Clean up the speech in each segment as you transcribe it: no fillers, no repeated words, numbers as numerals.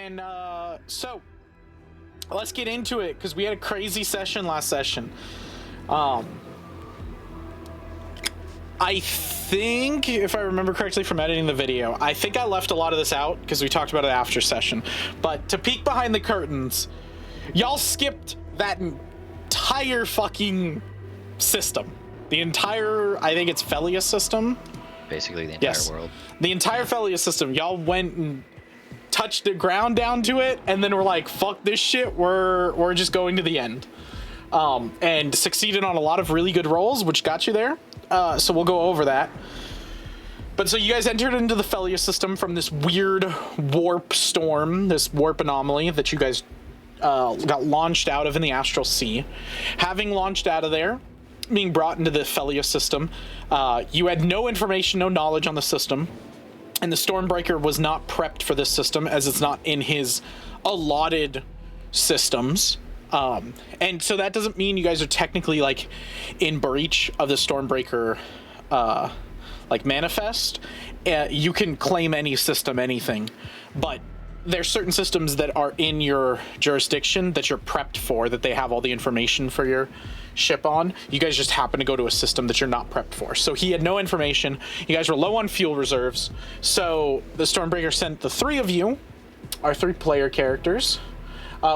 And so let's get into it, because we had a crazy session last session. I think, if I remember correctly from editing the video, I think I left a lot of this out because we talked about it after session. But to peek behind the curtains, y'all skipped that entire fucking system. The entire, I think it's Fellious system. Basically the entire world. The entire Fellious system. Y'all went and touched the ground down to it, and then we're like, fuck this shit, we're just going to the end. And succeeded on a lot of really good rolls, which got you there. So we'll go over that. But so you guys entered into the Fellious system from this weird warp storm, this warp anomaly that you guys got launched out of in the Astral Sea. Having launched out of there, being brought into the Fellious system, you had no information, no knowledge on the system, and the Stormbreaker was not prepped for this system, as it's not in his allotted systems. And so that doesn't mean you guys are technically like in breach of the Stormbreaker like manifest. You can claim any system, anything, but there's certain systems that are in your jurisdiction that you're prepped for, that they have all the information for your ship on. You guys just happen to go to a system that you're not prepped for. So he had no information. You guys were low on fuel reserves. So the Stormbreaker sent the three of you, our 3 player characters,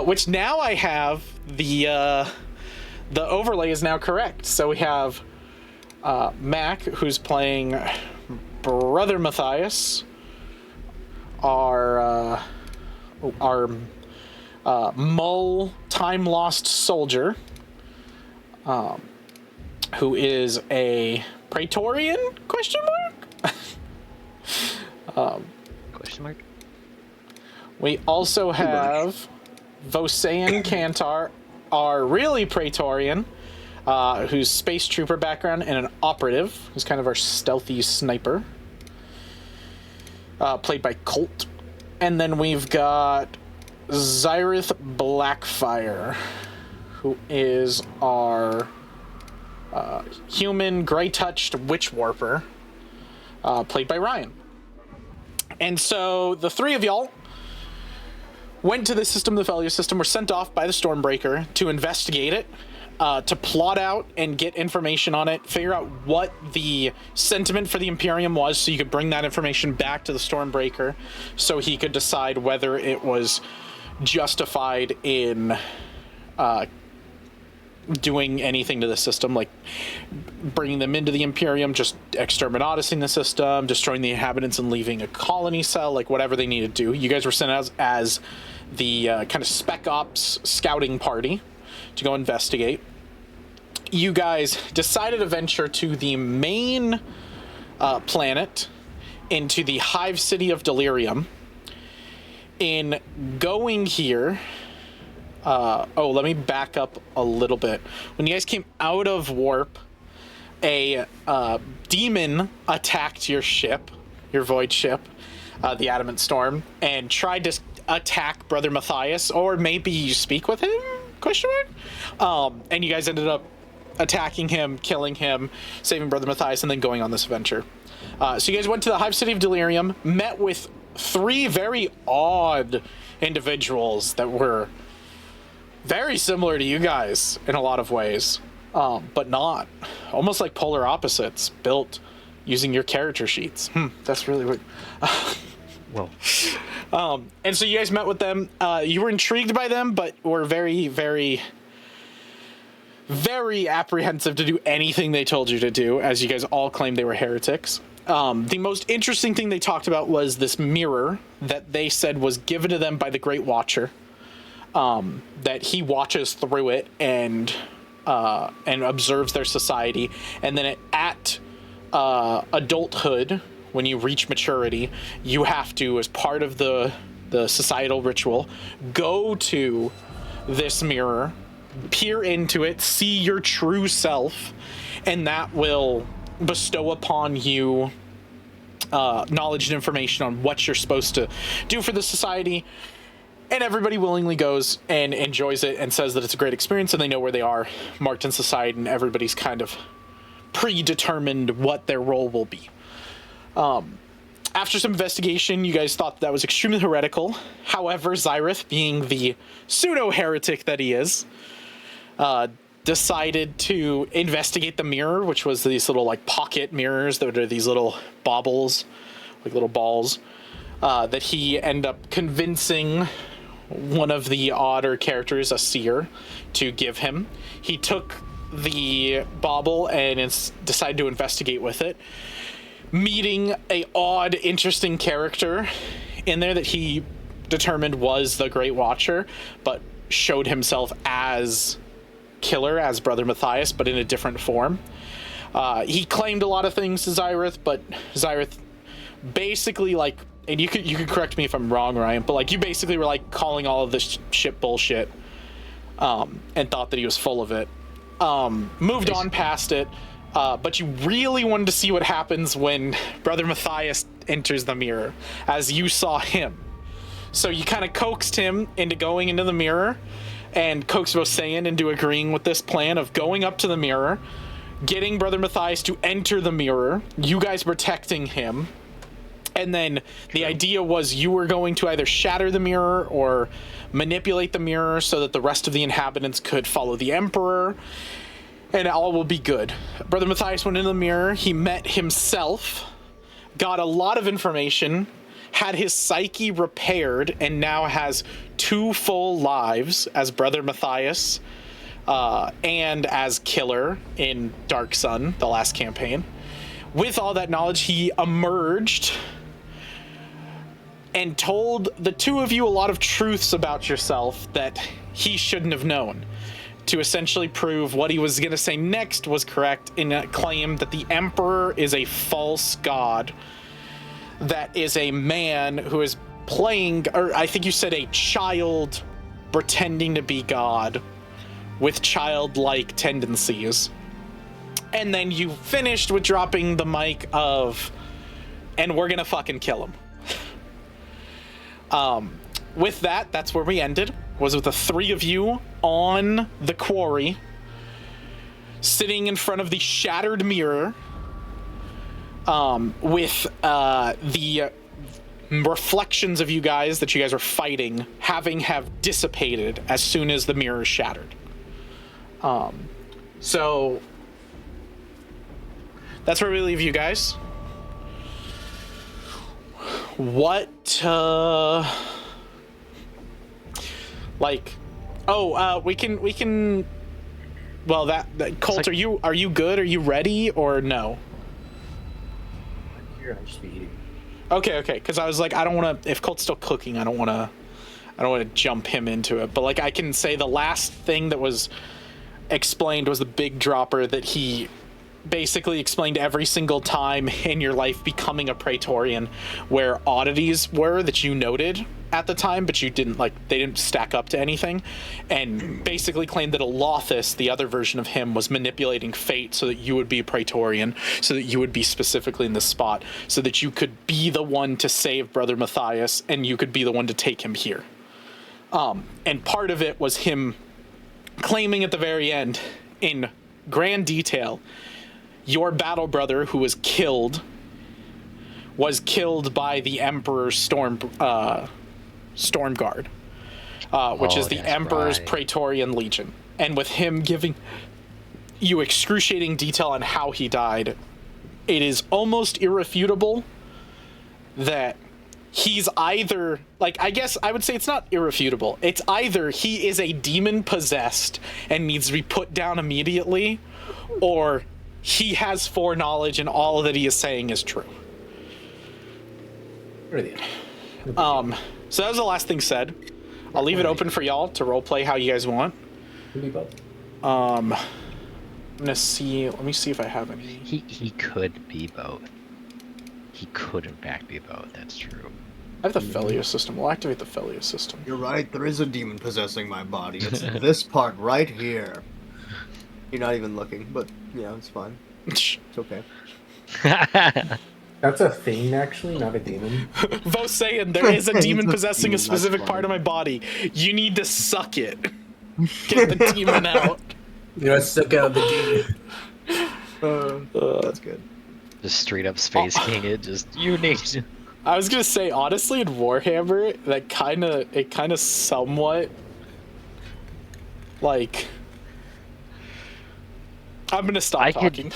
which now I have the overlay is now correct. So we have Mac, who's playing Brother Matthias, our Mull time lost soldier, who is a Praetorian ? Question mark. We also have Vosayan Kantar, our really Praetorian, who's space trooper background and an operative, who's kind of our stealthy sniper, played by Colt. And then we've got Zyrith Blackfire, who is our human gray-touched witch warper, played by Ryan. And so the 3 of y'all went to the system, the Fellious system, were sent off by the Stormbreaker to investigate it, to plot out and get information on it, figure out what the sentiment for the Imperium was, so you could bring that information back to the Stormbreaker so he could decide whether it was justified in doing anything to the system, like bringing them into the Imperium, just exterminating the system, destroying the inhabitants and leaving a colony cell, like whatever they need to do. You guys were sent as the kind of spec ops scouting party to go investigate. You guys decided to venture to the main planet, into the Hive City of Delirium. In going here, let me back up a little bit. When you guys came out of warp, a demon attacked your ship, your void ship, the Adamant Storm, and tried to attack Brother Matthias, or maybe you speak with him? Question mark. And you guys ended up attacking him, killing him, saving Brother Matthias, and then going on this adventure. So you guys went to the Hive City of Delirium, met with 3 very odd individuals that were very similar to you guys in a lot of ways, but not. Almost like polar opposites, built using your character sheets. That's really weird. Well, and so you guys met with them. You were intrigued by them, but were very, very, very apprehensive to do anything they told you to do, as you guys all claimed they were heretics. The most interesting thing they talked about was this mirror that they said was given to them by the Great Watcher. That he watches through it and observes their society, and then at adulthood, when you reach maturity, you have to, as part of the societal ritual, go to this mirror, peer into it, see your true self, and that will bestow upon you knowledge and information on what you're supposed to do for the society. And everybody willingly goes and enjoys it and says that it's a great experience, and they know where they are marked in society, and everybody's kind of predetermined what their role will be. After some investigation, you guys thought that was extremely heretical. However, Zyrith, being the pseudo-heretic that he is, decided to investigate the mirror, which was these little, like, pocket mirrors that are these little baubles, like little balls, that he ended up convincing one of the odder characters, a seer, to give him. He took the bauble and decided to investigate with it, meeting a odd, interesting character in there that he determined was the Great Watcher, but showed himself as Killer, as Brother Matthias, but in a different form. He claimed a lot of things to Zyrith, but Zyrith basically, like, and you could correct me if I'm wrong, Ryan, but like you basically were like calling all of this shit bullshit, and thought that he was full of it. Moved on past it, but you really wanted to see what happens when Brother Matthias enters the mirror, as you saw him. So you kind of coaxed him into going into the mirror, and coaxed both Saiyan into agreeing with this plan of going up to the mirror, getting Brother Matthias to enter the mirror, you guys protecting him. And then the idea was you were going to either shatter the mirror or manipulate the mirror so that the rest of the inhabitants could follow the Emperor, and all will be good. Brother Matthias went into the mirror, he met himself, got a lot of information, had his psyche repaired, and now has 2 full lives as Brother Matthias, and as Killer in Dark Sun, the last campaign. With all that knowledge, he emerged and told the 2 of you a lot of truths about yourself that he shouldn't have known, to essentially prove what he was going to say next was correct, in a claim that the Emperor is a false god, that is a man who is playing, or I think you said a child pretending to be God with childlike tendencies. And then you finished with dropping the mic of, and we're gonna fucking kill him. With that, that's where we ended, was with the 3 of you on the quarry, sitting in front of the shattered mirror, with the reflections of you guys that you guys are fighting have dissipated as soon as the mirror is shattered. So that's where we leave you guys. What, we can, well, that Colt, like, are you good? Are you ready or no? I'm here, I just be eating. Okay, because I was like, I don't want to, if Colt's still cooking, I don't want to jump him into it, but like I can say the last thing that was explained was the big dropper that he basically explained every single time in your life becoming a Praetorian, where oddities were that you noted at the time, but you didn't, like, they didn't stack up to anything, and basically claimed that Alothus, the other version of him, was manipulating fate so that you would be a Praetorian, so that you would be specifically in this spot, so that you could be the one to save Brother Matthias, and you could be the one to take him here. And part of it was him claiming at the very end, in grand detail, your battle brother who was killed by the Emperor's Storm Guard, which is the Emperor's Praetorian Legion. And with him giving you excruciating detail on how he died, it is almost irrefutable that he's either, like, I guess I would say it's not irrefutable. It's either he is a demon possessed and needs to be put down immediately, or he has foreknowledge and all that he is saying is true. Brilliant. So that was the last thing said. I'll leave it open for y'all to roleplay how you guys want. I'm gonna see. Let me see if I have any. He could be both. He could in fact be both. That's true. I have the Fellious system. We'll activate the Fellious system. You're right. There is a demon possessing my body. It's this part right here. You're not even looking, but yeah, it's fine. It's okay. That's a thing, actually, not a demon. Vo's saying there is a demon possessing a specific part of my body. You need to suck it. Get the demon out. You gotta suck out the demon. That's good. Just straight up Space King it, just, you need to. I was gonna say, honestly, in Warhammer, it kind of somewhat, like, I'm gonna stop talking.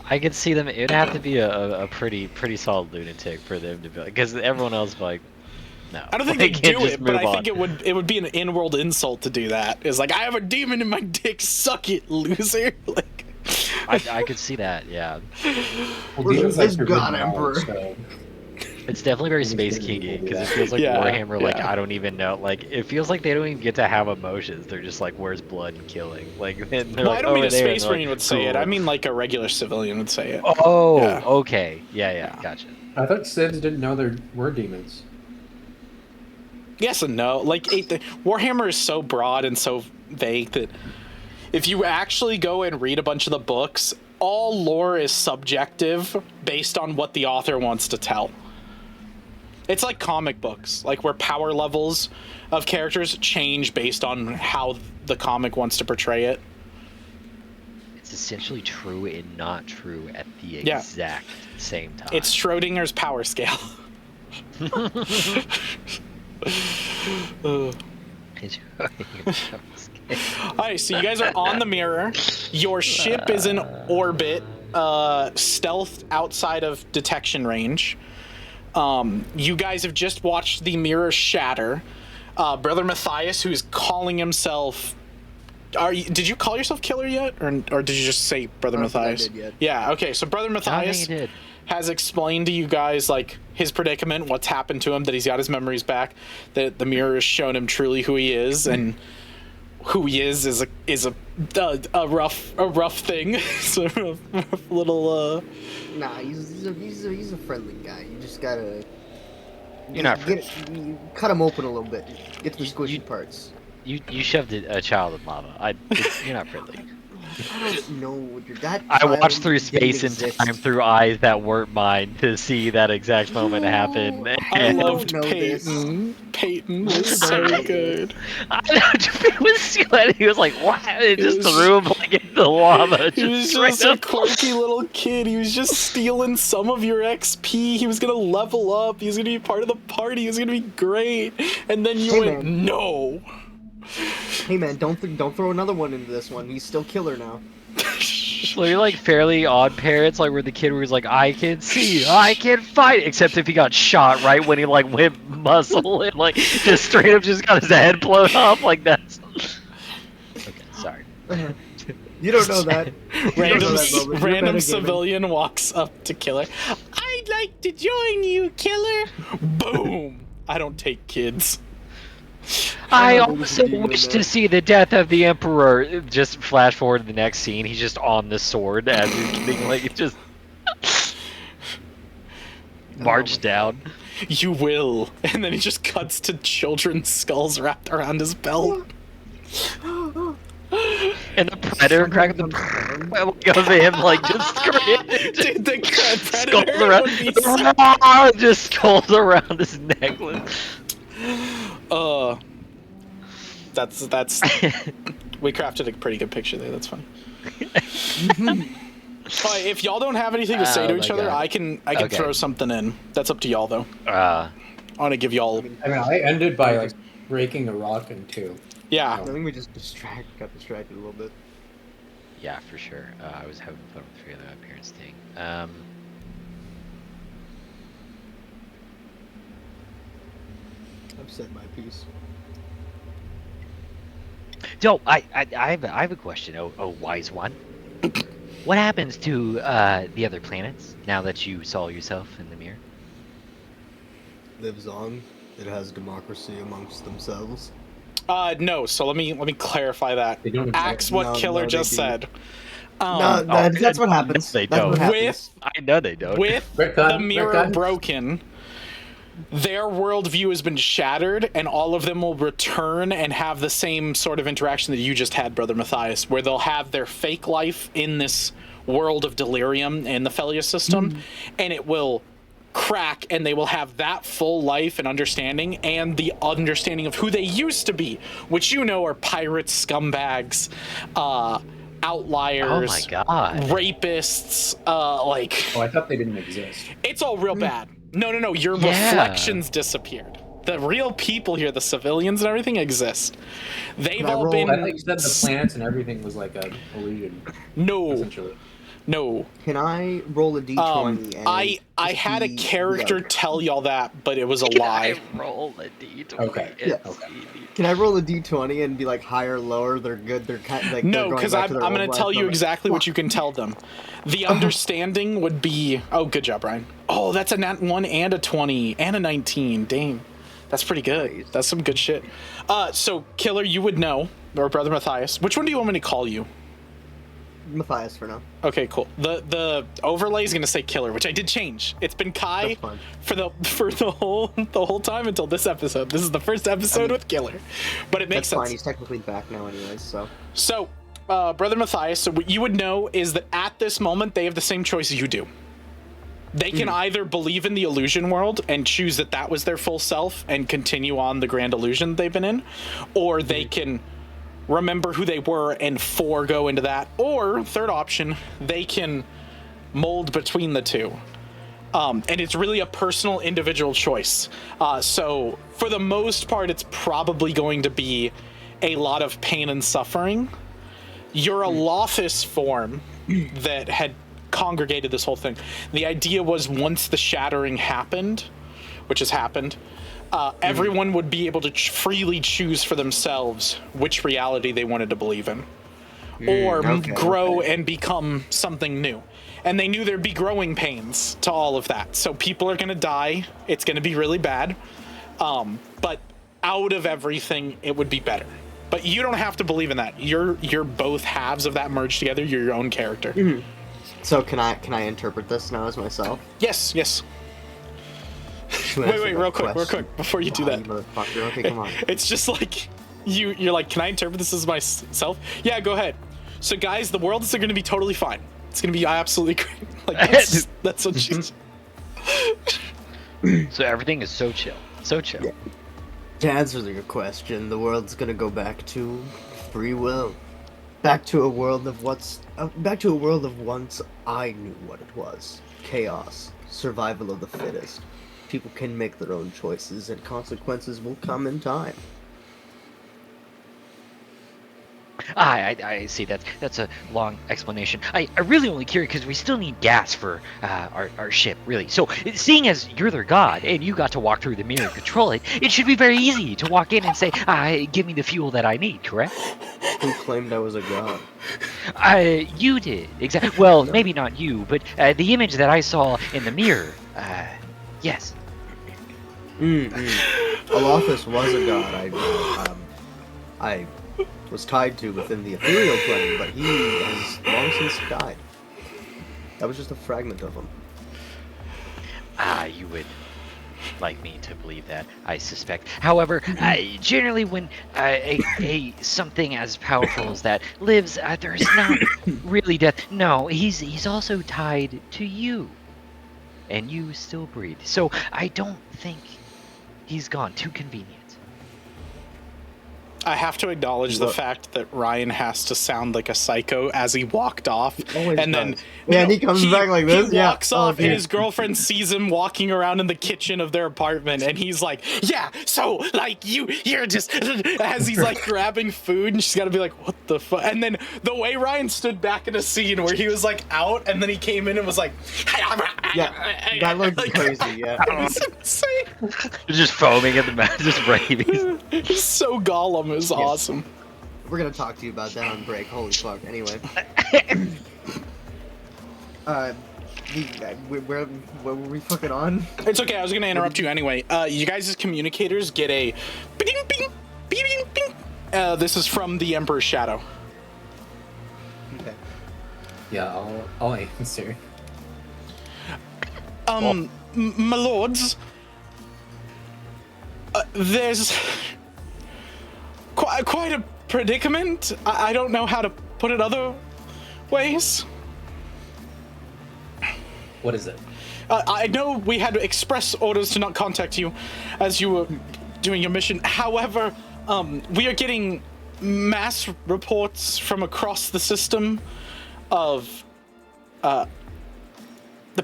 I could see them. It would have to be a pretty solid lunatic for them to be like, because everyone else like, no. I don't think they do it, but I think it would be an in-world insult to do that. It's like, I have a demon in my dick, suck it, loser. Like, I could see that, yeah. Well, demons like your God good Emperor. knowledge, so It's definitely very Space King-y, because it feels like Warhammer, like, yeah. I don't even know, like, it feels like they don't even get to have emotions. They're just like, where's blood and killing? Like, they're well, like, I don't mean over a there, space and they're marine like, would say it. cool. I mean like a regular civilian would say it. Oh, Yeah. okay. Yeah, gotcha. I thought Siths didn't know there were demons. Yes and no. Like, Warhammer is so broad and so vague that if you actually go and read a bunch of the books, all lore is subjective based on what the author wants to tell. It's like comic books, like where power levels of characters change based on how the comic wants to portray it. It's essentially true and not true at the Yeah. exact same time. It's Schrodinger's power scale. Alright, so you guys are on the mirror. Your ship is in orbit, stealth outside of detection range. You guys have just watched the mirror shatter. Brother Matthias, who's calling himself... did you call yourself Killer yet? Or did you just say Brother Matthias? I did yet. Yeah, okay, so Brother Matthias has explained to you guys, like, his predicament, what's happened to him, that he's got his memories back, that the mirror has shown him truly who he is, and who he is a rough thing. So a rough little Nah, he's a friendly guy. You just gotta. You're not you cut him open a little bit. Get the squishy parts. You shoved a child in lava. You're not friendly. I don't know what you're that. I watched through child space didn't and exist. time through eyes that weren't mine to see that exact moment happen. I And loved know this. Peyton. Peyton was so good. I know, he was sweating. He was like, "What?" It just was- threw him like into the lava. He was straight just a up. quirky little kid. He was just stealing some of your XP. He was gonna level up. He was gonna be part of the party. He was gonna be great. And then you Hey, went, man. no. Hey man, don't throw another one into this one. He's still killer now. So you're like Fairly Odd Parents, like where the kid was like, "I can see, I can fight," except if he got shot right when he like went muscle and like just straight up just got his head blown off. Like that's. Okay, sorry. You don't know that. Random civilian walks up to Killer. I'd like to join you, Killer. Boom. I don't take kids. I don't believe also you doing wish that. to see the death of the Emperor. Just flash forward to the next scene. He's just on the sword as he's getting like it just marched down. You will. And then he just cuts to children's skulls wrapped around his belt. And the predator cracking the of him like just Dude, the skulls predator around, would be so... just skulls around his neck. That's we crafted a pretty good picture there. That's funny. Alright, if y'all don't have anything to say to Oh each my other, God. I can Okay. throw something in. That's up to y'all though. Uh, I want to give y'all. I mean, I ended by like breaking a rock in two. Yeah. I think we just got distracted a little bit. yeah, for sure. I was having fun with the Fairly Odd Parents thing. I've said my piece. So I have a question. Oh, wise one. What happens to the other planets now that you saw yourself in the mirror? Lives on. It has democracy amongst themselves. No. So let me clarify that. They don't Axe what No, Killer no, they just do. said. No, that's what happens. They That's don't. what happens. I know they don't. With Retcon, the mirror retcon. broken, their worldview has been shattered, and all of them will return and have the same sort of interaction that you just had, Brother Matthias, where they'll have their fake life in this world of delirium in the Fellious system, and it will crack, and they will have that full life and understanding, and the understanding of who they used to be, which you know are pirates, scumbags, outliers, Oh my god. rapists, like Oh, I thought they didn't exist. it's all real bad. No, your Yeah. reflections disappeared. The real people here, the civilians and everything, exist. They've Can I all roll- been I thought you said the planets and everything was like a illusion, no, essentially. no. Can I roll a d20? and I just had a be character like- tell y'all that, but it was a Can lie. I roll a d20? Okay, yeah, okay. Can I roll a d20 and be like higher, lower? They're good. They're kind like No, they're going because back I'm to their going old to life, tell and you I'm like, exactly what "Fuck." you can tell them. The understanding would be, oh, good job, Brian. Oh, that's a nat 1 and a 20 and a 19. Dang. That's pretty good. Nice. That's some good shit. So, Killer, you would know, or Brother Matthias. Which one do you want me to call you? Matthias for now. Okay, cool. The overlay is gonna say Killer, which I did change. It's been Kai That's fine. for the whole time until this episode. This is the first episode with Killer, but it makes That's sense. fine. He's technically back now, anyways. So So, Brother Matthias, so what you would know is that at this moment they have the same choice as you do. They can either believe in the illusion world and choose that that was their full self and continue on the grand illusion that they've been in, or they can remember who they were and forego into that, or third option, they can mold between the two. And it's really a personal individual choice. So for the most part, it's probably going to be a lot of pain and suffering. You're a Lothis form that had congregated this whole thing. The idea was once the shattering happened, which has happened, everyone would be able to freely choose for themselves which reality they wanted to believe in, or grow and become something new. And they knew there'd be growing pains to all of that. So people are going to die. It's going to be really bad. But out of everything, it would be better. But you don't have to believe in that. You're both halves of that merged together. You're your own character. So can I interpret this now as myself? Yes. Wait, real quick, before you do that. You motherfucker. Okay, come on. It's just like you're like, can I interpret this as myself? Yeah, go ahead. So guys, the world is going to be totally fine. It's going to be absolutely great. Like that's what she's. So everything is so chill. So chill. Yeah. To answer your question, the world's gonna go back to free will. Back to a world of once I knew what it was. Chaos. Survival of the fittest. People can make their own choices and consequences will come in time. I see. That's a long explanation. I really only curious because we still need gas for our ship, really. So, seeing as you're their god and you got to walk through the mirror and control it, it should be very easy to walk in and say, "Give me the fuel that I need." Correct? Who claimed I was a god? You did exactly. Well, maybe not you, but the image that I saw in the mirror. Yes. Alothus was a god. I was tied to within the ethereal plane, but he has long since died. That was just a fragment of him. You would like me to believe that, I suspect. However, generally when a something as powerful as that lives, there's not really death. No, he's also tied to you. And you still breathe. So I don't think he's gone. Too convenient. I have to acknowledge the fact that Ryan has to sound like a psycho as he walked off, Always and then does. Yeah, and he comes back like this. He Yeah. walks off, and his girlfriend sees him walking around in the kitchen of their apartment, and he's like, "Yeah, so like you're just," as he's like grabbing food, and she's got to be like, "What the fuck?" And then the way Ryan stood back in a scene where he was like out, and then he came in and was like, Yeah, that looked crazy. Yeah. It was insane. Just foaming at the mouth, just rabies. He's so Gollum. It was awesome. We're gonna talk to you about that on break. Holy fuck. Anyway. Where were we fucking on? It's okay. I was gonna interrupt you anyway. You guys as communicators get a bing bing bing bing bing. This is from the Emperor's Shadow. Okay. Yeah, I'll answer. My lords, there's quite a predicament. I don't know how to put it other ways. What is it? I know we had express orders to not contact you as you were doing your mission. However, we are getting mass reports from across the system of the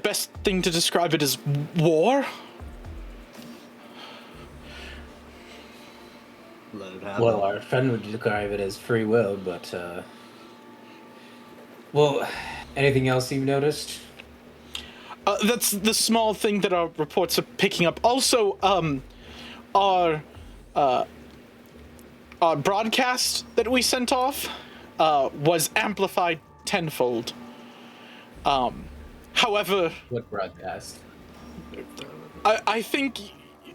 best thing to describe it is war. Let it happen. Well, our friend would describe it as free will, but well, anything else you've noticed? That's the small thing that our reports are picking up. Also, our broadcast that we sent off was amplified tenfold. However, What broadcast? I think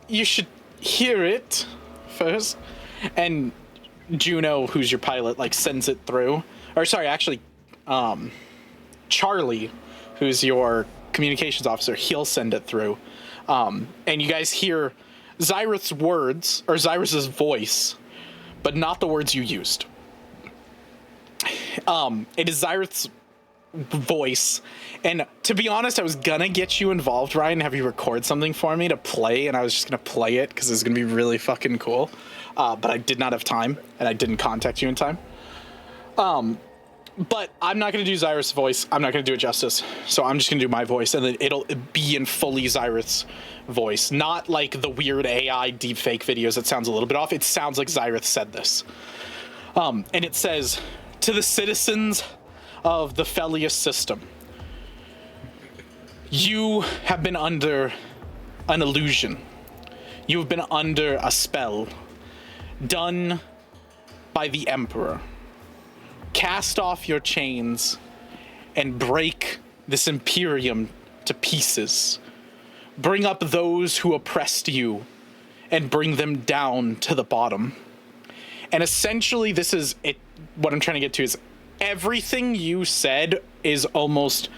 you should hear it first. And Juno, who's your pilot, like sends it through. Or sorry, actually, Charlie, who's your communications officer, he'll send it through. And you guys hear Xyrith's words, or Xyrith's voice, but not the words you used. It is Xyrith's voice. And to be honest, I was gonna get you involved, Ryan, have you record something for me to play, and I was just gonna play it because it's gonna be really fucking cool. But I did not have time, and I didn't contact you in time. But I'm not going to do Xyrith's voice. I'm not going to do it justice. So I'm just going to do my voice, and then it'll be in fully Xyrith's voice. Not like the weird AI deepfake videos that sounds a little bit off. It sounds like Xyrith said this. And it says, to the citizens of the Fellious system, you have been under an illusion. You have been under a spell done by the Emperor. Cast off your chains and break this Imperium to pieces. Bring up those who oppressed you and bring them down to the bottom. And essentially, this is it. What I'm trying to get to is everything you said is almost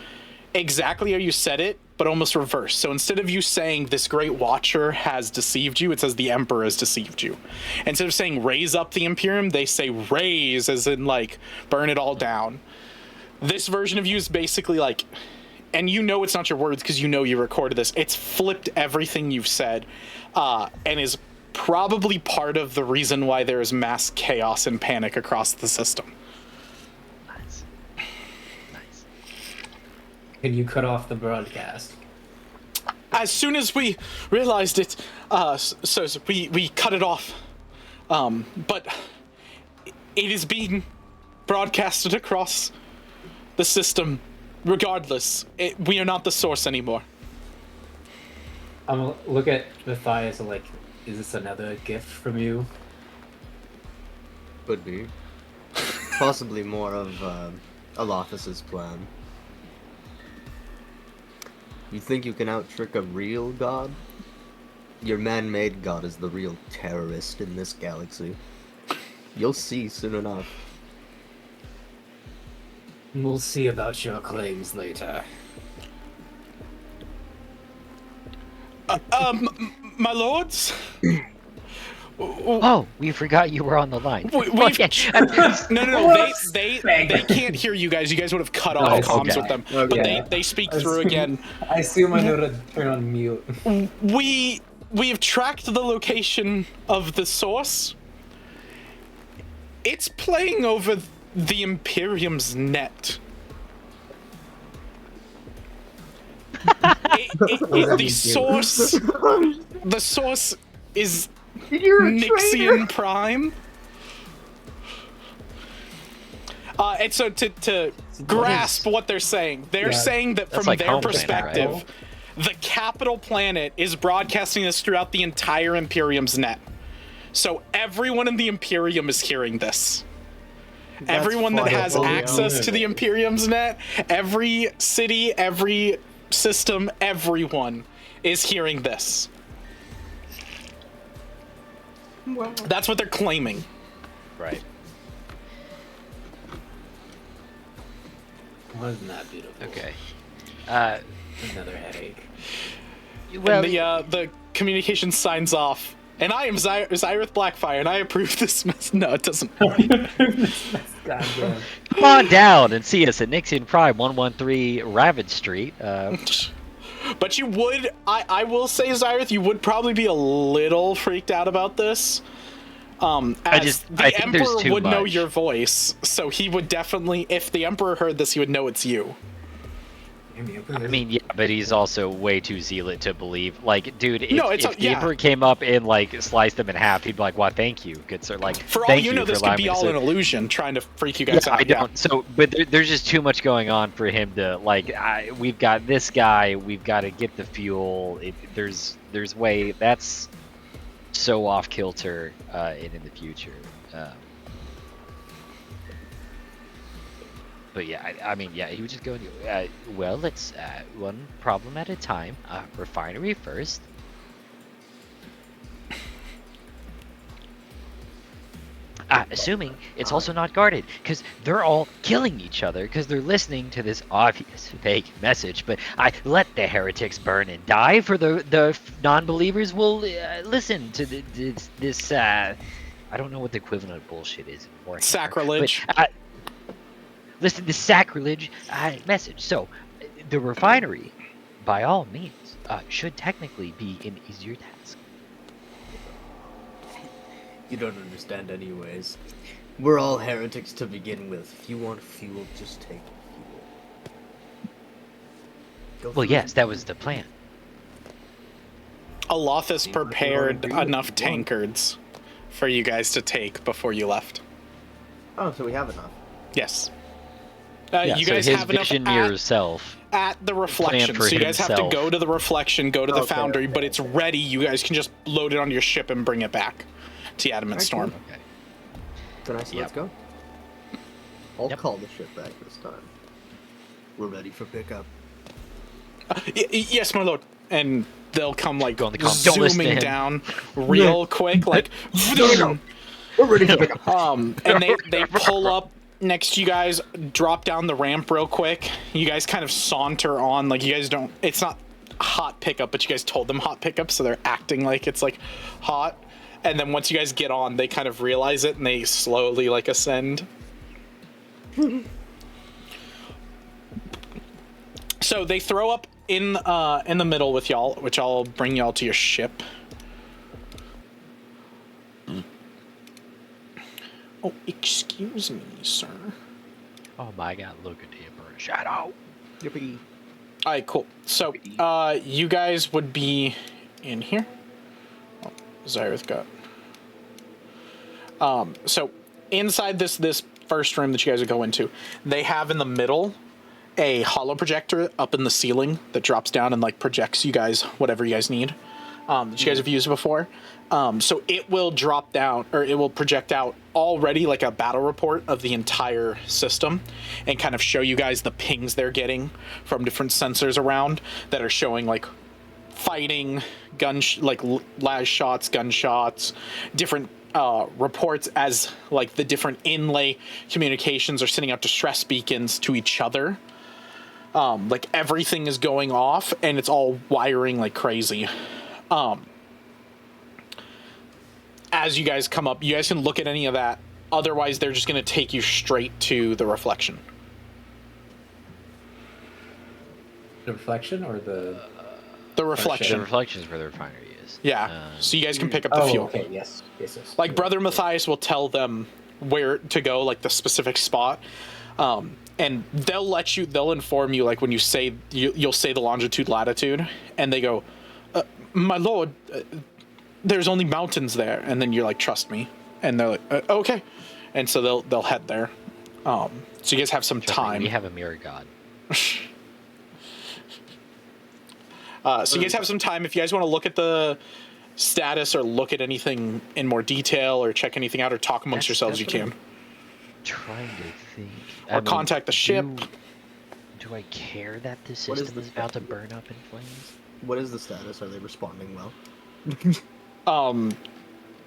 exactly how you said it, but almost reversed. So instead of you saying this great watcher has deceived you, it says the Emperor has deceived you. Instead of saying raise up the Imperium, they say raise, as in like burn it all down. This version of you is basically like, and you know it's not your words because you know you recorded this. It's flipped everything you've said, and is probably part of the reason why there is mass chaos and panic across the system. Nice. Nice. Can you cut off the broadcast? As soon as we realized it, so we cut it off. But it is being broadcasted across the system. Regardless, we are not the source anymore. I'm gonna look at Matthias and like, is this another gift from you? Could be. Possibly more of Alothis's plan. You think you can out-trick a real god? Your man-made god is the real terrorist in this galaxy. You'll see soon enough. We'll see about your claims later. My lords? Oh, we forgot you were on the line. We've- No. They can't hear you guys. You guys would have cut off comms okay. with them. Okay. But they speak through again. I assume I know to turn on mute. We have tracked the location of the source. It's playing over the Imperium's net. The source is Nixian Prime. And so to grasp what they're saying, they're saying that That's from like their home planet, perspective, right? the capital planet is broadcasting this throughout the entire Imperium's net. So everyone in the Imperium is hearing this. Everyone that has access to the Imperium's net, every city, every system, everyone is hearing this. Well, That's what they're claiming. Right. Wasn't that beautiful? Okay. Another headache. Well, And the communication signs off. And I am Xyrith Blackfire, and I approve this mess. No, it doesn't. Goddamn. come on down and see us at Nixian Prime, 113 Ravage Street. But you would, I will say, Xyrith, you would probably be a little freaked out about this. As the I think there's Emperor too would know much. your voice, so he would definitely, if the Emperor heard this, he would know it's you. I mean, yeah, but he's also way too zealot to believe. Like, dude, if the yeah. Emperor came up and like sliced them in half, he'd be like, "Why, thank you, good sir." Like, For all thank you know, for this could allowing be me to all say- an illusion, trying to freak you guys Yeah, out. I don't. So, but there's just too much going on for him to like. We've got this guy. We've got to get the fuel. There's way that's so off kilter in the future. But yeah, I mean, yeah, he would just go. Well, let's one problem at a time. Refinery first. Assuming it's also not guarded, because they're all killing each other because they're listening to this obvious fake message. But I let the heretics burn and die, for the non-believers will listen to this. I don't know what the equivalent of bullshit is anymore. Sacrilege. But, listen to the sacrilege message. So, the refinery, by all means, should technically be an easier task. You don't understand anyways. We're all heretics to begin with. If you want fuel, just take fuel. Go Well, through yes, it. that was the plan. Alothus prepared agree with enough one. tankards for you guys to take before you left. Oh, so we have enough. Yes. Yeah, you so guys his have enough vision mirrors self. at the reflection, for so you guys have to himself. go to the reflection, go to the Okay, foundry, okay, but it's okay. ready. You guys can just load it onto your ship and bring it back to Adamant Storm. Okay. Then I say let's Yep. go. I'll Yep. call the ship back this time. We're ready for pickup. Yes, my lord. And they'll come like Go on the comm. Don't listen to zooming him. down real quick, like We're ready for pickup. and they pull up next to you guys, drop down the ramp real quick. You guys kind of saunter on, like you guys don't. It's not hot pickup, but you guys told them hot pickup, so they're acting like it's like hot. And then once you guys get on, they kind of realize it and they slowly like ascend. So they throw up in the middle with y'all, which I'll bring y'all to your ship. Oh, excuse me, sir. Oh my God! Look at the Emperor Shadow. Yippee. All right, cool. So, you guys would be in here. Oh, Zyrith got. So inside this first room that you guys would go into, they have in the middle a holo projector up in the ceiling that drops down and like projects you guys whatever you guys need. That you guys have used before. So it will drop down, or it will project out already like a battle report of the entire system and kind of show you guys the pings they're getting from different sensors around that are showing like fighting, las shots, gunshots, different reports as like the different inlay communications are sending out distress beacons to each other. Like everything is going off and it's all wiring like crazy. As you guys come up, you guys can look at any of that. Otherwise, they're just going to take you straight to the reflection. The reflection or the? The The reflection. reflection is where the refinery is. Yeah. So you guys can pick up the Oh, fuel. okay. Yes. Yes. Yes. Like Brother Matthias will tell them where to go, like the specific spot. And they'll inform you, like when you say, you'll say the longitude, latitude, and they go, my lord, there's only mountains there. And then you're like, trust me. And they're like, okay. And so they'll head there. So you guys have some Trust me, time. we have a mirror god. So you guys have some time. If you guys want to look at the status or look at anything in more detail or check anything out or talk amongst yourselves, you can. Trying to think. Or contact the ship. Do I care that the What is system the is about to burn up in flames? What is the status? Are they responding well?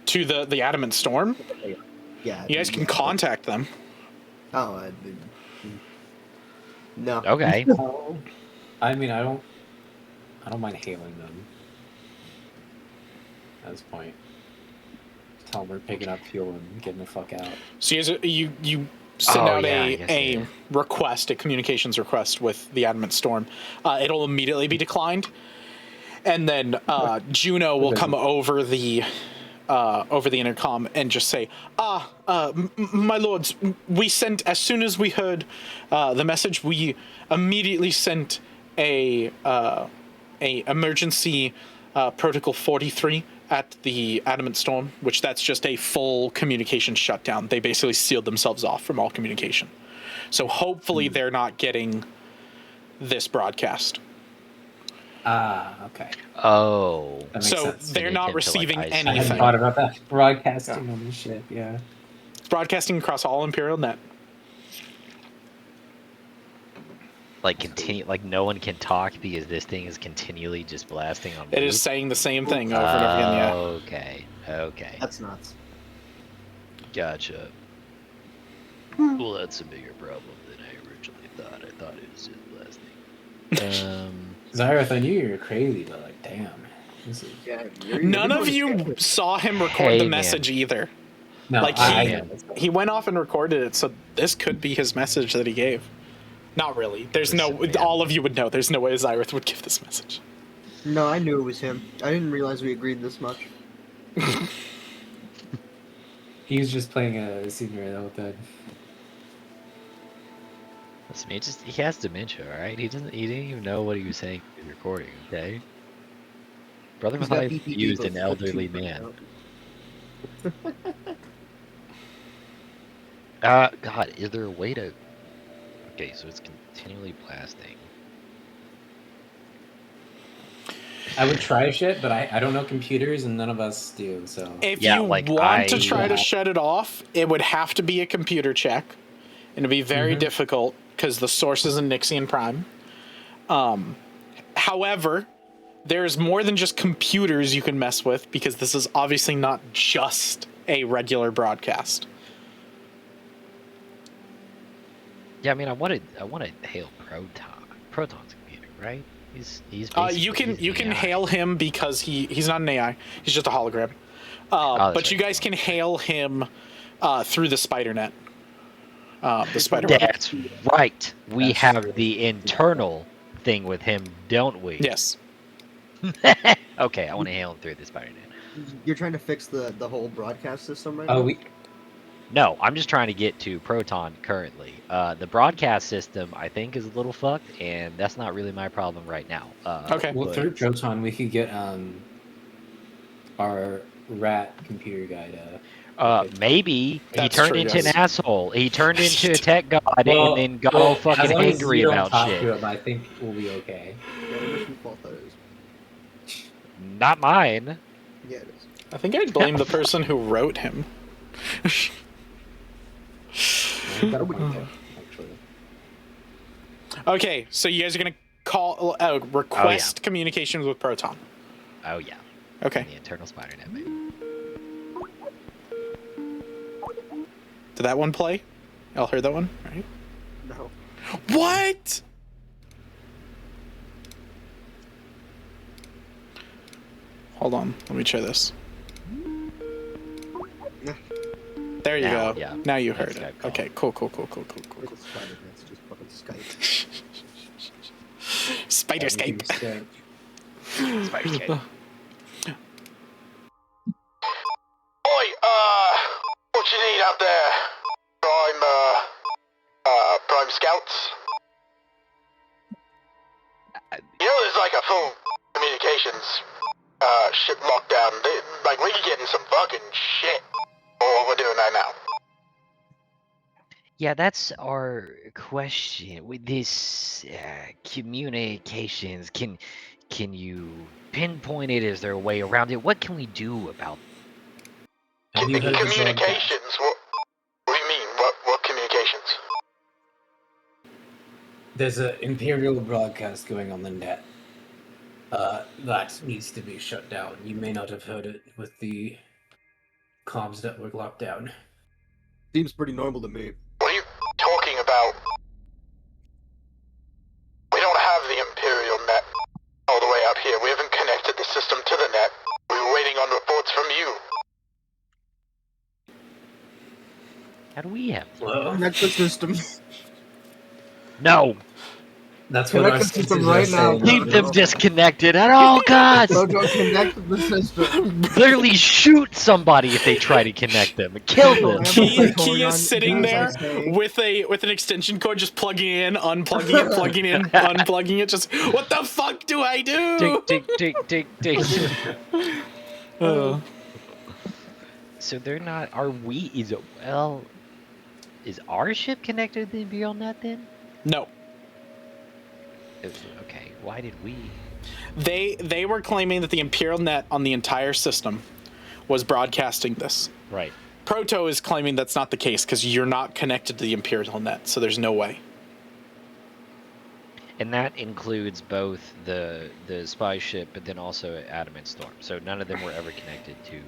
To the Adamant Storm. Yeah. You guys can yeah. contact them. Oh, no. Okay. No. I mean, I don't mind hailing them. At this point, just tell them we're picking up fuel and getting the fuck out. So you send Oh, out yeah, I guess, a yeah. request, a communications request with the Adamant Storm. It'll immediately be declined, and then Juno will come over the over the intercom and just say, my lords, we sent, as soon as we heard the message, we immediately sent a emergency protocol 43 at the Adamant Storm, which that's just a full communication shutdown. They basically sealed themselves off from all communication. So hopefully they're not getting this broadcast. Okay. Oh. That makes So sense. they're not receiving I hadn't anything. thought about that. Broadcasting on this shit, yeah. Broadcasting across all Imperial Net. Like continue, like no one can talk because this thing is continually just blasting on. It is saying the same thing over and over again. Yeah. Okay. Okay. That's nuts. Gotcha. Well, that's a bigger problem than I originally thought. I thought it was just blasting. Zareth, I knew you were crazy, but like, damn. This is... Yeah, None of you saw him record Hey, the man. message either. No, Like, I he went off and recorded it, so this could be his message that he gave. Not really. There's Listen, no. man. All of you would know. There's no way Zyrith would give this message. No, I knew it was him. I didn't realize we agreed this much. He was just playing a senior the whole time. Listen, he has dementia, all right? He didn't even know what he was saying in the recording. Okay. Brother He's got Matthias PPD, used but an elderly fuck you, man. no. God, is there a way to? Okay, so it's continually blasting. I would try shit, but I don't know computers, and none of us do, so... If Yeah, you like, want to I- try to Yeah. shut it off, it would have to be a computer check, and it'd be very difficult because the source is in Nixian Prime. However, there's more than just computers you can mess with because this is obviously not just a regular broadcast. Yeah, I mean, I want to hail Proton's computer, right? He's You basically- can he's you an can AI. hail him because he's not an AI. He's just a hologram. that's But you right. guys can hail him through the spider net. The spider web. That's right. We That's have true. the internal thing with him, don't we? Yes. Okay, I want to hail him through the spider net. You're trying to fix the whole broadcast system right Oh, now? No, I'm just trying to get to Proton currently. The broadcast system, I think, is a little fucked, and that's not really my problem right now. Okay. well, but- through Proton, we could get our rat computer guy to... Maybe he That's turned true, into yes. an asshole. He turned into a tech god Well, and then got all as fucking long as angry you don't about talk shit. to him, I think we'll be okay. Yeah, the mission fault that is. Not mine. Yeah, it is. I think I'd blame the person who wrote him. That would be okay, actually. Okay, so you guys are gonna call request communications with Proton. Oh yeah, Okay. the internal spider net, baby. Did that one play? Y'all heard that one, right? No. What? Hold on, let me try this. There you Now, go. yeah. Now you That's heard it. Skype call. Okay, cool. It's a spider, that's just fucking Skype. Spiderscape. Spider Oi, what you need out there? Prime Scouts? You know there's like a full communications, ship lockdown. We could get in some fucking shit. For what we're doing right now. Yeah, that's our question with this communications. Can you pinpoint it? Is there a way around it? What can we do about? Have you heard of this Communications? What do you mean? What communications? There's an Imperial broadcast going on the net that needs to be shut down. You may not have heard it with the comms network locked down. Seems pretty normal to me. What are you talking about? We don't have the Imperial net all the way up here. We haven't connected the system to the net. We were waiting on reports from you. How do we have? Hello? Connect the system. No. That's what Connect our the system senses right are now, saying. bro. Keep them disconnected at all costs. Proto, connect the system. Literally shoot somebody if they try to connect them. Kill them. Key is sitting do as I there say. with an extension cord, just plugging in, unplugging it, plugging in, unplugging it. Just what the fuck do I do? Tick, tick, tick, tick, tick. Uh, So they're not. Are we? Is our ship connected to the Imperial net then? no, Okay. Why did we? they were claiming that the Imperial net on the entire system was broadcasting this. Right. Proto is claiming that's not the case because you're not connected to the Imperial net, so there's no way. And that includes both the spy ship, but then also Adamant Storm. So none of them were ever connected to.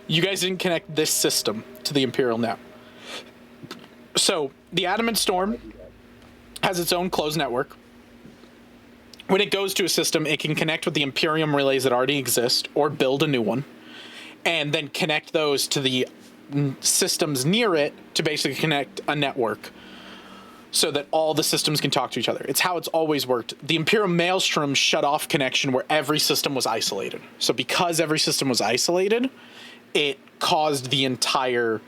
You guys didn't connect this system to the Imperial net. So the Adamant Storm has its own closed network. When it goes to a system, it can connect with the Imperium relays that already exist or build a new one, and then connect those to the systems near it to basically connect a network so that all the systems can talk to each other. It's how it's always worked. The Imperial Maelstrom shut off connection where every system was isolated. So because every system was isolated, it caused the entire,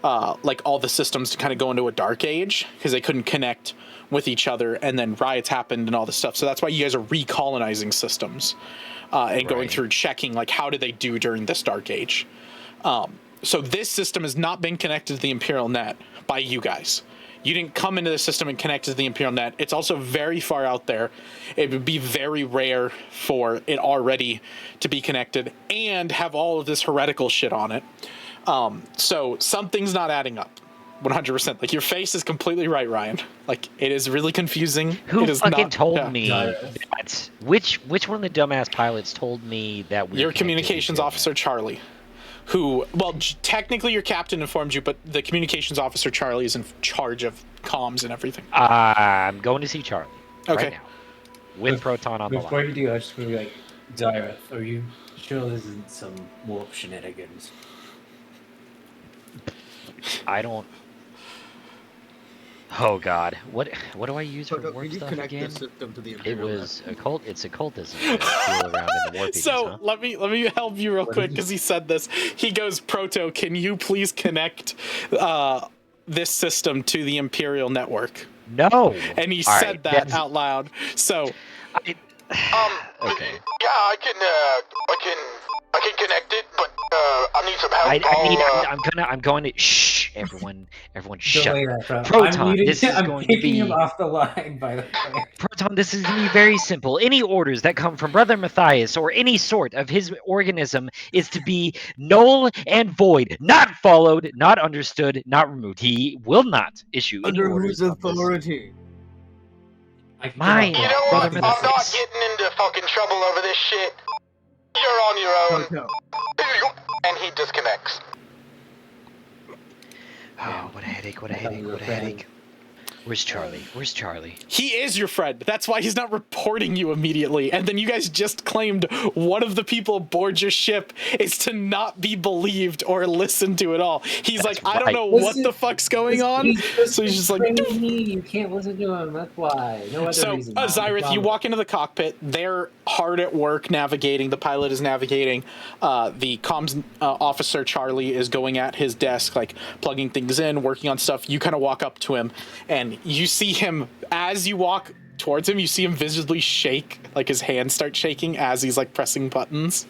all the systems to kind of go into a dark age because they couldn't connect with each other, and then riots happened and all this stuff. So that's why you guys are recolonizing systems and going through checking, like, how did they do during this dark age? So this system has not been connected to the Imperial net by you guys. You didn't come into the system and connect to the Imperial net. It's also very far out there. It would be very rare for it already to be connected and have all of this heretical shit on it. So something's not adding up. 100%. Like, your face is completely right, Ryan. Like, it is really confusing. Who it is fucking not, told me that? Which one of the dumbass pilots told me that we? Your communications officer, Charlie. Who, well, technically your captain informed you, but the communications officer, Charlie, is in charge of comms and everything. I'm going to see Charlie Okay. right now with Proton on the Before line. you do, I just want to be like, Zyreth, are you sure this isn't some warp shenanigans? I don't. Oh God, what do I use for Proto, warp can you stuff connect again? the system to the It Imperial was it's occultism. To feel around in the warp So huh? let me help you real quick because he said this. He goes, Proto, can you please connect this system to the Imperial network? No. And he All said right, that that's- out loud. So Okay. Yeah, I can connect it, but I need some help. I'm going to shh everyone shut Delay up. that, bro. Proton, I'm muting, this is I'm going to kicking him be off the line, by the way. Proton, this is going to be very simple. Any orders that come from Brother Matthias or any sort of his organism is to be null and void, not followed, not understood, not removed. He will not issue any Under orders whose on this. authority? Mine. You know Brother what? I'm not Matthias. getting into fucking trouble over this shit. You're on your own. Proto, And he disconnects. Oh, what a headache, what a headache, what a headache. Where's Charlie? Where's Charlie? he is your friend. That's why he's not reporting you immediately. And then you guys just claimed one of the people aboard your ship is to not be believed or listened to at all. He's That's like, I don't right. know what the fuck's going on. So he's just like, me. You can't listen to him. That's why. No other so, reason. Zyrith, you walk into the cockpit. They're hard at work navigating. The pilot is navigating. The comms officer, Charlie, is going at his desk, like plugging things in, working on stuff. You kind of walk up to him, and you see him, as you walk towards him, you see him visibly shake, like his hands start shaking as he's like pressing buttons.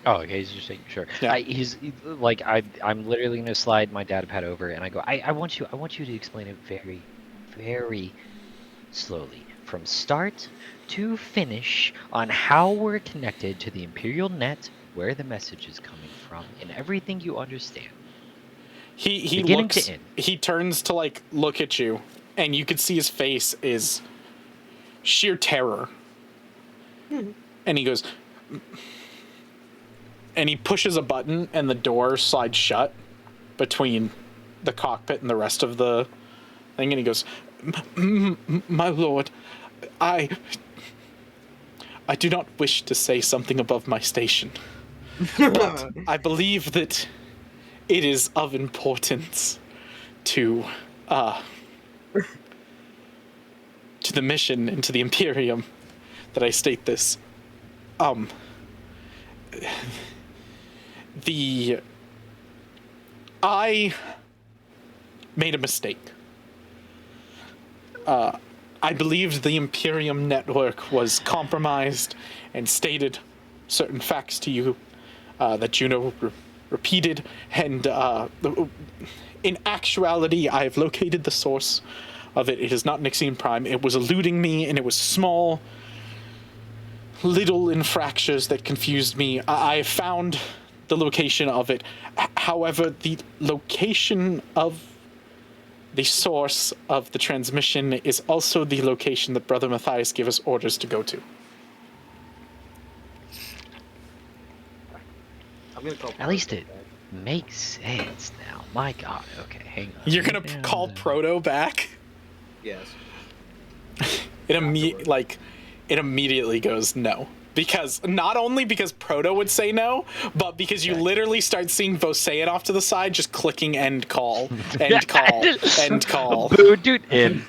Oh, okay, he's just making sure. Yeah. I'm literally gonna slide my data pad over, and I go, I want you to explain it very, very slowly, from start to finish, on how we're connected to the Imperial net, where the message is coming from, and everything you understand. He Beginning looks. to end. He turns to like look at you, and you can see his face is sheer terror. And he goes, and he pushes a button, and the door slides shut between the cockpit and the rest of the thing. And he goes, "My lord, I do not wish to say something above my station, but I believe that it is of importance to to the mission and to the Imperium that I state this. I made a mistake. I believed the Imperium network was compromised and stated certain facts to you that Juno repeated, and in actuality, I have located the source of it. It is not Nixine Prime. It was eluding me, and it was small, little infractions that confused me. I found the location of it. However, the location of the source of the transmission is also the location that Brother Matthias gave us orders to go to. I'm gonna call. At least it makes sense now. My God. Okay, hang on. You're gonna call Proto back? Yes. It immediately goes no. Because not only because Proto would say no, but because you literally start seeing Vosean off to the side just clicking end call, end call, end call. Booted in.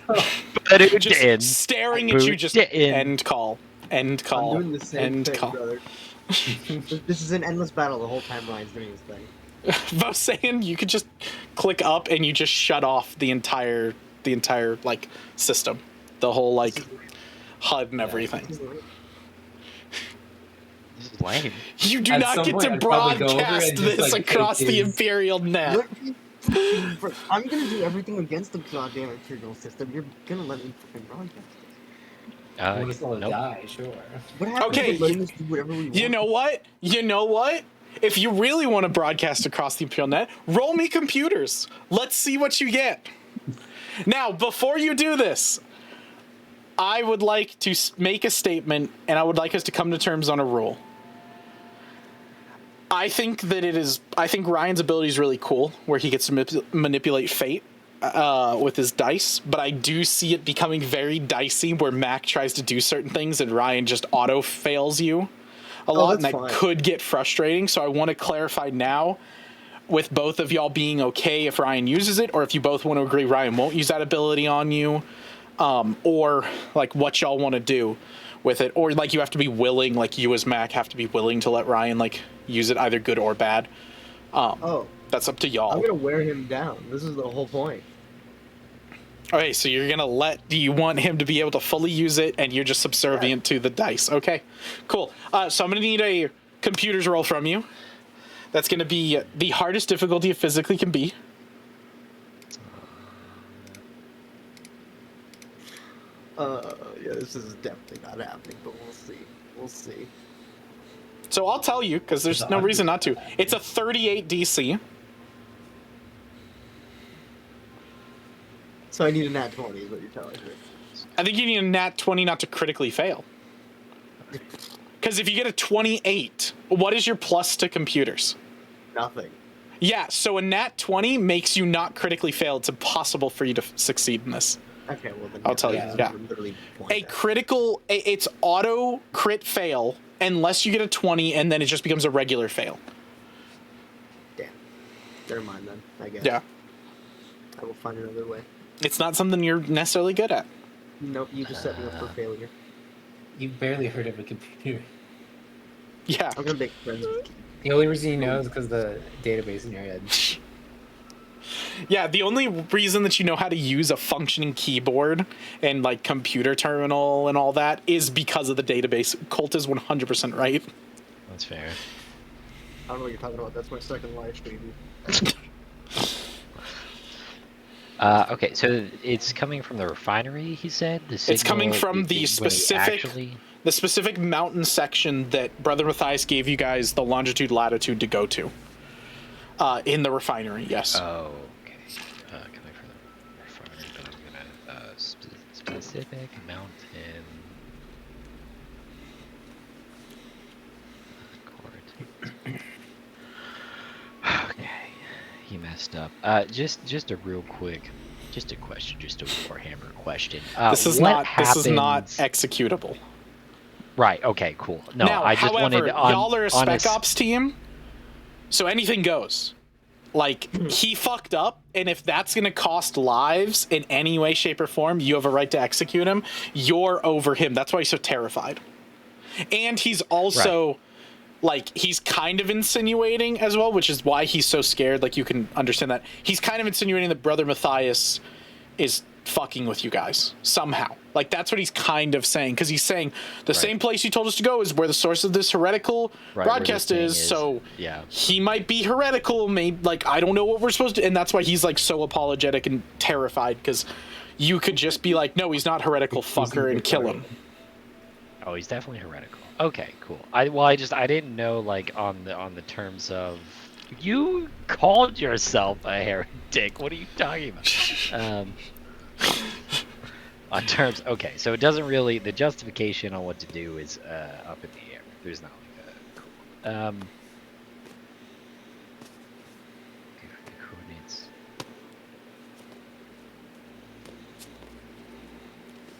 Booted Just in. staring at you, just Booted in. end call, end call, I'm doing the same end thing, call. brother. This is an endless battle the whole time Ryan's doing his thing. Vosean, you could just click up and you just shut off the entire like system, the whole like HUD and everything. This is lame. You do At not some get point, to I'd probably go over broadcast and just, this like, across take the his- Imperial net. I'm gonna do everything against the goddamn Imperial system. You're gonna let me fucking broadcast this. We're just gonna Nope. die, sure. What happens Okay, to letting us do whatever we want? You know what? You know what? If you really want to broadcast across the Imperial net, roll me computers. Let's see what you get. Now, before you do this, I would like to make a statement, and I would like us to come to terms on a rule. I think Ryan's ability is really cool, where he gets to manipulate fate with his dice, but I do see it becoming very dicey, where Mac tries to do certain things and Ryan just auto fails you a lot, and that's that fine. could get frustrating. So I want to clarify now, with both of y'all being okay if Ryan uses it, or if you both want to agree Ryan won't use that ability on you, or like what y'all want to do with it, or like you have to be willing, like you as Mac have to be willing to let Ryan like use it either good or bad. That's up to y'all. I'm gonna wear him down. This is the whole point. Okay, so you're gonna do you want him to be able to fully use it, and you're just subservient to the dice? Okay, cool. So I'm gonna need a computers roll from you. That's gonna be the hardest difficulty it physically can be. Yeah, this is definitely not happening, but we'll see. We'll see. So I'll tell you, because there's no reason not to. It's a 38 DC. So I need a nat 20 is what you're telling me. I think you need a nat 20 not to critically fail. Because if you get a 28, what is your plus to computers? Nothing. Yeah, so a nat 20 makes you not critically fail. It's impossible for you to succeed in this. Okay, well then. I'll tell you, yeah. Literally A critical, it's auto crit fail unless you get a 20, and then it just becomes a regular fail. Damn. Never mind then, I guess. Yeah. I will find another way. It's not something you're necessarily good at. Nope, you just set me up for failure. You barely heard of a computer. Yeah. I'm gonna make friends with The only reason you know is because of the database in your head. Yeah, the only reason that you know how to use a functioning keyboard and like computer terminal and all that is because of the database. Colt is 100% right. That's fair. I don't know what you're talking about. That's my second live stream. Okay, so it's coming from the refinery, he said? It's coming from the specific Actually... the specific mountain section that Brother Matthias gave you guys the longitude latitude to go to. In the refinery, yes. Oh, okay. Coming from the refinery, but I'm gonna specific mountain. Okay, he messed up. Just a real quick, just a question, just a Warhammer question. This is what not happens... executable. Right. Okay. Cool. No, Now, I just however, wanted on, y'all are a on spec ops team, so anything goes. Like, he fucked up, and if that's gonna cost lives in any way, shape, or form, you have a right to execute him. You're over him. That's why he's so terrified. And he's also, like, he's kind of insinuating as well, which is why he's so scared. Like, you can understand that. He's kind of insinuating that Brother Matthias is fucking with you guys somehow. Like, that's what he's kind of saying, because he's saying the same place you told us to go is where the source of this heretical broadcast is. So he might be heretical. Maybe, like, I don't know what we're supposed to. And that's why he's like so apologetic and terrified, because you could just be like, no, he's not heretical, fucker, and kill him. Oh, he's definitely heretical. Okay, cool. I didn't know, like, on the terms of, you called yourself a heretic. What are you talking about? On terms, okay, so it doesn't really, the justification on what to do is up in the air. There's not like a cool. Coordinates.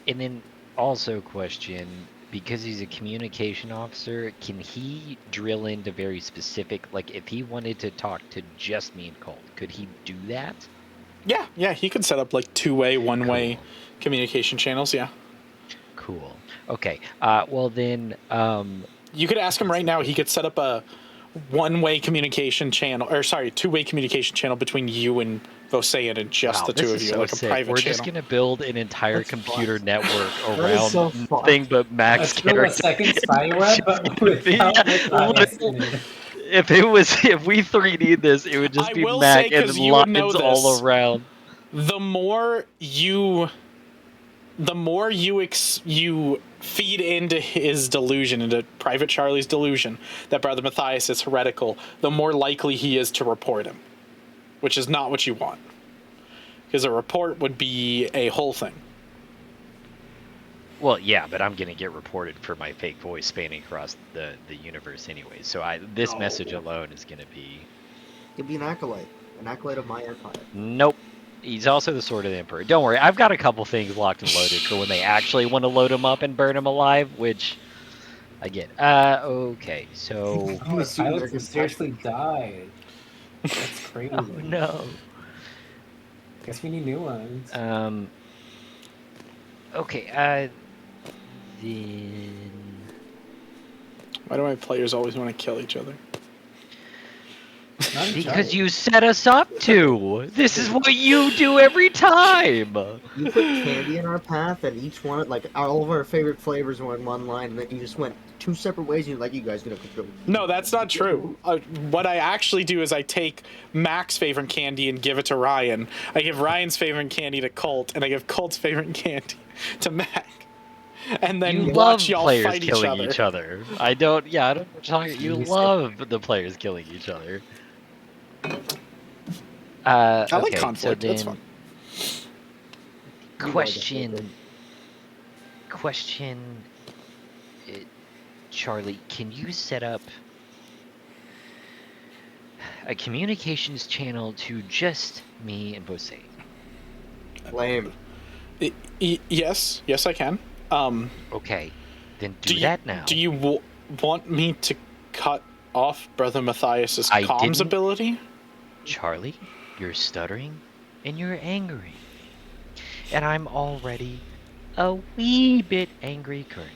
And then also question, because he's a communication officer, can he drill into very specific, like if he wanted to talk to just me and Colt, could he do that? Yeah, he could set up like two-way, one-way communication channels, yeah. Cool. Okay, well then... you could ask him right now, he could set up a one-way communication channel, or sorry, two-way communication channel between you and Vosean and just the two of you, so like a sick. private We're channel. just going to build an entire computer network That is around so fun. nothing but Max Let's build a characters. second spyware, but without Matthias in it. If we 3D'd this, it would just I be will Mac say, 'cause and you would know lines all this, around. The more you feed into his delusion, into Private Charlie's delusion, that Brother Matthias is heretical, the more likely he is to report him, which is not what you want. Because a report would be a whole thing. Well, yeah, but I'm going to get reported for my fake voice spanning across the universe anyway. So this message alone is going to be... He'll be an acolyte of my empire. Nope. He's also the Sword of the Emperor. Don't worry, I've got a couple things locked and loaded for when they actually want to load him up and burn him alive, which I get. Okay, so... Oh, the pilots have seriously died. That's crazy. Oh, no. Guess we need new ones. Okay, then... Why do my players always want to kill each other? Because you set us up to. This is what you do every time. You put candy in our path, and each one, like, all of our favorite flavors were in one line, and then you just went two separate ways, and you're like, you guys gonna go. No, that's not true. What I actually do is I take Mac's favorite candy and give it to Ryan. I give Ryan's favorite candy to Colt, and I give Colt's favorite candy to Mac. And then you watch love y'all players fight killing each other. I don't know what you're talking. You love the players killing each other. I like okay, conflict. So That's fun. Question, Charlie, can you set up a communications channel to just me and Bose? Lame. Yes, I can. Okay, then do that now. Do you want me to cut off Brother Matthias's comms ability? Charlie, you're stuttering and you're angry. And I'm already a wee bit angry currently.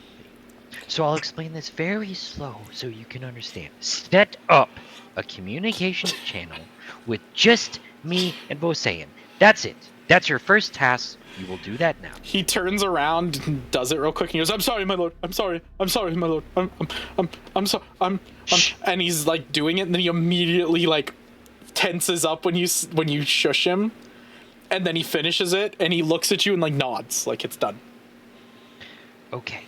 So I'll explain this very slow so you can understand. Set up a communications channel with just me and Vosean. That's it. That's your first task. You will do that now. He turns around and does it real quick and he goes, I'm sorry, my lord. I'm sorry, my lord. I'm sorry. And he's like doing it, and then he immediately like tenses up when you shush him, and then he finishes it and he looks at you and like nods like it's done. Okay.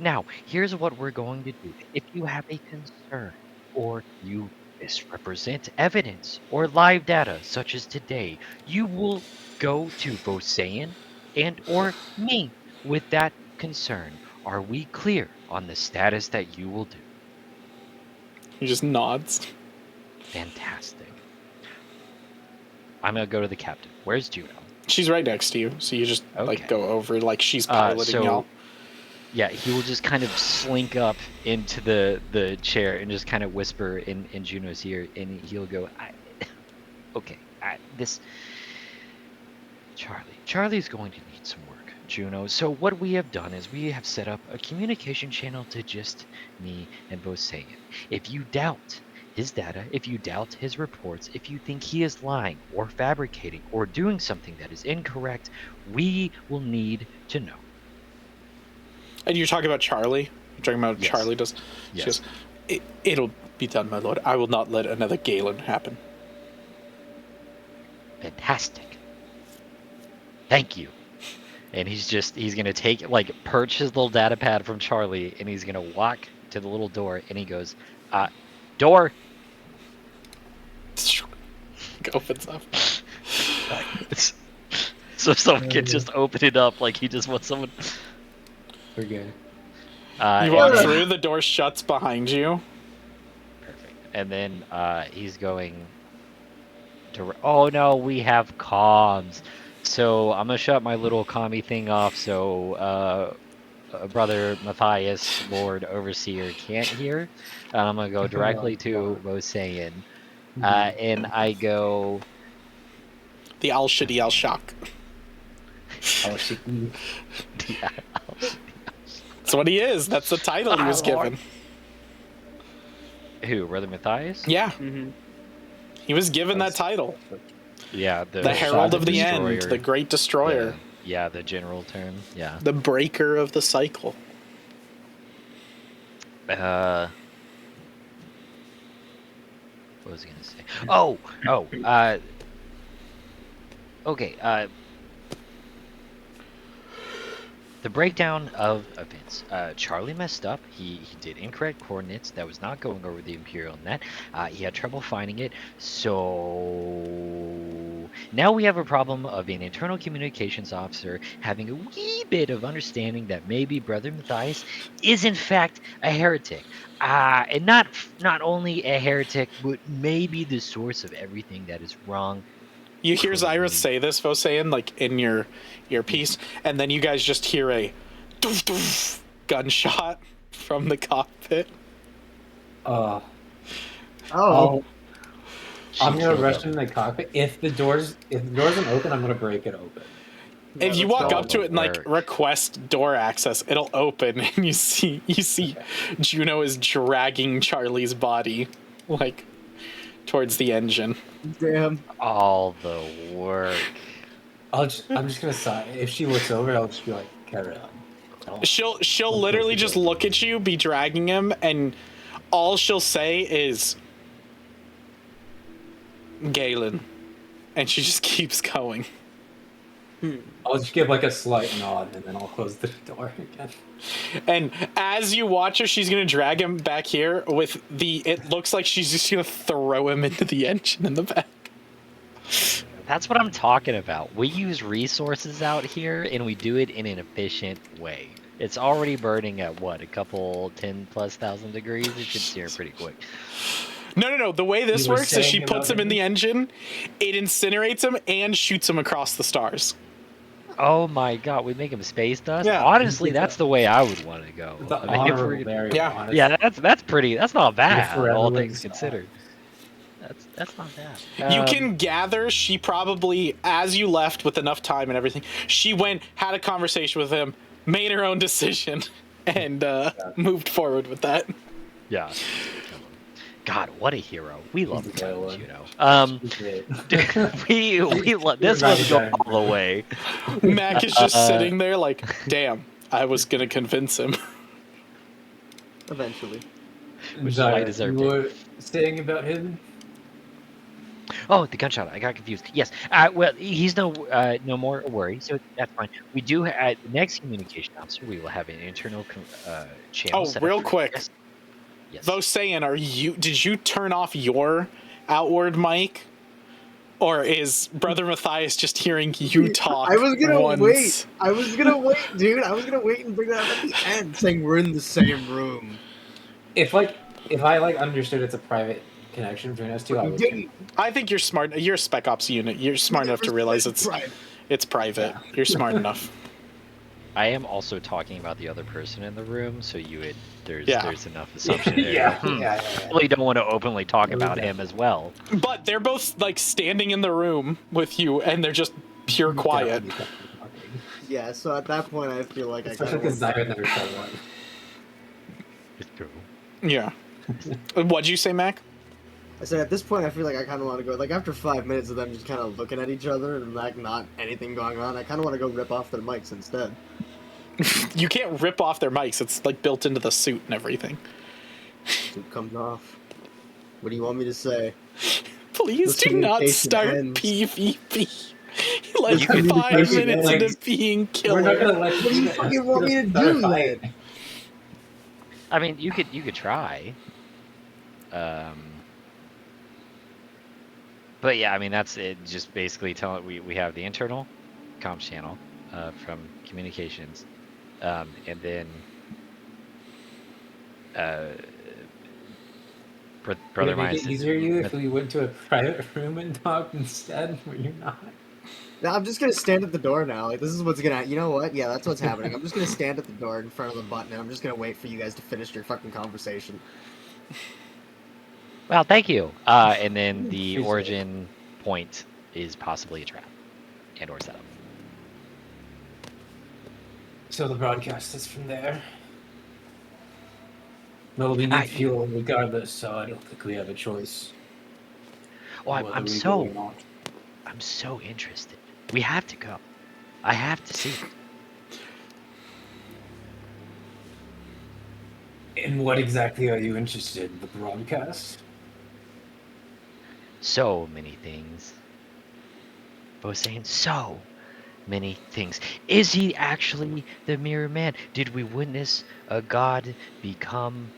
Now, here's what we're going to do. If you have a concern or you misrepresent evidence or live data such as today, you will go to Vosean and or me with that concern. Are we clear on the status that you will do? He just nods. Fantastic. I'm gonna go to the captain. Where's Juno? She's right next to you, so you just like go over like she's piloting y'all. Yeah, he will just kind of slink up into the chair and just kind of whisper in Juno's ear, and he'll go, okay, this Charlie's going to need some work, Juno. So what we have done is we have set up a communication channel to just me and Boseyan. If you doubt his data, if you doubt his reports, if you think he is lying or fabricating or doing something that is incorrect, we will need to know. And you're talking about Charlie? You're talking about Yes. Charlie does? Yes. She goes, it'll be done, my lord. I will not let another Galen happen. Fantastic. Thank you. And he's gonna take, like, perch his little data pad from Charlie, and he's gonna walk to the little door, and he goes, door. Opens up. So someone can just open it up, like he just wants someone. We're good. You walk through, the door shuts behind you. Perfect. And then he's going to. Oh no, we have comms. So I'm gonna shut my little commie thing off, so Brother Matthias, Lord Overseer, can't hear. And I'm gonna go directly to Boseyan, and I go. The Al Shadi Al Shak. Oh, shit. Yeah. That's what he is. That's the title he was given. Who, Brother Matthias? Yeah. Mm-hmm. He was given that title. Yeah, The Herald of the Destroyer. End, the Great Destroyer, Yeah, the general term. Yeah. the Breaker of the Cycle. What was I gonna say? Okay. The breakdown of events. Charlie messed up. He did incorrect coordinates. That was not going over the Imperial net. He had trouble finding it. So now we have a problem of an internal communications officer having a wee bit of understanding that maybe Brother Matthias is in fact a heretic. And not only a heretic, but maybe the source of everything that is wrong. You hear Zyra say this, Vosayan, like in your earpiece, and then you guys just hear a doof, doof, gunshot from the cockpit. Oh. Oh, I'm gonna killed rush him. in the cockpit. If the doors aren't open, I'm gonna break it open. If you let's walk go. up to it and like Work. request door access, it'll open, and you see Juno is dragging Charlie's body like towards the engine. damn. All the work. I'm just gonna sigh. If she looks over, I'll just be like, carry on. She'll literally just look at you, be dragging him, and all she'll say is Galen, and she just keeps going. I'll just give like a slight nod, and then I'll close the door again. And as you watch her, she's gonna drag him back here with it looks like she's just gonna throw him into the engine in the back. That's what I'm talking about. We use resources out here, and we do it in an efficient way. It's already burning at what, a couple 10,000+ degrees? It should sear pretty quick. No. The way this You were works is she saying puts about him in the engine, it incinerates him, and shoots him across the stars. Oh my god, we make him space dust? Yeah. Honestly, that's the way I would want to go. It's an I mean, if honorable we're burial, Yeah. honestly. yeah, that's not bad, forever all with things stars. considered. That's not bad. You can gather she probably, as you left with enough time and everything, she went, had a conversation with him, made her own decision, and moved forward with that. Yeah. God, what a hero. We love He's a him, villain. you know. He's great. We love this one's going all the way. Mac is just sitting there like, damn, I was gonna convince him. Eventually. Which Zyra, light is our you pick? were saying about him? Oh, the gunshot. I got confused. Yes. Well, he's no more a worry, so that's fine. We do at the next communication officer. We will have an internal channel. Oh, set real up. quick. Yes. Yes. Vosayan, did you turn off your outward mic? Or is Brother Matthias just hearing you talk? I was gonna once? wait. I was gonna wait, dude. I was gonna wait and bring that up at the end, saying we're in the same room. If I understood it's a private connection between us two, I You would. didn't. I think you're smart. You're a Spec Ops unit. You're smart enough to realize it's private. Yeah. You're smart enough. I am also talking about the other person in the room, so there's Yeah. there's enough assumption there. Yeah, Like, yeah. really don't want to openly talk Yeah, about yeah. him as well. But they're both like standing in the room with you, and they're just pure quiet. Definitely talking. Yeah, so at that point, I feel like Especially because Zyra never showed up. It's true. Yeah. What'd you say, Mac? I said at this point, I feel like I kind of want to go. Like after 5 minutes of them just kind of looking at each other and like not anything going on, I kind of want to go rip off their mics instead. You can't rip off their mics. It's like built into the suit and everything. Suit comes off. What do you want me to say? Please The do not communication start ends. PvP. Like You could- 5 communication minutes ends. into being We're not killer. gonna let What do you fucking want me to do then? I mean, you could try. But yeah, I mean that's it. Just basically telling we have the internal comms channel from communications, and then Would brother it make mine. it easier you if we went to a private room and talked instead, where you're not? No, I'm just gonna stand at the door now. Like this is what's gonna. You know what? Yeah, that's what's happening. I'm just gonna stand at the door in front of the button, and I'm just gonna wait for you guys to finish your fucking conversation. Well, thank you. And then the Appreciate it. origin point is possibly a trap and/or setup. So the broadcast is from there. Well, we need I- fuel regardless, so I don't think we have a choice. Oh, whether we go or not. I'm so interested. We have to go. I have to see it. In what exactly are you interested in? The broadcast? So many things. I was saying so many things. Is he actually the mirror man? Did we witness a god become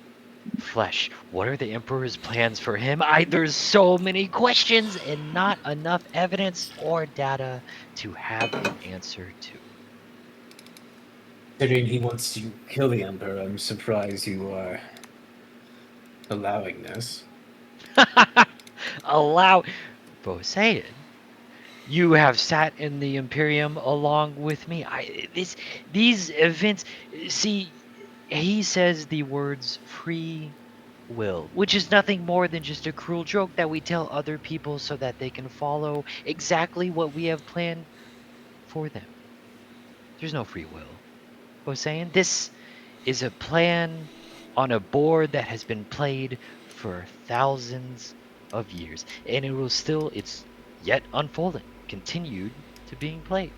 flesh? What are the Emperor's plans for him? There's so many questions and not enough evidence or data to have an answer to. Considering he wants to kill the Emperor, I'm surprised you are allowing this. Allow Poseidon. You have sat in the Imperium along with me. These events. See, he says the words free will, which is nothing more than just a cruel joke that we tell other people so that they can follow exactly what we have planned for them. There's no free will. Hossein, this is a plan on a board that has been played for thousands of years, and it's yet unfolding, continued to being played.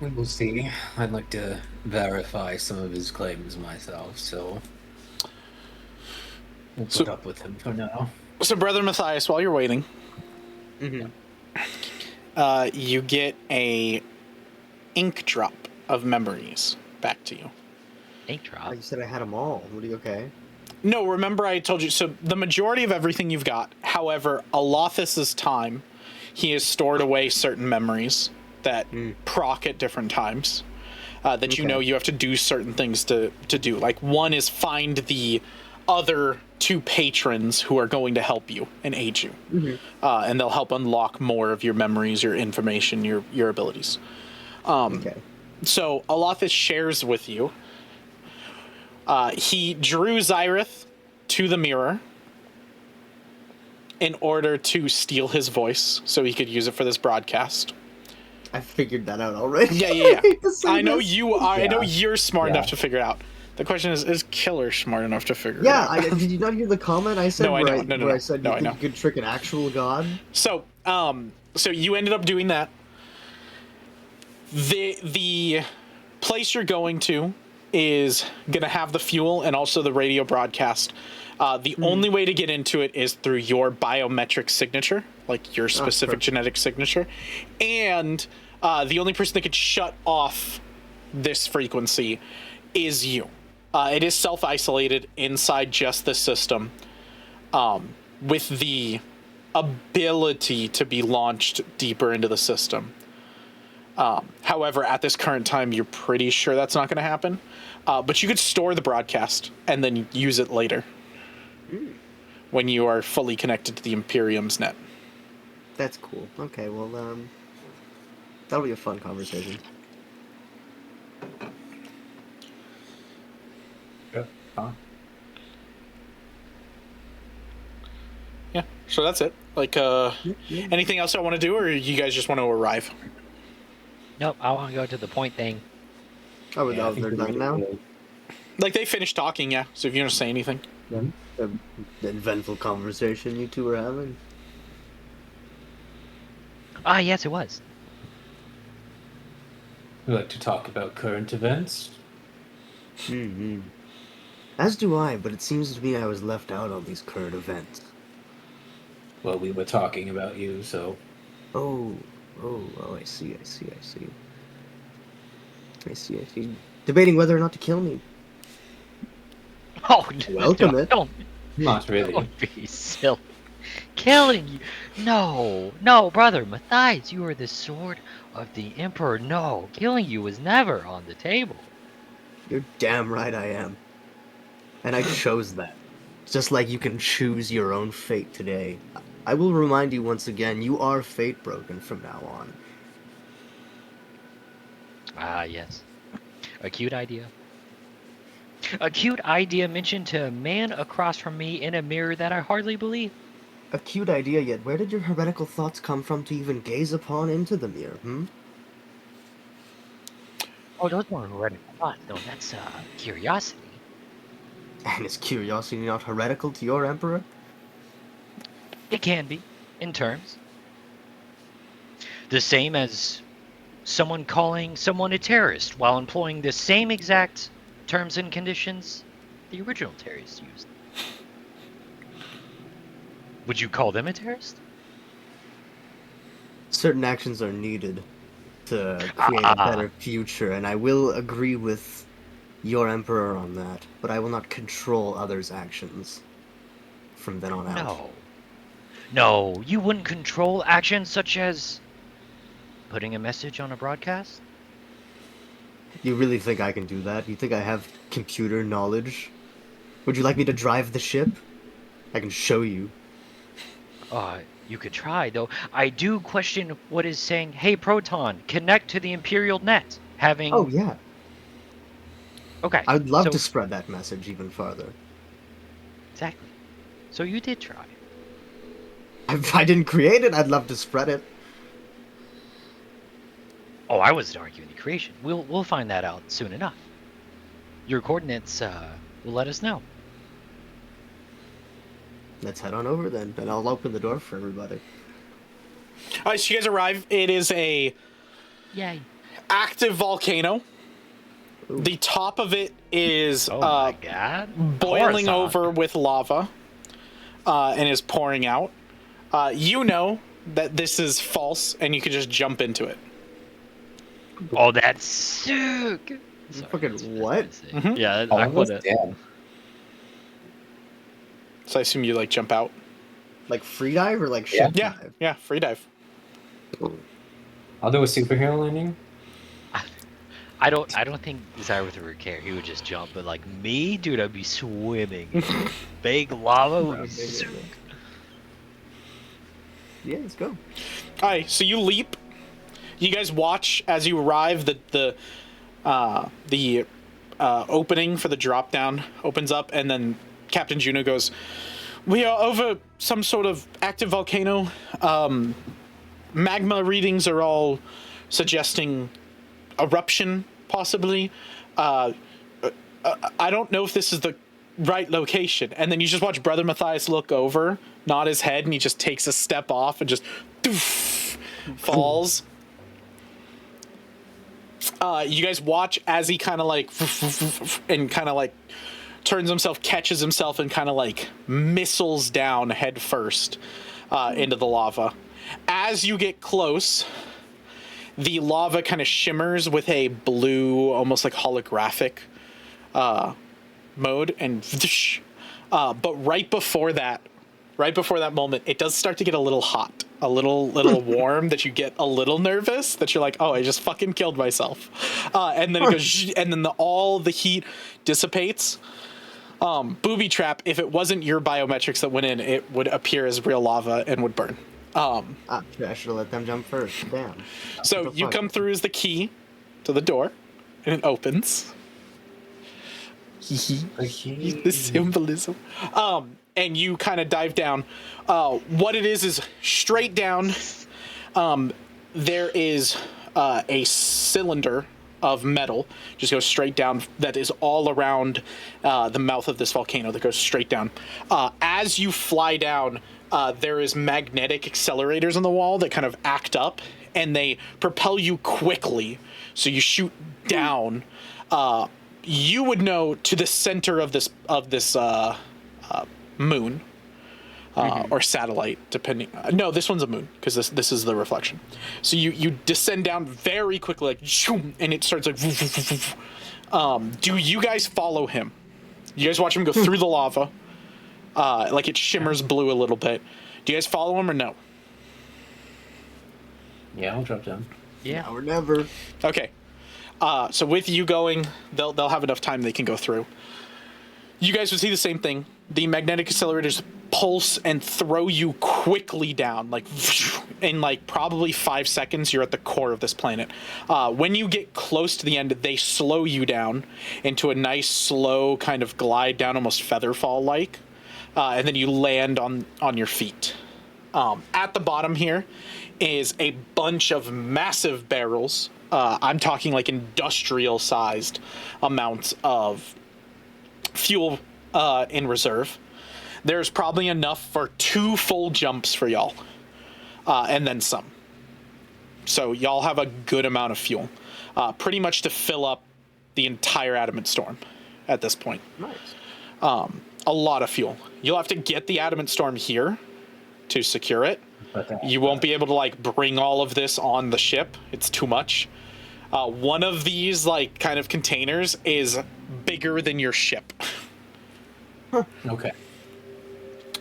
We will see. I'd like to verify some of his claims myself, so we'll put up with him for now. So, Brother Matthias, while you're waiting, Mm-hmm. you get a ink drop of memories back to you. Ink drop. You said I had them all. What are you okay? No, remember I told you, so the majority of everything you've got, however, Alothis's time, he has stored away certain memories that proc at different times, that you know you have to do certain things to do. Like, one is find the other two patrons who are going to help you and aid you. And they'll help unlock more of your memories, your information, your abilities. Okay. So Alothis shares with you. He drew Zyrith to the mirror in order to steal his voice so he could use it for this broadcast. I figured that out already. Yeah. hate to say I know this. you are. I know you're smart Yeah. enough to figure it out. The question is Killer smart enough to figure it Yeah, out? did you not hear the comment I said No, I where, know. I, No, where I said no, you I think know. you could trick an actual god? So you ended up doing that. The place you're going to is going to have the fuel and also the radio broadcast. The only way to get into it is through your biometric signature, like your specific perfect. genetic signature. And the only person that could shut off this frequency is you. It is self-isolated inside just the system, with the ability to be launched deeper into the system. However, at this current time, you're pretty sure that's not going to happen. But you could store the broadcast and then use it later when you are fully connected to the Imperium's net. That's cool. Okay, well, That'll be a fun conversation. Yeah. Huh? Yeah, so that's it. Like, anything else I want to do, or you guys just want to arrive? Nope, I want to go to the point thing. Oh, Yeah, I oh, think they're we're done ready now? to go. Like, they finished talking, yeah. So if you want to say anything. The eventful conversation you two were having. Ah, yes, it was. We like to talk about current events. Mm-hmm. As do I, but it seems to me I was left out on these current events. Well, we were talking about you, so Oh, I see. Debating whether or not to kill me. Oh, Welcome it. not really. Don't be silly. Killing you. No, brother. Matthias, you are the sword of the Emperor. No, killing you was never on the table. You're damn right I am. And I chose that. Just like you can choose your own fate today. I will remind you once again, you are Fatebroken from now on. Ah, yes. A cute idea. A cute idea mentioned to a man across from me in a mirror that I hardly believe. A cute idea, yet where did your heretical thoughts come from to even gaze upon into the mirror, Oh, those weren't heretical thoughts, though. That's curiosity. And is curiosity not heretical to your emperor? It can be, in terms. The same as someone calling someone a terrorist while employing the same exact terms and conditions the original terrorists used. Would you call them a terrorist? Certain actions are needed to create a better future, and I will agree with your emperor on that, but I will not control others' actions from then on out. No, you wouldn't control actions such as putting a message on a broadcast? You really think I can do that? You think I have computer knowledge? Would you like me to drive the ship? I can show you. You could try, though. I do question what is saying, hey, Proton, connect to the Imperial net. Having... Oh, yeah. Okay. I'd love so... to spread that message even farther. Exactly. So you did try. If I didn't create it, I'd love to spread it. Oh, I wasn't arguing the creation. We'll find that out soon enough. Your coordinates will let us know. Let's head on over then, and I'll open the door for everybody. All right, so you guys arrive. It is a Yay. active volcano. Ooh. The top of it is Oh my god. boiling Coruscant. over with lava and is pouring out. You know that this is false, and you can just jump into it. Oh, that's sick. Sorry, Fucking that's what? sick. Mhm. Yeah, All I of us put it. dead. So I assume you like jump out. Like free dive or like ship Yeah, dive? yeah, free dive. I'll do a superhero landing. I don't think Zyroth would care. He would just jump. But like me, dude, I'd be swimming. Big lava would be sick. Yeah, let's go. All right, so you leap. You guys watch as you arrive. The opening for the drop down opens up, and then Captain Juno goes, "We are over some sort of active volcano. Magma readings are all suggesting eruption, possibly. I don't know if this is the right location." And then you just watch Brother Matthias look over, nod his head, and he just takes a step off and just falls. You guys watch as he kind of like and kind of like turns himself, catches himself, and kind of like missiles down head first into the lava. As you get close, the lava kind of shimmers with a blue, almost like holographic mode, and but right before that moment, it does start to get a little hot, a little warm, that you get a little nervous, that you're like, oh, I just fucking killed myself. And then it goes, and then all the heat dissipates. Booby trap, if it wasn't your biometrics that went in, it would appear as real lava and would burn. I should have let them jump first. Damn. So What the you fuck? come through as the key to the door, and it opens. The symbolism. And you kind of dive down. What it is straight down. There is a cylinder of metal, just goes straight down, that is all around the mouth of this volcano that goes straight down. As you fly down, there is magnetic accelerators on the wall that kind of act up, and they propel you quickly. So you shoot down. You would know to the center of this moon. Or satellite, depending. No, this one's a moon because this is the reflection. So you descend down very quickly, like, shoom, and it starts like. Do you guys follow him? You guys watch him go through the lava, like it shimmers blue a little bit. Do you guys follow him or no? Yeah, I'll drop down. Yeah. Now or never. Okay. So with you going, they'll have enough time they can go through. You guys would see the same thing. The magnetic accelerators pulse and throw you quickly down, like in like probably 5 seconds. You're at the core of this planet. When you get close to the end, they slow you down into a nice slow kind of glide down, almost feather fall like, and then you land on your feet. At the bottom here is a bunch of massive barrels. I'm talking like industrial sized amounts of fuel in reserve. There's probably enough for 2 full jumps for y'all, and then some. So y'all have a good amount of fuel, pretty much to fill up the entire adamant storm at this point. Nice. A lot of fuel. You'll have to get the adamant storm here to secure it. You won't be able to like bring all of this on the ship. It's too much. One of these like kind of containers is bigger than your ship. Okay.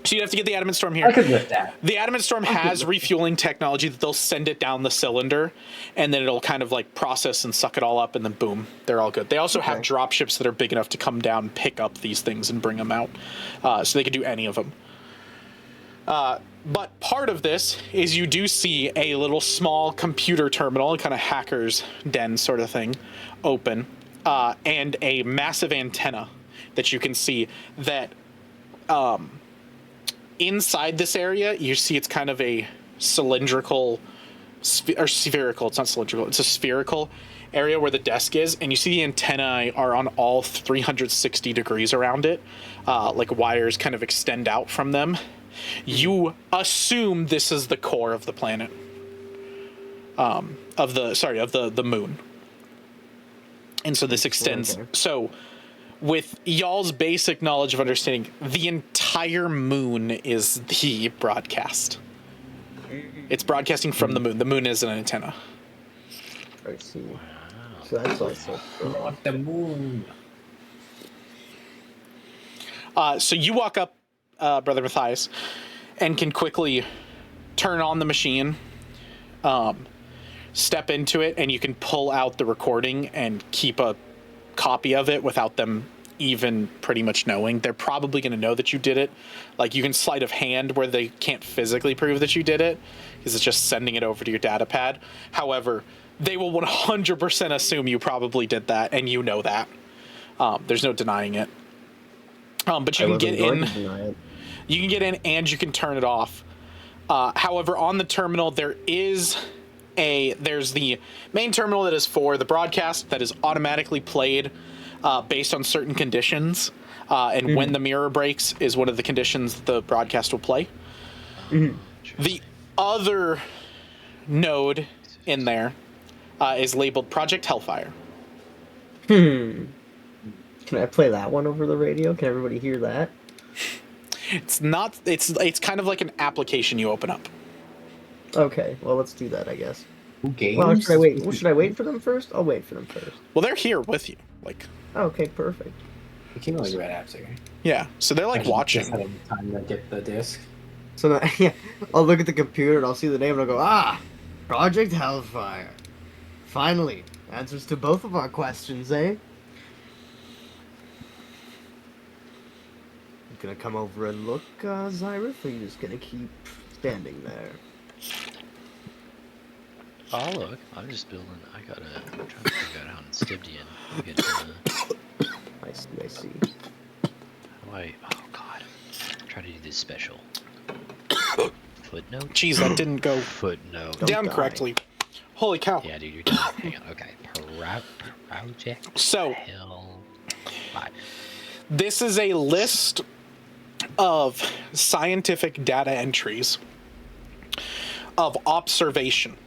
So you have to get the adamant storm I here. could lift that. The adamant storm has refueling technology that they'll send it down the cylinder, and then it'll kind of like process and suck it all up, and then boom, they're all good. They also have drop ships that are big enough to come down, pick up these things, and bring them out, so they can do any of them. But part of this is you do see a little small computer terminal, kind of hacker's den sort of thing, open, and a massive antenna that you can see that inside this area, you see it's kind of a cylindrical, or spherical, it's not cylindrical, it's a spherical area where the desk is, and you see the antennae are on all 360 degrees around it, like wires kind of extend out from them. You assume this is the core of the planet, of the moon. And so this extends, Okay. so with y'all's basic knowledge of understanding, the entire moon is the broadcast. It's broadcasting from the moon. The moon is an antenna. I see. So that's also. Not the moon. So you walk up, Brother Matthias, and can quickly turn on the machine, step into it, and you can pull out the recording and keep a copy of it without them even pretty much knowing. They're probably going to know that you did it. Like, you can sleight of hand where they can't physically prove that you did it, because it's just sending it over to your data pad. However, they will 100% assume you probably did that, and you know that. There's no denying it. But you can get in. You can get in and you can turn it off. However, on the terminal, there's the main terminal that is for the broadcast that is automatically played based on certain conditions. And when the mirror breaks is one of the conditions the broadcast will play. The other node in there is labeled Project Hellfire. Can I play that one over the radio? Can everybody hear that? It's not. It's kind of like an application you open up. Okay, well let's do that, I guess. Games? Well, should I wait? Should I wait for them first? I'll wait for them first. Well, they're here with you. Like, Okay, perfect. You can only read apps here. yeah. So they're like watching. Just having time to get the disc. So now, yeah, I'll look at the computer and I'll see the name and I'll go, Project Hellfire. Finally, answers to both of our questions, eh? You gonna come over and look, Zyrith, or you just gonna keep standing there? Oh look, I'm just building. I'm trying to figure out how in Stygian you get. I see. Oh god, try to do this special. Footnote. Jeez, that didn't go Footnote. Don't down die. correctly. Holy cow. Yeah, dude, you're done. Hang on. Okay. Project. So- Hell. 5. This is a list of scientific data entries of observation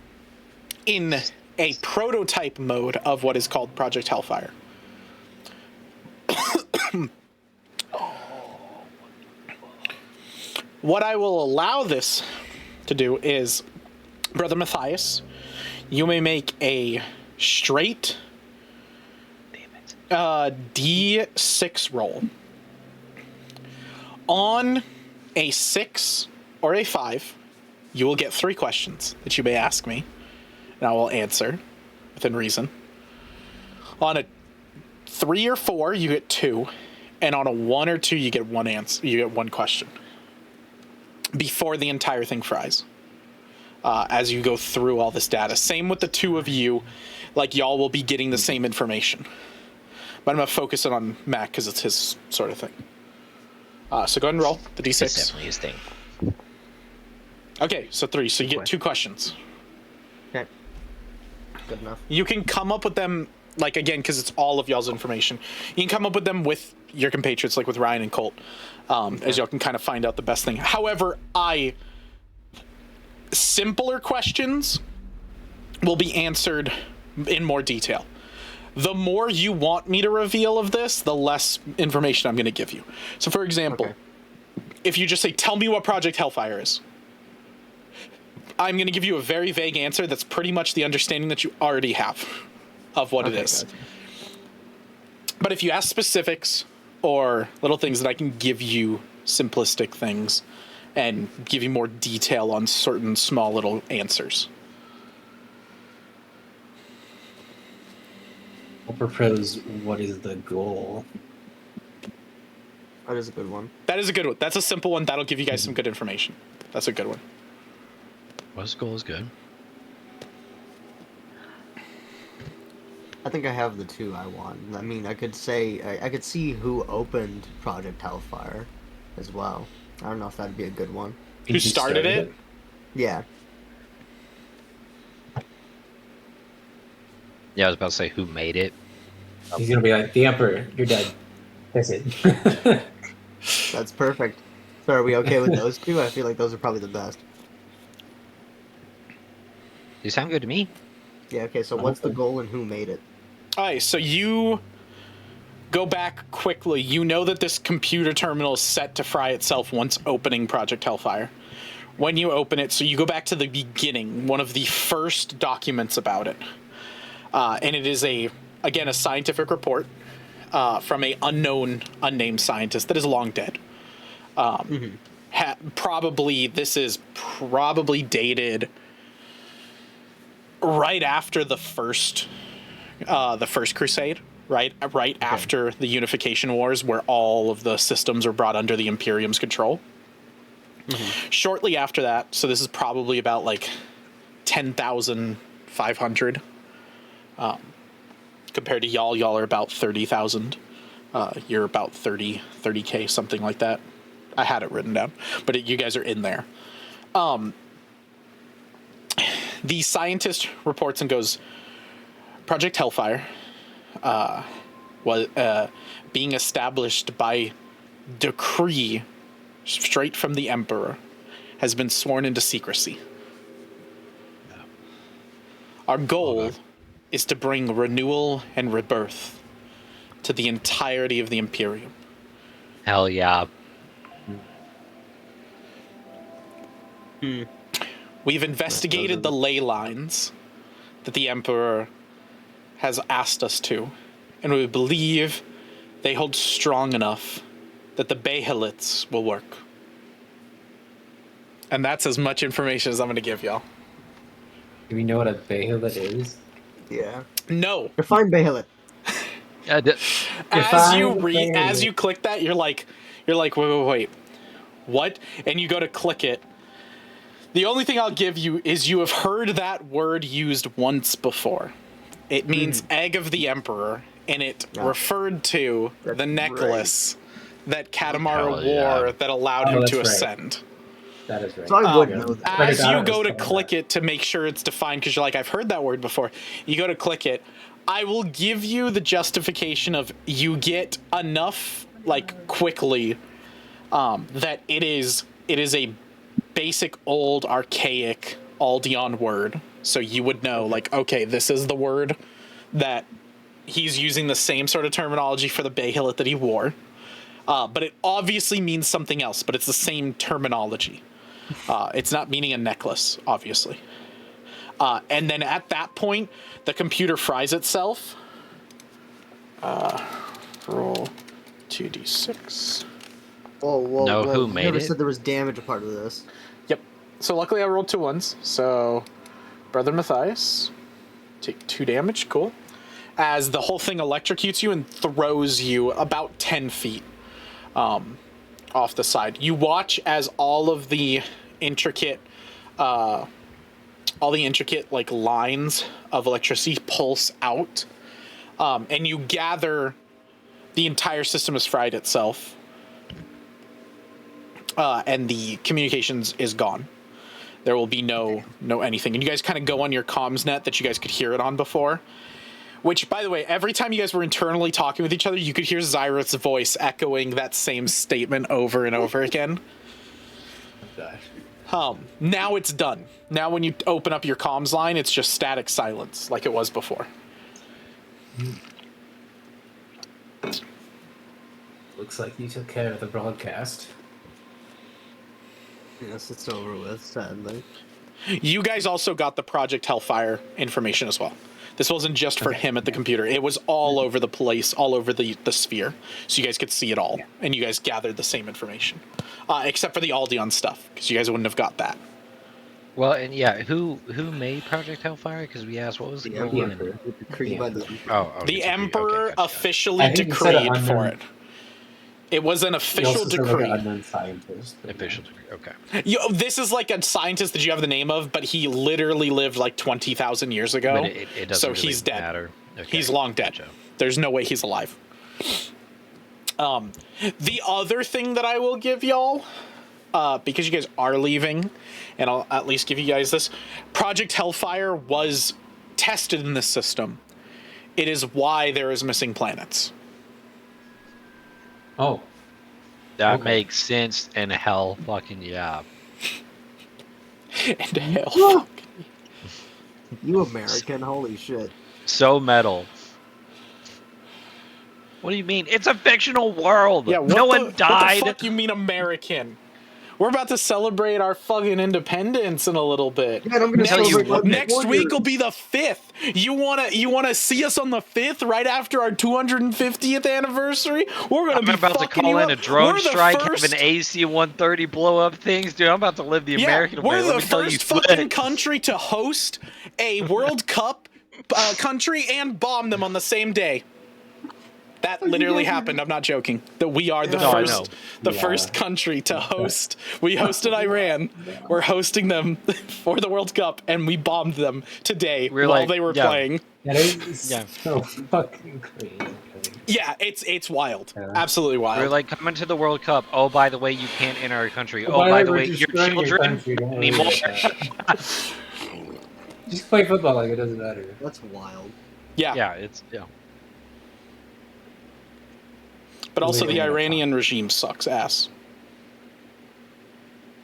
in a prototype mode of what is called Project Hellfire. What I will allow this to do is, Brother Matthias, you may make a straight D6 roll. On a 6 or a 5, you will get 3 questions that you may ask me, and I will answer within reason. On a 3 or 4, you get 2, and on a 1 or 2, you get 1 answer. You get 1 question before the entire thing fries. As you go through all this data, same with the 2 of you, like y'all will be getting the same information. But I'm gonna focus it on Mac because it's his sort of thing. So go ahead and roll the d6. That's definitely his thing. Okay, so 3. So you get 2 questions. Okay. Good enough. You can come up with them, like, again, because it's all of y'all's information. You can come up with them with your compatriots, like with Ryan and Colt, as y'all can kind of find out the best thing. However, simpler questions will be answered in more detail. The more you want me to reveal of this, the less information I'm going to give you. So, for example, if you just say, tell me what Project Hellfire is, I'm going to give you a very vague answer that's pretty much the understanding that you already have of what it is. Gotcha. But if you ask specifics or little things that I can give you simplistic things and give you more detail on certain small little answers. I'll propose what is the goal. That is a good one. That is a good one. That's a simple one. That'll give you guys some good information. That's a good one. What's goal is good. I think I have the 2 I want. I mean, I could say I could see who opened Project Hellfire as well. I don't know if that'd be a good one. Who started it? Yeah. Yeah, I was about to say who made it. He's gonna be like, the Emperor, you're dead. That's it. That's perfect. So are we okay with those 2? I feel like those are probably the best. You sound good to me. Yeah, okay, so what's the goal and who made it? All right, so you go back quickly. You know that this computer terminal is set to fry itself once opening Project Hellfire. When you open it, so you go back to the beginning, one of the first documents about it. And it is, again, a scientific report from a unnamed scientist that is long dead. This is probably dated right after the first crusade, right after the Unification Wars, where all of the systems are brought under the Imperium's control. Shortly after that, so this is probably about like 10,500 compared to y'all are about 30,000. You're about 30k, something like that. I had it written down, but you guys are in there. The scientist reports and goes, Project Hellfire was being established by decree straight from the Emperor, has been sworn into secrecy. Our goal is to bring renewal and rebirth to the entirety of the Imperium. Hell yeah. We've investigated the ley lines that the Emperor has asked us to, and we believe they hold strong enough that the Behelites will work. And that's as much information as I'm going to give y'all. Do we know what a Behelit is? Yeah. No. Define Behelit. As you click that, you're like, wait, what? And you go to click it. The only thing I'll give you is you have heard that word used once before. It means egg of the emperor, and it referred to the necklace that Katamara wore that allowed him to ascend. That is right. So I would know that. As you go to click it to make sure it's defined, because you're like, I've heard that word before. You go to click it. I will give you the justification of you get enough, like, quickly, that it is a basic, old, archaic Aldeon word. So you would know, like, okay, this is the word that he's using the same sort of terminology for the Bayhillet that he wore. But it obviously means something else, but it's the same terminology. It's not meaning a necklace, obviously. And then at that point, the computer fries itself. Roll 2d6. Know who made never it? said there was damage a part of this. Yep. So luckily I rolled 2 ones. So, Brother Matthias, take 2 damage. Cool. As the whole thing electrocutes you and throws you about 10 feet off the side. You watch as all the intricate like lines of electricity pulse out, and you gather the entire system has fried itself, and the communications is gone. There will be no anything, and you guys kind of go on your comms net that you guys could hear it on before. Which, by the way, every time you guys were internally talking with each other, you could hear Zyrath's voice echoing that same statement over and over again. Now it's done. Now when you open up your comms line, it's just static silence, like it was before. Looks like you took care of the broadcast. Yes, it's over with, sadly. You guys also got the Project Hellfire information as well. This wasn't just for him at the computer. It was all over the place, all over the sphere. So you guys could see it all. And you guys gathered the same information. Except for the Aldeon stuff, because you guys wouldn't have got that. Well, and yeah, who made Project Hellfire? Because we asked what was the goal. Decreed by the The Emperor okay, gotcha. officially I think you said decreed for it. It was an He official also said, like, decree. an unknown scientist. but Official decree. Okay. This is like a scientist that you have the name of, but he literally lived like 20,000 years ago. But it doesn't so really he's dead. matter. Okay. He's long dead. Gotcha. There's no way he's alive. The other thing that I will give y'all, because you guys are leaving, and I'll at least give you guys this, Project Hellfire was tested in this system. It is why there is missing planets. Oh, That Okay. makes sense, and hell fucking yeah. And hell. You American, holy shit. So metal. What do you mean? It's a fictional world. Yeah, no one What died. the fuck you mean American? We're about to celebrate our fucking independence in a little bit. Man, I'm gonna celebrate my Next 4 week years. will be the 5th. You wanna see us on the 5th, right after our 250th anniversary? We're gonna I'm be about to fucking call you in a up. drone We're the strike, first- have an AC-130 blow up things, dude. I'm about to live the American way. we're Let the me tell you first fucking what. country to host a World Cup country and bomb them on the same day. That literally happened. I'm not joking. That we are the No, I know. first country to host. We hosted Iran. We're hosting them for the World Cup, and we bombed them today We're while like- they were yeah. playing. that is Yeah. so fucking crazy. Yeah, it's wild. Yeah. Absolutely wild. We're like, coming to the World Cup. Oh, by the way, you can't enter our country. Oh, Oh, by the we're way, your destroying your children country, don't worry anymore. about that. Just play football like it doesn't matter. That's wild. yeah. Yeah, it's yeah. But also the Leaving the Iranian regime sucks ass.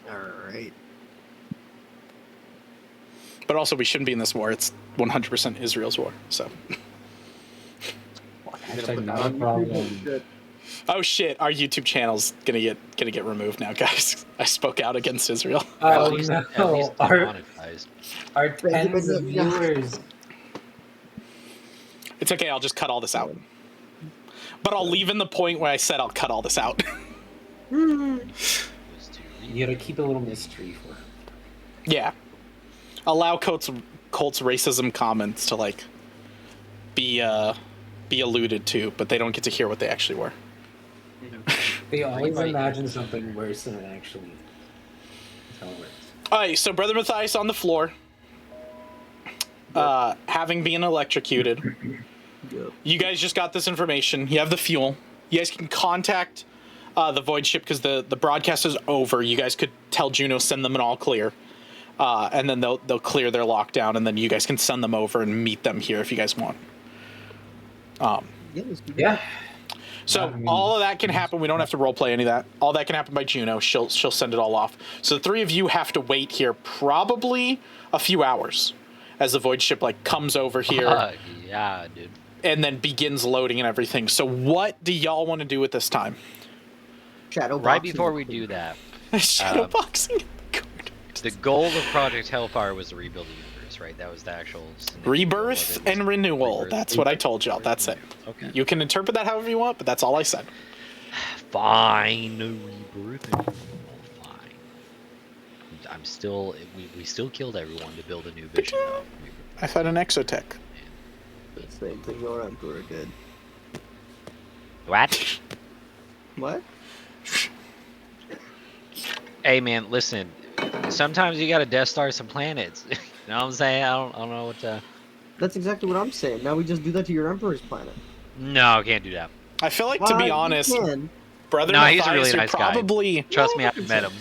Alright. But also we shouldn't be in this war. It's 100% Israel's war. So. Hashtag not a problem. Oh shit! Our YouTube channel's gonna get removed now, guys. I spoke out against Israel. Oh At least no, they're monetized. our tens of viewers. It's okay. I'll just cut all this out. But I'll leave in the point where I said I'll cut all this out. You gotta keep a little mystery for it. Yeah. Allow Colt's racism comments to like be alluded to, but they don't get to hear what they actually were. They always Anybody- imagine something worse than it actually is. All right, so Brother Matthias on the floor, having been electrocuted. Yep. You guys just got this information. You have the fuel. You guys can contact the void ship because the broadcast is over. You guys could tell Juno, send them an all clear, and then they'll clear their lockdown, and then you guys can send them over and meet them here if you guys want. Yeah. So I mean, all of that can happen. We don't have to roleplay any of that. All that can happen by Juno. She'll send it all off. So the three of you have to wait here probably a few hours as the void ship like comes over here Yeah, dude. and then begins loading and everything. So what do y'all want to do at this time? Shadow Right boxing. before we do that, Shadow boxing. the goal of Project Hellfire was to rebuild the universe, right? That was the actual scenario Rebirth of it. and renewal. Rebirth. That's what I told y'all. That's it. Okay. You can interpret that however you want, but that's all I said. Fine. Rebirth and renewal. Fine. I'm still. We still killed everyone to build a new vision. Though. I thought an exotech. The same thing your Emperor did. What? What? Hey man, listen. Sometimes you gotta Death Star some planets. You know what I'm saying? I don't know what to. That's exactly what I'm saying. Now we just do that to your Emperor's planet. No, can't do that. I feel like, to be You honest, can. Brother No, he's a Matthias, really you're nice guy. probably Trust me, I've met him.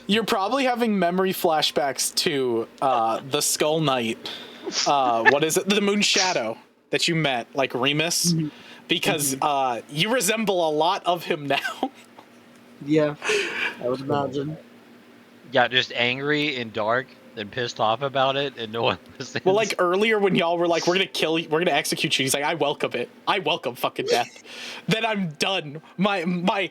you're probably having memory flashbacks to the Skull Knight. What is it? The Moon Shadow that you met, like Remus, because you resemble a lot of him now. Yeah, I would imagine. Yeah, just angry and dark and pissed off about it, and no one listens. Well, like earlier when y'all were like, "We're gonna kill you, we're gonna execute you," he's like, "I welcome it. I welcome fucking death." Then I'm done. My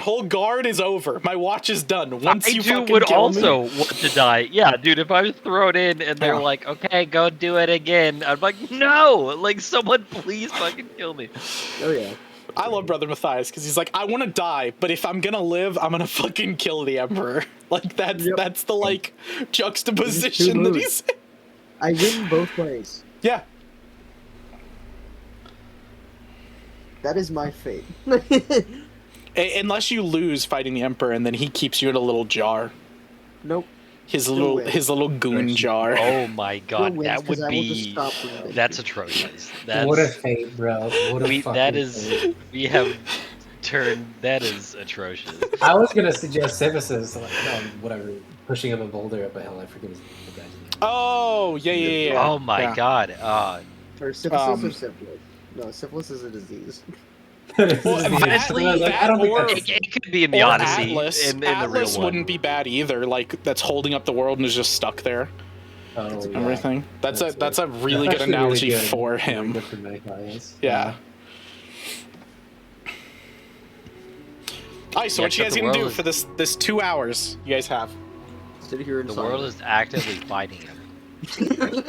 whole guard is over. My watch is done. Once I you too fucking would kill also me, want to die. Yeah, dude, if I was thrown in and they're Yeah. like, okay, go do it again, I'm like, no! Like, someone please fucking kill me. Oh yeah. I love Brother Matthias because he's like, I want to die, but if I'm gonna live, I'm gonna fucking kill the Emperor. Like that's the like juxtaposition that he's. I win both ways. Yeah. That is my fate. Unless you lose fighting the Emperor, and then he keeps you in a little jar. Nope. His Still little goon jar. Oh my god, wins, that 'cause would I will just be. stop breathing. That's atrocious. That's, What a fate, bro. What a fucking that is. fate. We have turned. That is atrocious. I was gonna suggest Sisyphus, like, whatever, pushing up a boulder up a hill. I forget his guy's name. Oh yeah. Oh my Yeah. god. Or syphilis or Um, syphilis. No, syphilis is a disease. Well, Honestly, that I don't think or- that's. It could be in the Or Odyssey. Atlas. In the real Atlas one. wouldn't be bad either. Like that's holding up the world and is just stuck there. Oh, And yeah. everything. That's a really That's good actually analogy really good. for Really him. good for Matthias. Yeah. Alright, so Yeah, what you guys except the gonna do world for this 2 hours you guys have? Sit here in The world is actively fighting him.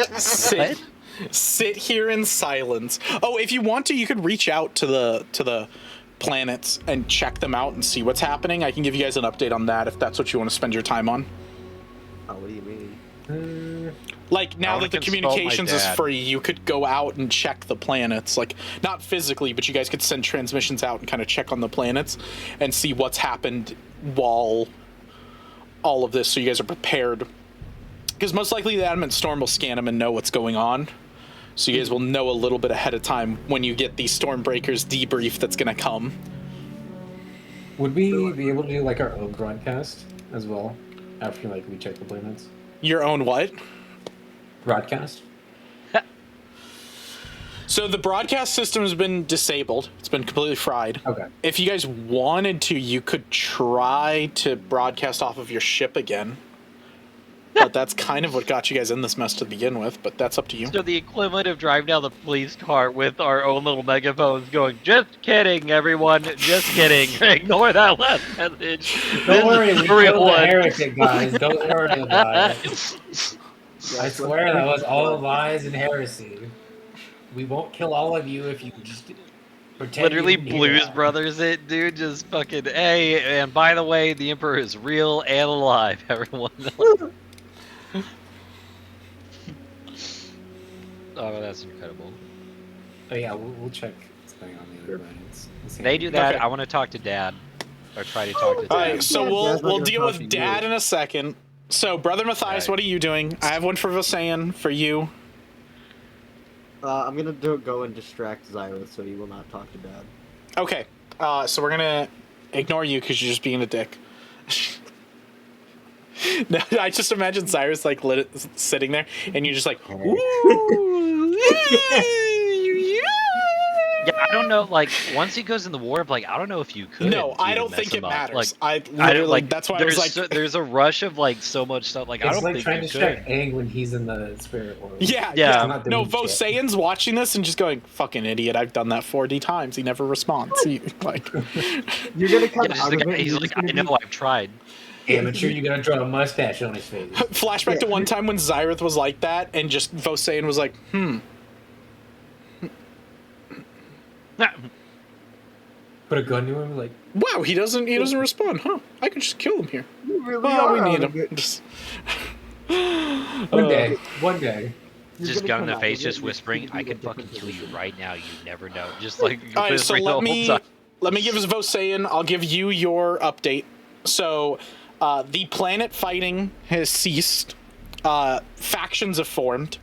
Sit here in silence. Oh, if you want to, you could reach out to the planets and check them out and see what's happening. I can give you guys an update on that if that's what you want to spend your time on. Oh, what do you mean? Like, I now wanna that the consult my communications is dad. free, you could go out and check the planets. Like, not physically, but you guys could send transmissions out and kind of check on the planets and see what's happened while all of this, so you guys are prepared. Because most likely the Adamant Storm will scan them and know what's going on. So you guys will know a little bit ahead of time when you get the Stormbreakers debrief that's going to come. Would we be able to do like our own broadcast as well after like we check the planets? Your own what? Broadcast? So the broadcast system has been disabled. It's been completely fried. Okay. If you guys wanted to, you could try to broadcast off of your ship again. But that's kind of what got you guys in this mess to begin with, but that's up to you. So the equivalent of driving down the police car with our own little megaphones going, just kidding, everyone, just kidding. Ignore that last message. Don't worry, This we is the real killed the one. heretic, guys. Don't worry about it. I swear that was all lies and heresy. We won't kill all of you if you just pretend. Literally you didn't hear Blues that. Brothers it, dude. Just fucking, hey, and by the way, the Emperor is real and alive, everyone. Oh, that's incredible. Oh yeah, we'll check what's going on the other planets. We'll see. They do that. Okay. I want to talk to Dad, or try to talk to Dad. All right, so Yeah, we'll Dad's not we'll gonna deal talk with to Dad you. in a second. So, Brother Matthias, Right. what are you doing? I have one for Visayan, for you. I'm gonna go and distract Zyra so he will not talk to Dad. Okay, so we're gonna ignore you because you're just being a dick. No, I just imagine Cyrus like sitting there, and you're just like, ooh. Yeah, I don't know. Like once he goes in the warp, like I don't know if you could. No, I even don't mess think him it up. matters. Like I I literally, don't like. that's why I was like, there's a rush of like so much stuff. Like I It's don't like think trying you to distract could. Aang when he's in the spirit world. yeah. Yeah. I'm not No, doing shit. Vosayan's watching this and just going, fucking idiot, I've done that 4D times. He never responds. He, like, You're gonna come Yeah, just out the of guy, it. And he's you're like, just gonna I be know, I've tried. Amateur, you gotta draw a mustache on his face. flashback to one time when Zyrith was like that, and just Vosayan was like, Put a gun to him, like, wow, he doesn't respond, huh? I could just kill him here. You really Oh, we are need out of him. it. Just, one day, one day. You're Just gonna gun in come the out face, of it, just you're whispering, gonna be I in a can fucking different kill you position. right now. You never know. Just like all right, so whispering the whole time. let me give us Vosayan. I'll give you your update. So, the planet fighting has ceased. Factions have formed.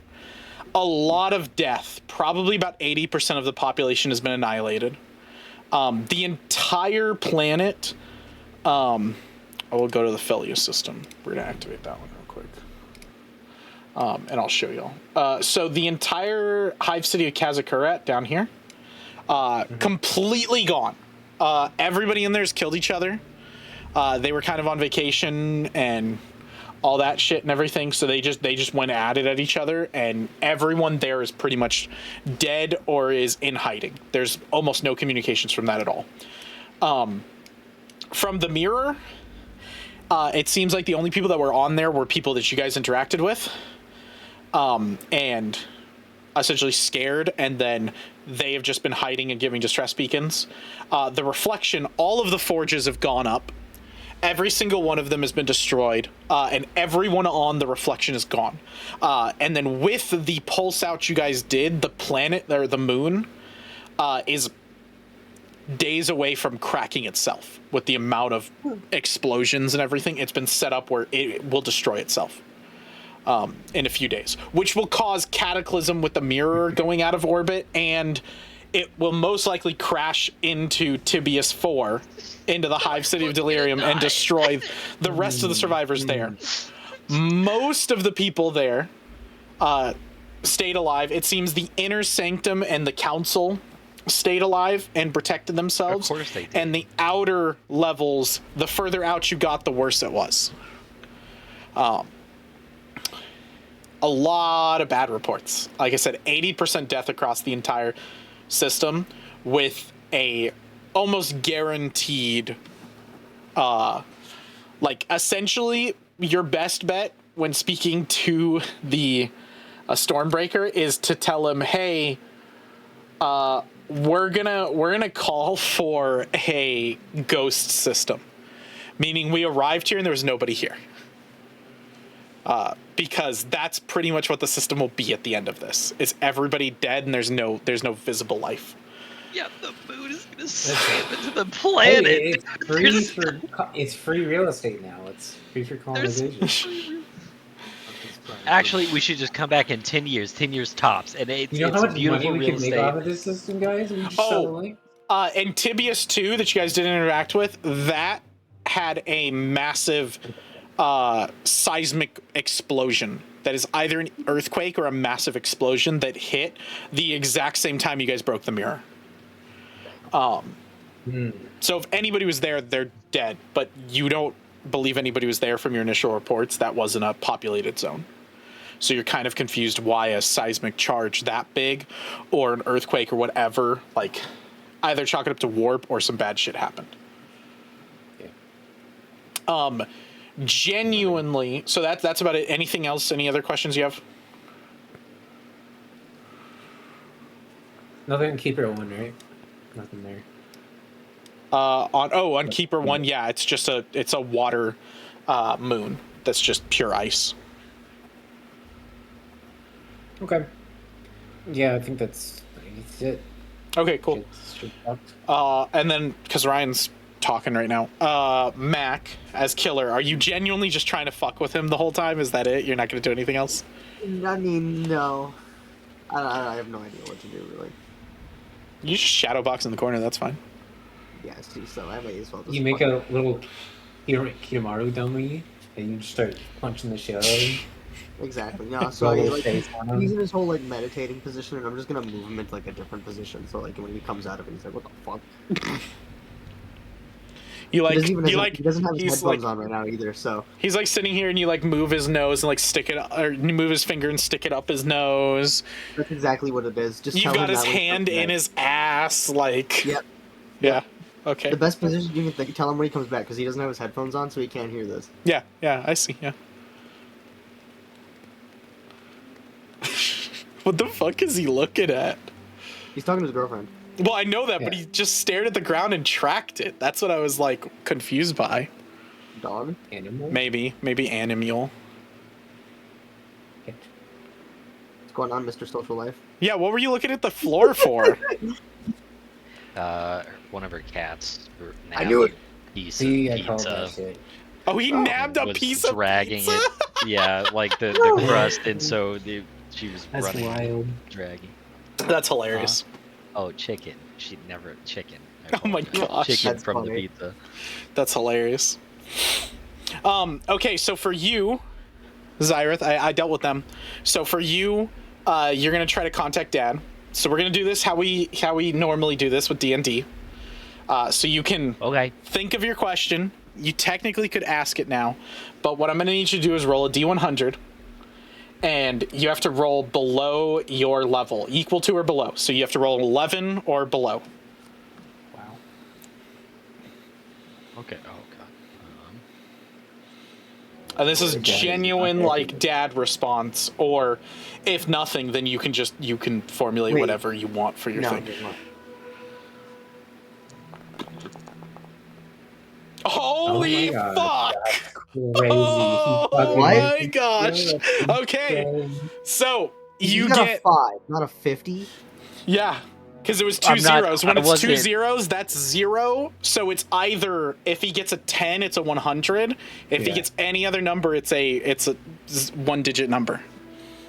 A lot of death. Probably about 80% of the population has been annihilated. The entire planet. I will go to the Fellious system. We're gonna activate that one real quick. And I'll show y'all. So the entire hive city of Kazakurat down here, completely gone. Everybody in there has killed each other. They were kind of on vacation and all that shit and everything, so they just went at it at each other, and everyone there is pretty much dead or is in hiding. There's almost no communications from that at all. From the mirror, it seems like the only people that were on there were people that you guys interacted with, and essentially scared, and then they have just been hiding and giving distress beacons. The reflection, all of the forges have gone up. Every single one of them has been destroyed, and everyone on the reflection is gone. And then with the pulse out you guys did, the planet, or the moon, is days away from cracking itself with the amount of explosions and everything. It's been set up where it will destroy itself in a few days, which will cause cataclysm with the mirror going out of orbit, and it will most likely crash into Tibius 4, into the hive city of Delirium, and destroy the rest of the survivors there. Most of the people there stayed alive. It seems the inner sanctum and the council stayed alive and protected themselves. Of course they did. And the outer levels, the further out you got, the worse it was. A lot of bad reports. Like I said, 80% death across the entire system, with a almost guaranteed like essentially your best bet when speaking to the Stormbreaker is to tell him, hey, we're gonna call for a ghost system, meaning we arrived here and there was nobody here, because that's pretty much what the system will be at the end of this. Is everybody dead and there's no visible life. Yeah, the moon is gonna slam into the planet. Hey, it's free real estate now. It's free for colonization. Actually, we should just come back in 10 years tops, and it's You know how much beautiful money we real can make estate. off of this system, guys? We just sell the link. And Tibius 2 that you guys didn't interact with, that had a massive seismic explosion. That is either an earthquake or a massive explosion that hit the exact same time you guys broke the mirror. So if anybody was there, they're dead. But you don't believe anybody was there from your initial reports. That wasn't a populated zone. So you're kind of confused why a seismic charge that big, or an earthquake or whatever, like either chalk it up to warp or some bad shit happened. Yeah. Genuinely, so that's about it. Anything else? Any other questions you have? Nothing in Keeper 1, right? Nothing there. On Keeper 1, yeah, it's a water moon that's just pure ice. Okay. Yeah, I think that's it. Okay, cool. And then because Ryan's talking right now. Mac, as killer, are you genuinely just trying to fuck with him the whole time? Is that it? You're not going to do anything else? I mean, no. I have no idea what to do, really. You just shadowbox in the corner, that's fine. Yeah, see, so I may as well just... You make a little Kidomaru dummy, and you just start punching the shit out of him. Exactly. No, so Roll like, face on him. he's in his whole like meditating position, and I'm just gonna move him into like a different position. So like when he comes out of it, he's like, "What the fuck?" You like, he doesn't have his he's headphones like, on right now either. So he's like sitting here, and you like move his nose and like stick it, or move his finger and stick it up his nose. that's exactly what it is. Just You've tell got him his that when he hand comes in back. his ass, like. Yep. Yeah. Okay. The best position you can think. Tell him when he comes back because he doesn't have his headphones on, so he can't hear this. Yeah. Yeah. I see. Yeah. What the fuck is he looking at? He's talking to his girlfriend. Well, I know that, but Yeah. he just stared at the ground and tracked it. That's what I was like confused by. Dog. Animal? Maybe animal. What's going on, Mr. Social Life? Yeah. What were you looking at the floor for? One of her cats. I knew it. Piece See, of I called that pizza. shit. Oh, he nabbed a was piece of dragging pizza. it. Yeah, like the crust, and so she was That's running, wild. dragging. That's hilarious. Oh, chicken. She never chicken. Oh my gosh. Chicken That's from funny. the pizza. That's hilarious. Okay, so for you, Zyrith, I dealt with them. So for you, you're gonna try to contact Dad. So we're gonna do this how we normally do this with D&D. So you can Okay. think of your question. You technically could ask it now, but what I'm gonna need you to do is roll a D100, and you have to roll below your level, equal to or below. So you have to roll 11 or below. Wow. Okay. Oh god. And this is Or Dad is genuine, not like Dad response, or if nothing, then you can formulate Wait. whatever you want for your No, thing. there's not. Holy Oh my fuck! God. Crazy. Oh Fucking- my gosh! Okay, Crazy. so you He's got get a 5, not a 50. yeah, because it was 2 I'm not- zeros. When I it's 2 wasn't- zeros, that's 0. So it's either if he gets a 10, it's a 100. If he Yeah. gets any other number, it's a 1-digit number.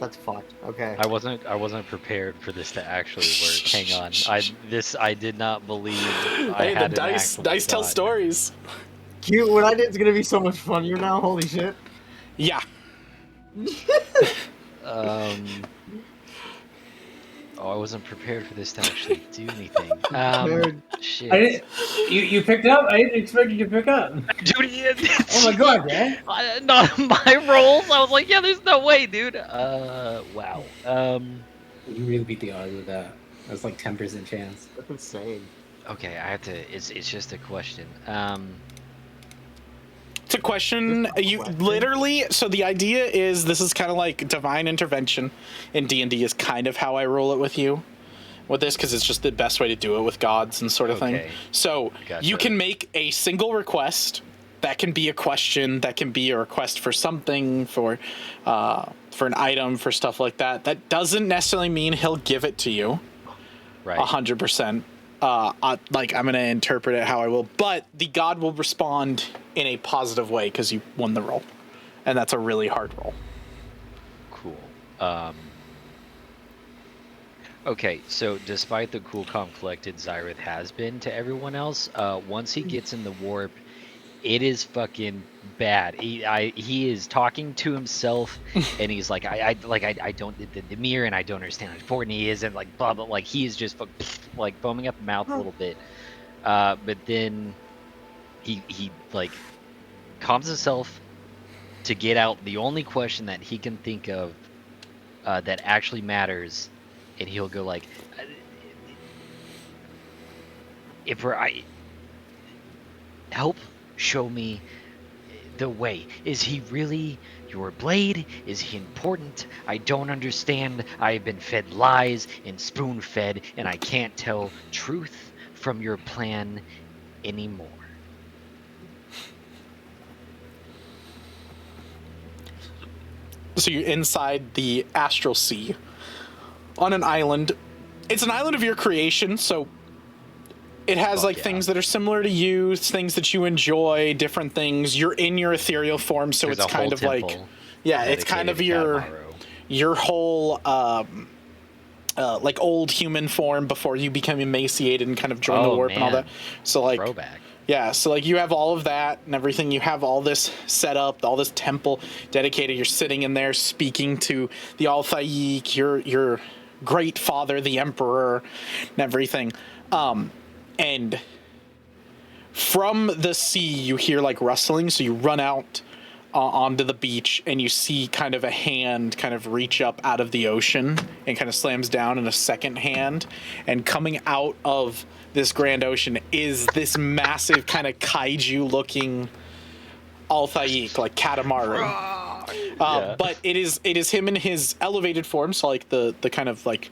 That's fucked. Okay. I wasn't prepared for this to actually work. Hang on. I did not believe I Hey, the had an dice actual tell shot. stories. Cute. What I did is gonna be so much funnier now. Holy shit. Yeah. Oh, I wasn't prepared for this to actually do anything. Nerd. Shit. I didn't. You picked up. I didn't expect you to pick up. Dude, Oh my god, man! not my rolls. I was like, yeah, there's no way, dude. Wow. You really beat the odds with that. That's like 10% chance. That's insane. Okay, I have to. It's just a question. It's a question. It's a You question. literally. So the idea is this is kind of like divine intervention in D&D is kind of how I roll it with you, with this because it's just the best way to do it with gods and sort of thing. Okay. So Gotcha. you can make a single request. That can be a question. That can be a request for something, for an item, for stuff like that. That doesn't necessarily mean he'll give it to you. Right. 100%. Like I'm gonna interpret it how I will, but the god will respond in a positive way because you won the roll, and that's a really hard roll. Cool. Okay, so despite the cool, calm, collected Zyrith has been to everyone else, once he gets in the warp, it is fucking bad. He is talking to himself, and he's like, I don't the mirror, and I don't understand how important he is, and like blah blah. Like he is just like foaming at the mouth a little bit, but then he like calms himself to get out the only question that he can think of that actually matters, and he'll go like, help show me the way. Is he really your blade? Is he important? I don't understand. I've been fed lies and spoon-fed, and I can't tell truth from your plan anymore. So you're inside the astral sea on an island. It's an island of your creation, so It has Fuck like yeah. things that are similar to you, things that you enjoy, different things. You're in your ethereal form, so There's it's a whole kind of like, temple yeah, it's kind dedicated of to your whole like old human form before you become emaciated and kind of join the Oh, warp and all man. that. So like, Throwback. yeah, so like you have all of that and everything. You have all this set up, all this temple dedicated. You're sitting in there speaking to the Althayik, your great father, the emperor, and everything. And from the sea, you hear like rustling. So you run out onto the beach and you see kind of a hand kind of reach up out of the ocean and kind of slams down in a second hand. And coming out of this grand ocean is this massive kind of kaiju looking Althayik, like Katamaru. Yeah. But it is him in his elevated form, so like the kind of like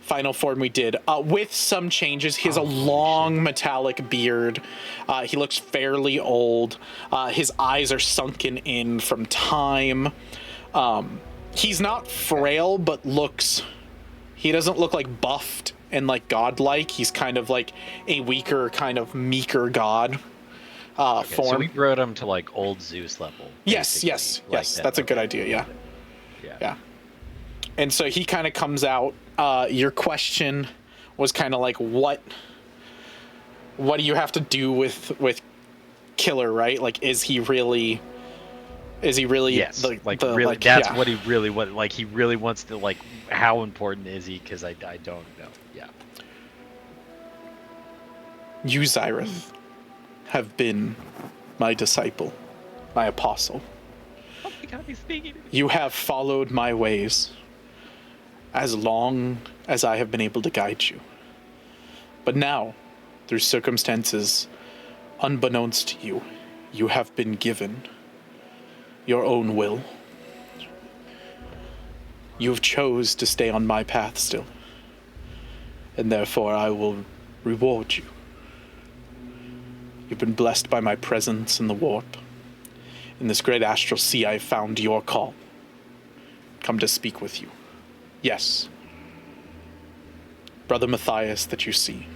final form we did, with some changes. He has a long metallic beard. He looks fairly old. His eyes are sunken in from time. He's not frail, but he doesn't look like buffed and like godlike. He's kind of like a weaker, kind of meeker god form. So we brought him to like old Zeus level. Yes, basically. yes, Like yes. that. That's a good Okay. idea. Yeah. Yeah. Yeah. And so he kind of comes out. Your question was kind of like, what do you have to do with Killer, right? Like, is he really Yes. really, that's yeah. what he really wants. Like he really wants to. Like, how important is he? Because I don't know. Yeah. You, Zyrith, have been my disciple, my apostle. Oh my God, he's speaking. You have followed my ways as long as I have been able to guide you. But now, through circumstances unbeknownst to you, you have been given your own will. You have chose to stay on my path still, and therefore I will reward you. You've been blessed by my presence in the warp. In this great astral sea, I have found your call. Come to speak with you. Yes. Brother Matthias that you see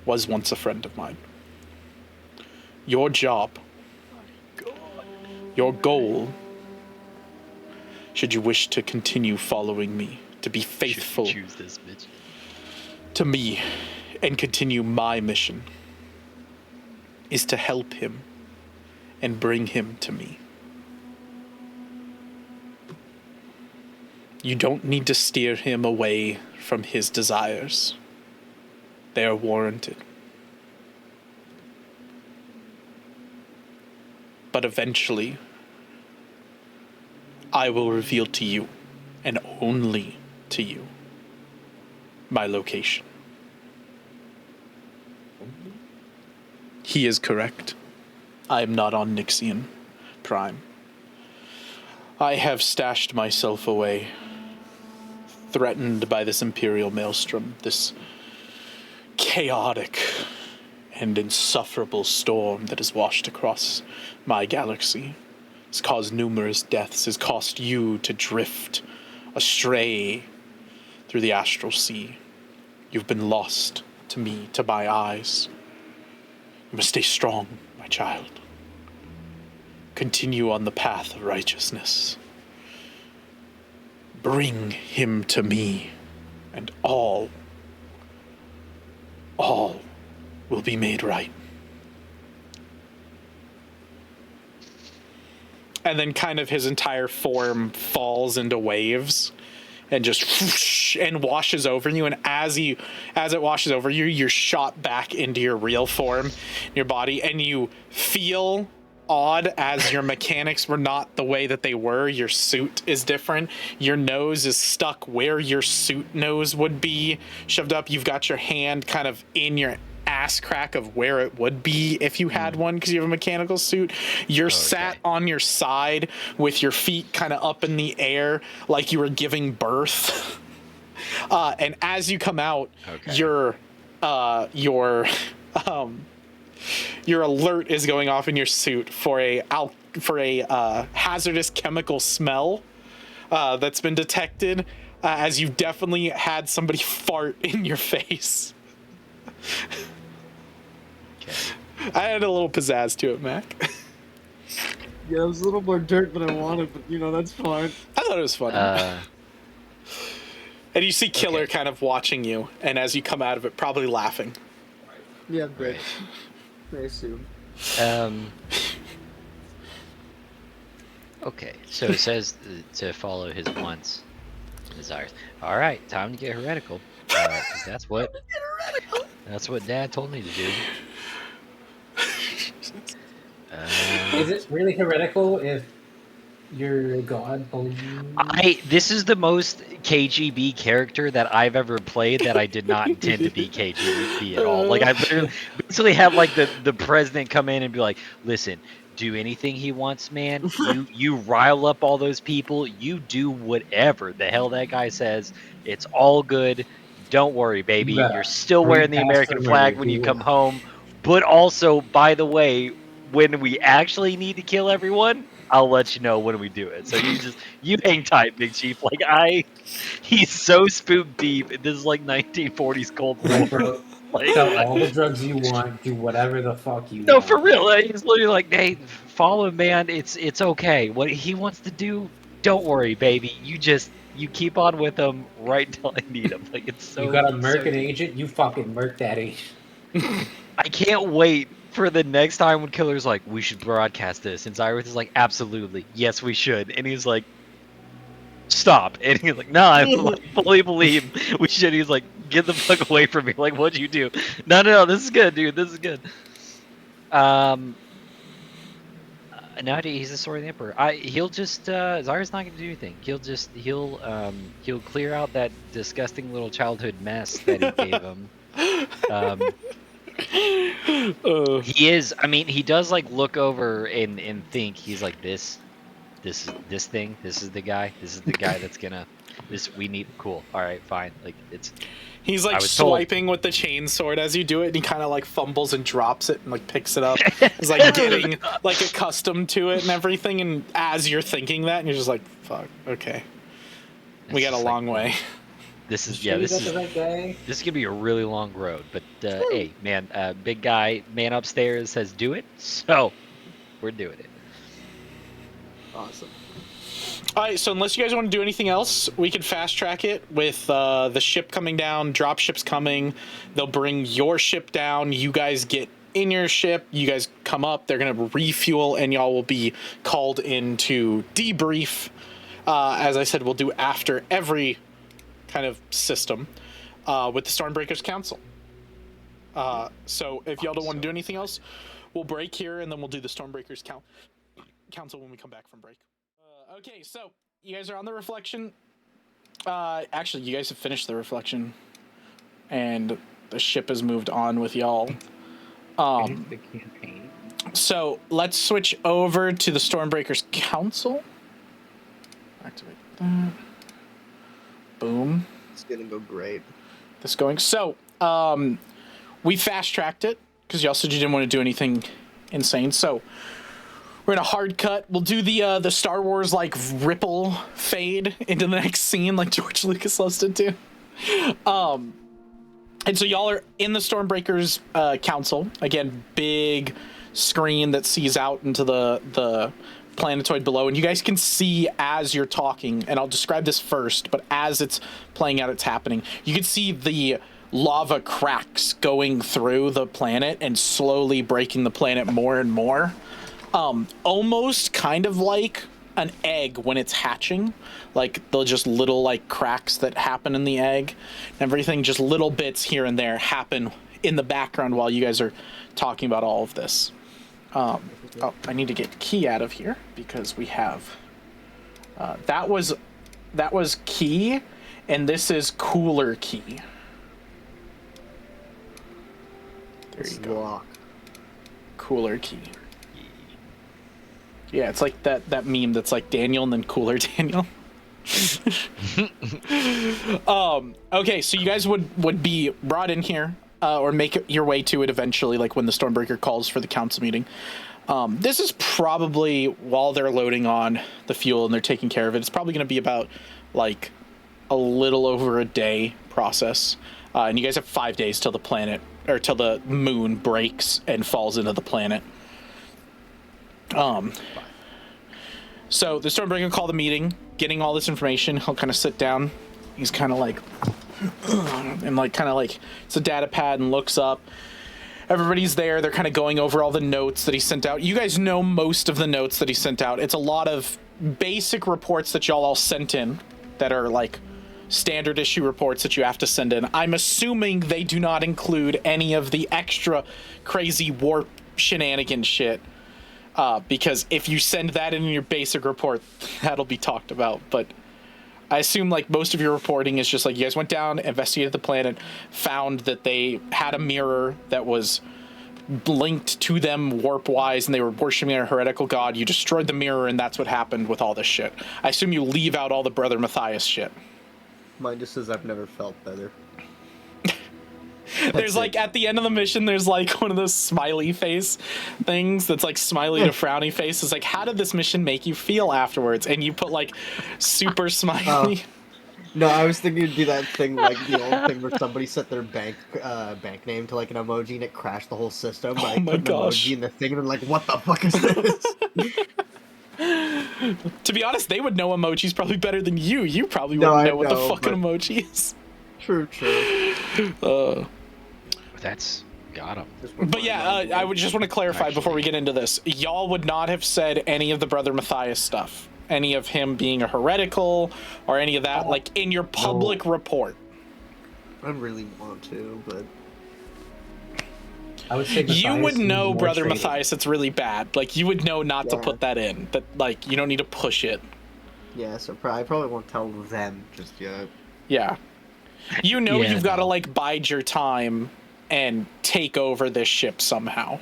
was once a friend of mine. Your job, your goal, should you wish to continue following me, to be faithful Choose this bitch. to me and continue my mission, is to help him and bring him to me. You don't need to steer him away from his desires. They are warranted. But eventually, I will reveal to you, and only to you, my location. He is correct. I am not on Nixian Prime. I have stashed myself away, threatened by this Imperial Maelstrom, this chaotic and insufferable storm that has washed across my galaxy. It's caused numerous deaths, has caused you to drift astray through the astral sea. You've been lost to me, to my eyes. You must stay strong, my child. Continue on the path of righteousness. Bring him to me, and all will be made right. And then kind of his entire form falls into waves and just whoosh, and washes over you. And as it washes over you, you're shot back into your real form, your body, and you feel odd as your mechanics were not the way that they were. Your suit is different. Your nose is stuck where your suit nose would be shoved up. You've got your hand kind of in your ass crack of where it would be if you had one because you have a mechanical suit. You're sat on your side with your feet kind of up in the air like you were giving birth. And as you come out, your alert is going off in your suit for a hazardous chemical smell that's been detected, as you've definitely had somebody fart in your face. Okay. I had a little pizzazz to it, Mac. Yeah, it was a little more dirt than I wanted, but that's fine. I thought it was funny. And you see Killer Okay. kind of watching you, and as you come out of it, probably laughing. Yeah, great. Right. I assume. Okay, so it says to follow his wants and desires. All right, time to get heretical. 'Cause that's what Dad told me to do. Is it really heretical if your god believes? This is the most KGB character that I've ever played that I did not intend to be KGB at all. Like I literally basically have like the president come in and be like, listen, do anything he wants, man. You rile up all those people, you do whatever the hell that guy says. It's all good. Don't worry, baby. You're still wearing the American flag when you come home. But also, by the way, when we actually need to kill everyone, I'll let you know when we do it. So you hang tight, Big Chief. He's so spook deep. This is like 1940s Cold War. Like, bro, Like, sell all the drugs you want, do whatever the fuck you no, want. for real. He's literally like, hey, follow him, man. It's okay. What he wants to do, don't worry, baby. You keep on with him right until I need him. Like it's so. You got to murk an agent, you fucking murk that agent. I can't wait for the next time when Killer's like, we should broadcast this. And Zyrith is like, absolutely. Yes, we should. And he's like, stop. And he's like, no, I fully believe we should. He's like, get the fuck away from me. Like, what'd you do? No, this is good, dude. This is good. No, he's the Sword of the Emperor. He'll just, Zyrith's not gonna do anything. He'll clear out that disgusting little childhood mess that he gave him. He is. I mean, he does like look over and think. He's like this is the guy. This is the guy that's gonna. This we need. Cool. All right. Fine. Like it's. He's like swiping with the chain sword as you do it, and he kind of like fumbles and drops it and like picks it up. He's like getting like accustomed to it and everything. And as you're thinking that, and you're just like, "Fuck, okay, we got a long way." This is this is gonna be a really long road. But hey, man, big guy, man upstairs says do it, so we're doing it. Awesome. All right, so unless you guys want to do anything else, we can fast track it with the ship coming down, drop ships coming. They'll bring your ship down. You guys get in your ship. You guys come up. They're going to refuel, and y'all will be called in to debrief. As I said, we'll do after every kind of system with the Stormbreakers Council. So if y'all don't want to do anything else, we'll break here, and then we'll do the Stormbreakers Council when we come back from break. Okay, so you guys are on the reflection. Actually, you guys have finished the reflection, and the ship has moved on with y'all. The campaign. So let's switch over to the Stormbreakers Council. Activate that. Boom. It's gonna go great. This going. So we fast tracked it because y'all said you didn't want to do anything insane. So we're in a hard cut. We'll do the Star Wars like ripple fade into the next scene like George Lucas loves to do. And so y'all are in the Stormbreakers Council. Again, big screen that sees out into the planetoid below. And you guys can see as you're talking, and I'll describe this first, but as it's playing out, it's happening. You can see the lava cracks going through the planet and slowly breaking the planet more and more. Almost kind of like an egg when it's hatching, like they're just little like cracks that happen in the egg and everything, just little bits here and there happen in the background while you guys are talking about all of this. Oh, I need to get key out of here because we have that was key, and this is cooler key. There you go. Lock. Cooler key. Yeah, it's like that meme that's like Daniel and then Cooler Daniel. Okay, so you guys would be brought in here, or make your way to it eventually, like when the Stormbreaker calls for the council meeting. This is probably, while they're loading on the fuel and they're taking care of it, it's probably going to be about like a little over a day process. And you guys have 5 days till the planet till the moon breaks and falls into the planet. So the Stormbreaker called a meeting, getting all this information. He'll kind of sit down. He's kind of like, and like kind of like it's a data pad and looks up. Everybody's there. They're kind of going over all the notes that he sent out. You guys know most of the notes that he sent out. It's a lot of basic reports that y'all all sent in that are like standard issue reports that you have to send in. I'm assuming they do not include any of the extra crazy warp shenanigan shit. Because if you send that in your basic report, that'll be talked about. But I assume like most of your reporting is just like you guys went down, investigated the planet, found that they had a mirror that was linked to them warp-wise, and they were worshiping a heretical god. You destroyed the mirror, and that's what happened with all this shit. I assume you leave out all the Brother Matthias shit. Mine just says I've never felt better. There's like at the end of the mission, there's like one of those smiley face things that's like smiley to frowny face. It's like, how did this mission make you feel afterwards? And you put like super smiley. No, I was thinking you'd do that thing like the old thing where somebody set their bank name to like an emoji and it crashed the whole system. Like, my put an gosh. emoji in the thing and they're like, what the fuck is this? To be honest, they would know emojis probably better than you. You probably No, wouldn't I know what the know, fucking but- emoji is. True. That's got him. But yeah, I would just want to clarify before we get into this. Y'all would not have said any of the Brother Matthias stuff. Any of him being a heretical or any of that, like in your public report. I really want to, but I would say You Matthias would needs know, more Brother training. Matthias, it's really bad. Like, you would know not to Yeah. put that in. That, like, you don't need to push it. yeah, so I probably won't tell them just yet. Yeah. You know Yeah, you've got to, no. like, bide your time and take over this ship somehow.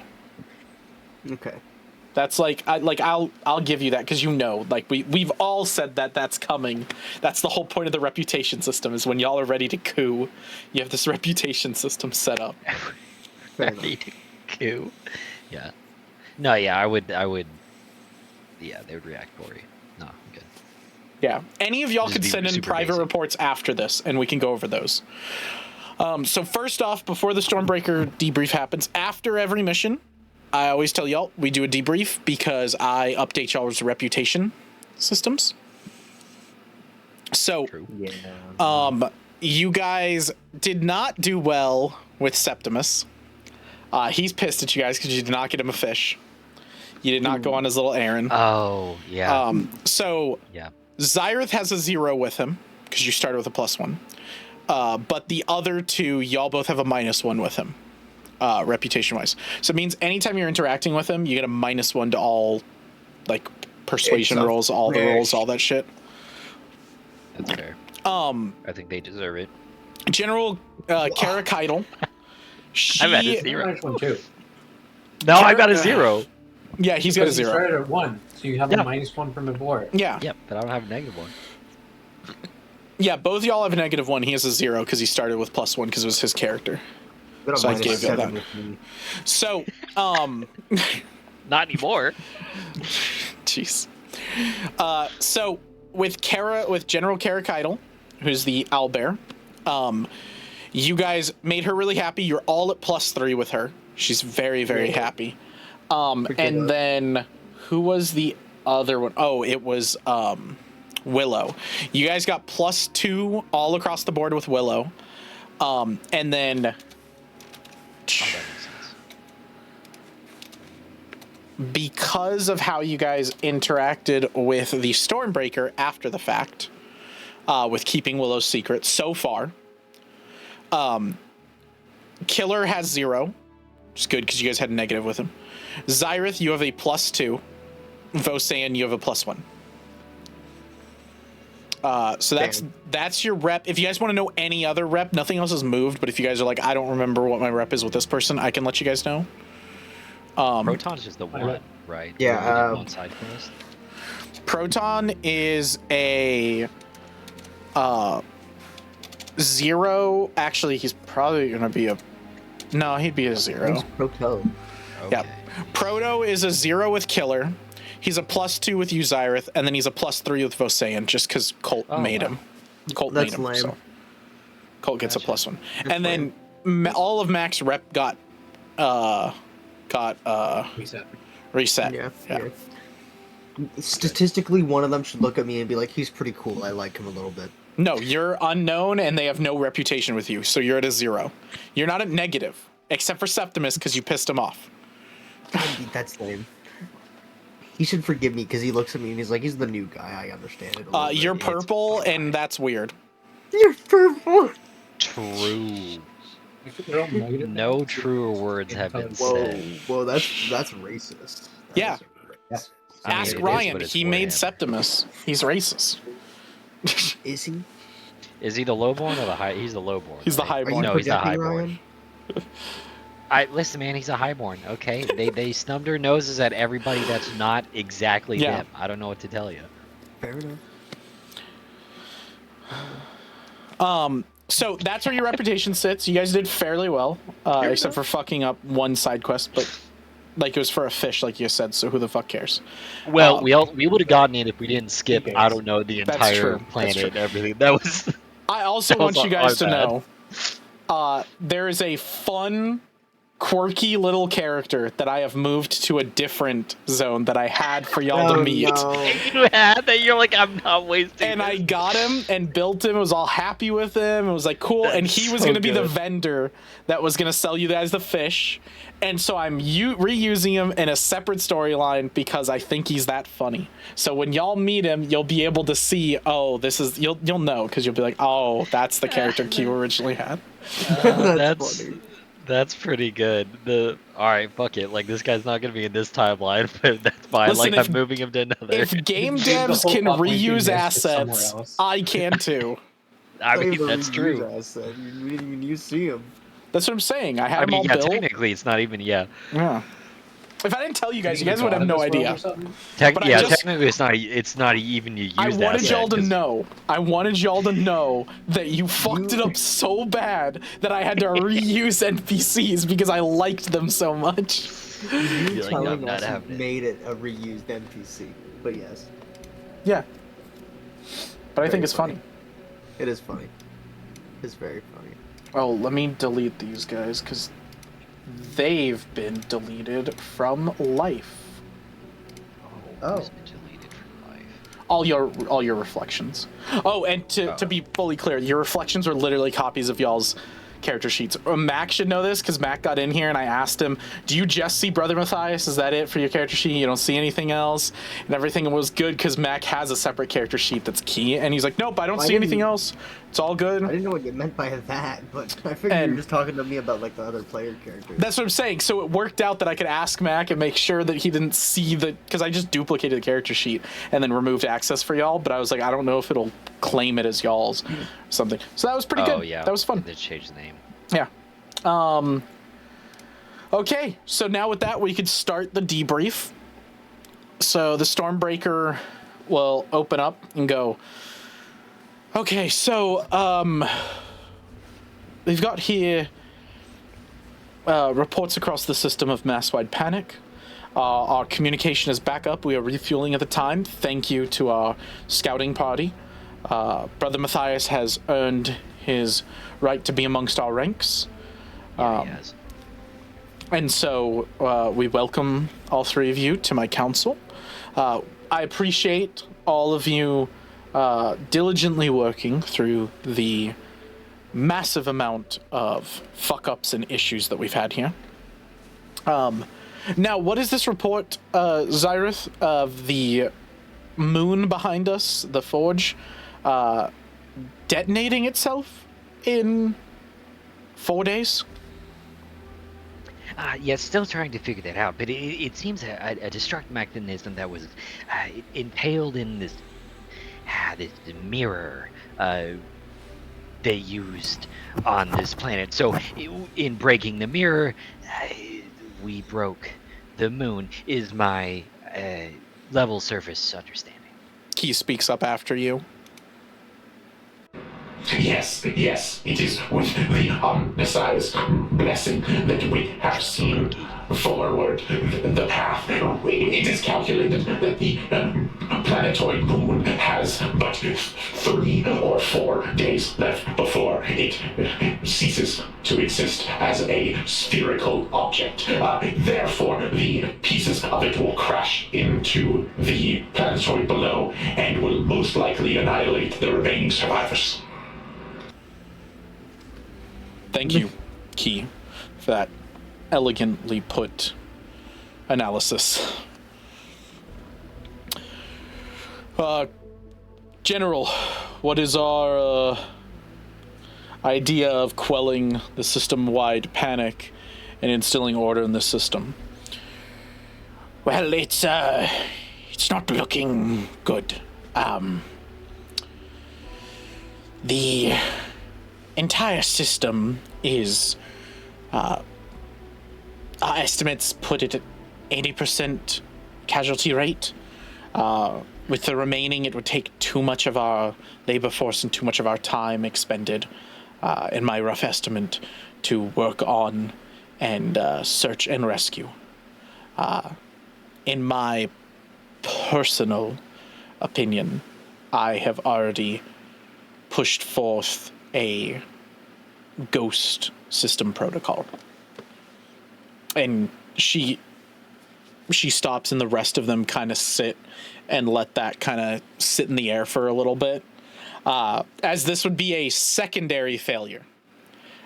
Okay. That's like, I'll give you that because you know, like we've all said that that's coming. That's the whole point of the reputation system is when y'all are ready to coup, you have this reputation system set up. Fair enough. Ready to coup. Yeah. No, yeah, I would. Yeah, they would react poorly. No, I'm good. Yeah. Any of y'all Just could be send in super private basic. reports after this, and we can go over those. So first off, before the Stormbreaker debrief happens, after every mission, I always tell y'all we do a debrief because I update y'all's reputation systems. So, True. Yeah. you guys did not do well with Septimus. He's pissed at you guys because you did not get him a fish. You did not go on his little errand. Oh, yeah. So yeah. Zyrith has a 0 with him because you started with a +1. But the other two, y'all both have a -1 with him, reputation-wise. So it means anytime you're interacting with him, you get a -1 to all, like, persuasion It's a rolls, all the fish. rolls, all that shit. That's fair. I think they deserve it. General Kara Keidel. I'm at a She, 0. Minus 1 too. No, I got a 0. yeah, he's got a Because you 0. started at 1, so you have Yeah. a -1 from before. Yeah. Yep, but I don't have a -1. Yeah, both y'all have a -1. He has a 0 because he started with +1 because it was his character. Got a So I minus gave you 7 that. with me. So, Not anymore. jeez. So with General Kara Keidel, who's the owlbear, you guys made her really happy. You're all at +3 with her. She's very, very happy. And then who was the other one? Oh, it was Willow. You guys got +2 all across the board with Willow. And then Oh, that makes sense. because of how you guys interacted with the Stormbreaker after the fact, with keeping Willow's secret so far, Killer has 0, which is good because you guys had a negative with him. Zyrith, you have a +2. Vosan, you have a +1. So that's your rep. If you guys want to know any other rep, nothing else has moved, but if you guys are like, I don't remember what my rep is with this person, I can let you guys know. Proton's just the one, right? Yeah, The one on side quest. Proton is a 0. Actually, he's probably gonna be a he'd be a 0. Who's Proto? Okay. Yep. Proto is a 0 with Killer. He's a +2 with Uzyrith, and then he's a +3 with Vosayan, just because Colt made him. Colt That's made him. lame. So Colt gets Gotcha. a +1. And then all of Mac's rep got reset. Yeah. Statistically, one of them should look at me and be like, "He's pretty cool. I like him a little bit." No, you're unknown and they have no reputation with you, so you're at a 0. You're not at negative, except for Septimus because you pissed him off. That's lame. He should forgive me because he looks at me and he's like, "He's the new guy. I understand it." You're purple, and that's weird. You're purple. True. They're all negative. No truer words have been said. Whoa, that's racist. Yeah. I mean, Ask it is Ryan. what it's He for made him. Septimus. He's racist. Is he? Is he the lowborn or the high? He's the lowborn. He's the right? highborn. No, he's the projecting, highborn. Ryan? Listen, man, he's a highborn. Okay, they snubbed their noses at everybody that's not exactly Yeah. them. I don't know what to tell you. Fair enough. So that's where your reputation sits. You guys did fairly well, except for fucking up one side quest, but like it was for a fish, like you said. So who the fuck cares? Well, we would have gotten it if we didn't skip. I don't know the That's entire true. planet That's and true. everything. That was. I also That was want you our guys to bad. know, there is a fun, quirky little character that I have moved to a different zone that I had for y'all to meet. No. You had that. You're like, I'm not wasting. And this. I got him and built him. I was all happy with him. It was like cool. And he was so going to be the good. vendor that was going to sell you guys the fish. And so I'm reusing him in a separate storyline because I think he's that funny. So when y'all meet him, you'll be able to see, oh, this is, you'll know because you'll be like, oh, that's the character Q originally had. That's funny. That's pretty good. All right, fuck it. Like this guy's not gonna be in this timeline, but that's fine. Listen, like if- I'm moving him to another. If game Maybe the devs whole can plot might be reuse missed somewhere assets, else. I can too. I Not mean, even that's a true. reuse asset. We didn't even use see him. That's what I'm saying. I had I him mean, all yeah, built. technically, it's not even. Yeah, Yeah. If I didn't tell you guys, you Maybe guys would have God no in this world idea. or something? But I just- technically, it's not. It's not even you use. I wanted asset, y'all to 'cause- know. I wanted y'all to know that you fucked it up so bad that I had to reuse NPCs because I liked them so much. You You're like, telling I'm not us having it. made it a reused NPC, but yes, Yeah. But I think Very it's funny. it is funny. It's very funny. Oh, let me delete these guys because they've been deleted from life. Oh. Who's been deleted from life? All your reflections. Oh, and to be fully clear, your reflections are literally copies of y'all's character sheets. Mac should know this because Mac got in here and I asked him, do you just see Brother Matthias? Is that it for your character sheet? You don't see anything else? And everything was good because Mac has a separate character sheet that's key. And he's like, nope, I don't see anything else. It's all good. I didn't know what you meant by that, but I figured you And- were just talking to me about like the other player characters. That's what I'm saying. So it worked out that I could ask Mac and make sure that he didn't see because I just duplicated the character sheet and then removed access for y'all. But I was like, I don't know if it'll claim it as y'all's or something. So that was pretty Oh good. yeah, That was fun. They changed the name. Yeah. Okay, so now with that, we could start the debrief. So the Stormbreaker will open up and go, okay, so, we've got here reports across the system of mass-wide panic. Our communication is back up. We are refueling at the time. Thank you to our scouting party. Brother Matthias has earned his right to be amongst our ranks. Yeah, he has. And so we welcome all three of you to my council. I appreciate all of you diligently working through the massive amount of fuck-ups and issues that we've had here. Now, what is this report, Zyrith, of the moon behind us, the forge, detonating itself in 4 days? Yeah, still trying to figure that out, but it seems a destruct mechanism that was impaled in this mirror they used on this planet. So, in breaking the mirror, we broke the moon, is my level surface understanding. He speaks up after you. Yes, it is with the Messiah's blessing that we have seen forward the path. It is calculated that the planetoid moon has but 3 or 4 days left before it ceases to exist as a spherical object. Therefore, the pieces of it will crash into the planetoid below and will most likely annihilate the remaining survivors. Thank you, Key, for that elegantly put analysis. General, what is our idea of quelling the system-wide panic and instilling order in the system? Well, it's not looking good. The entire system is, our estimates put it at 80% casualty rate. With the remaining, it would take too much of our labor force and too much of our time expended, in my rough estimate, to work on and search and rescue. In my personal opinion, I have already pushed forth a ghost system protocol. And she stops and the rest of them kind of sit and let that kind of sit in the air for a little bit. As this would be a secondary failure.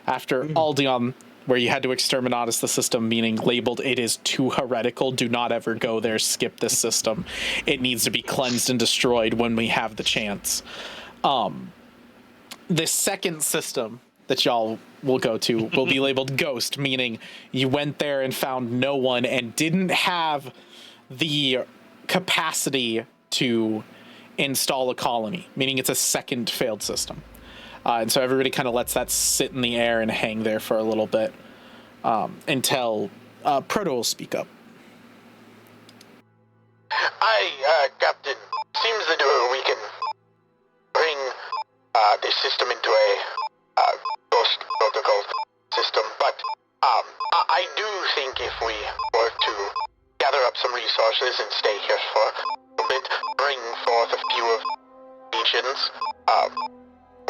After Aldeon, where you had to exterminatus the system, meaning labeled it is too heretical, do not ever go there, skip this system. It needs to be cleansed and destroyed when we have the chance. The second system that y'all will go to will be labeled Ghost, meaning you went there and found no one and didn't have the capacity to install a colony, meaning it's a second failed system. And so everybody kind of lets that sit in the air and hang there for a little bit until Proto will speak up. Captain, seems that we can bring this system into a ghost protocol system, but I do think if we were to gather up some resources and stay here for a bit, bring forth a few of legions,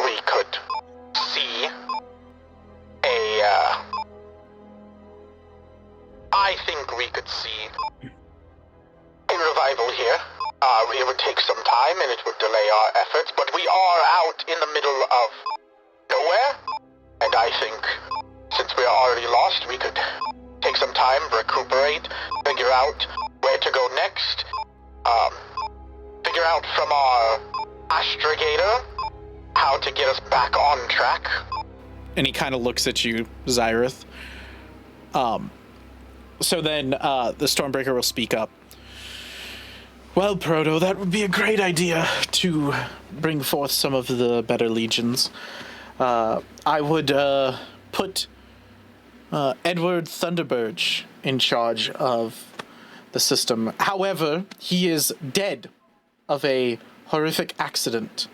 we could see I think we could see a revival here. It would take some time and it would delay our efforts, but we are out in the middle of nowhere, and I think since we are already lost, we could take some time, recuperate, figure out where to go next, figure out from our astrogator how to get us back on track. And he kind of looks at you, Zyrith. So then the Stormbreaker will speak up. Well, Proto, that would be a great idea to bring forth some of the better legions. I would put Edward Thunderbirch in charge of the system. However, he is dead of a horrific accident.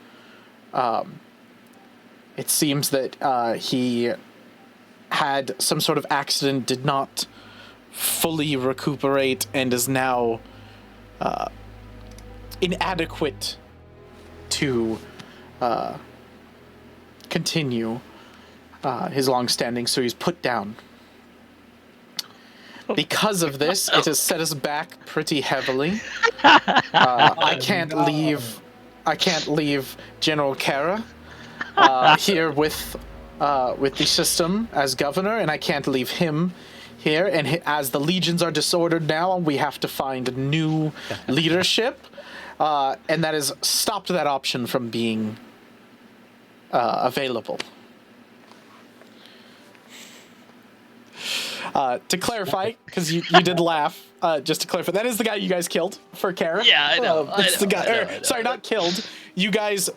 It seems that he had some sort of accident, did not fully recuperate, and is now inadequate to continue his long-standing, so he's put down. Because of this, it has set us back pretty heavily. I can't leave General Kara here with the system as governor, and I can't leave him here. And as the legions are disordered now, we have to find new leadership, and that has stopped that option from being available. To clarify, because you did laugh, just to clarify, that is the guy you guys killed for Kara. Yeah, I know. It's the guy. Sorry, not killed. You guys you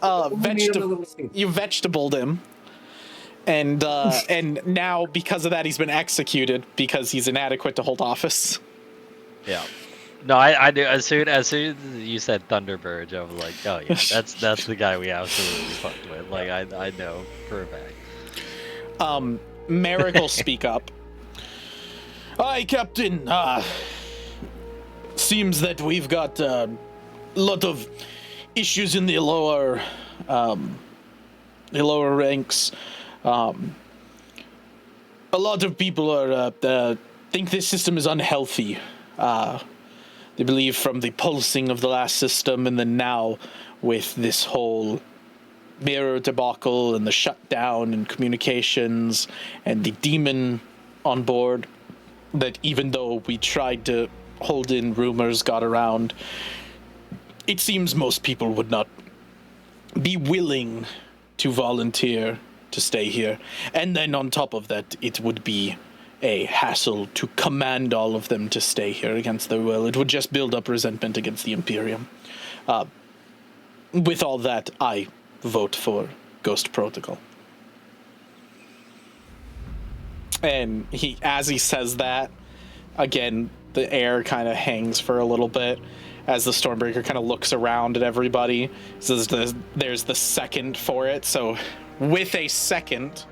vegetabled him, and now because of that he's been executed because he's inadequate to hold office. Yeah. No, I knew as soon as you said Thunderbird, I was like, oh yeah, that's the guy we absolutely fucked with. Like I know for a fact. Merrick will speak up. Aye, Captain. Seems that we've got a lot of issues in the lower ranks. A lot of people are think this system is unhealthy. They believe from the pulsing of the last system, and then now with this whole mirror debacle and the shutdown and communications and the demon on board, that even though we tried to hold in, rumors got around, it seems most people would not be willing to volunteer to stay here. And then on top of that, it would be a hassle to command all of them to stay here against their will. It would just build up resentment against the Imperium. With all that, I vote for Ghost Protocol. And as he says that, again, the air kind of hangs for a little bit as the Stormbreaker kind of looks around at everybody. Says there's the second for it. So with a second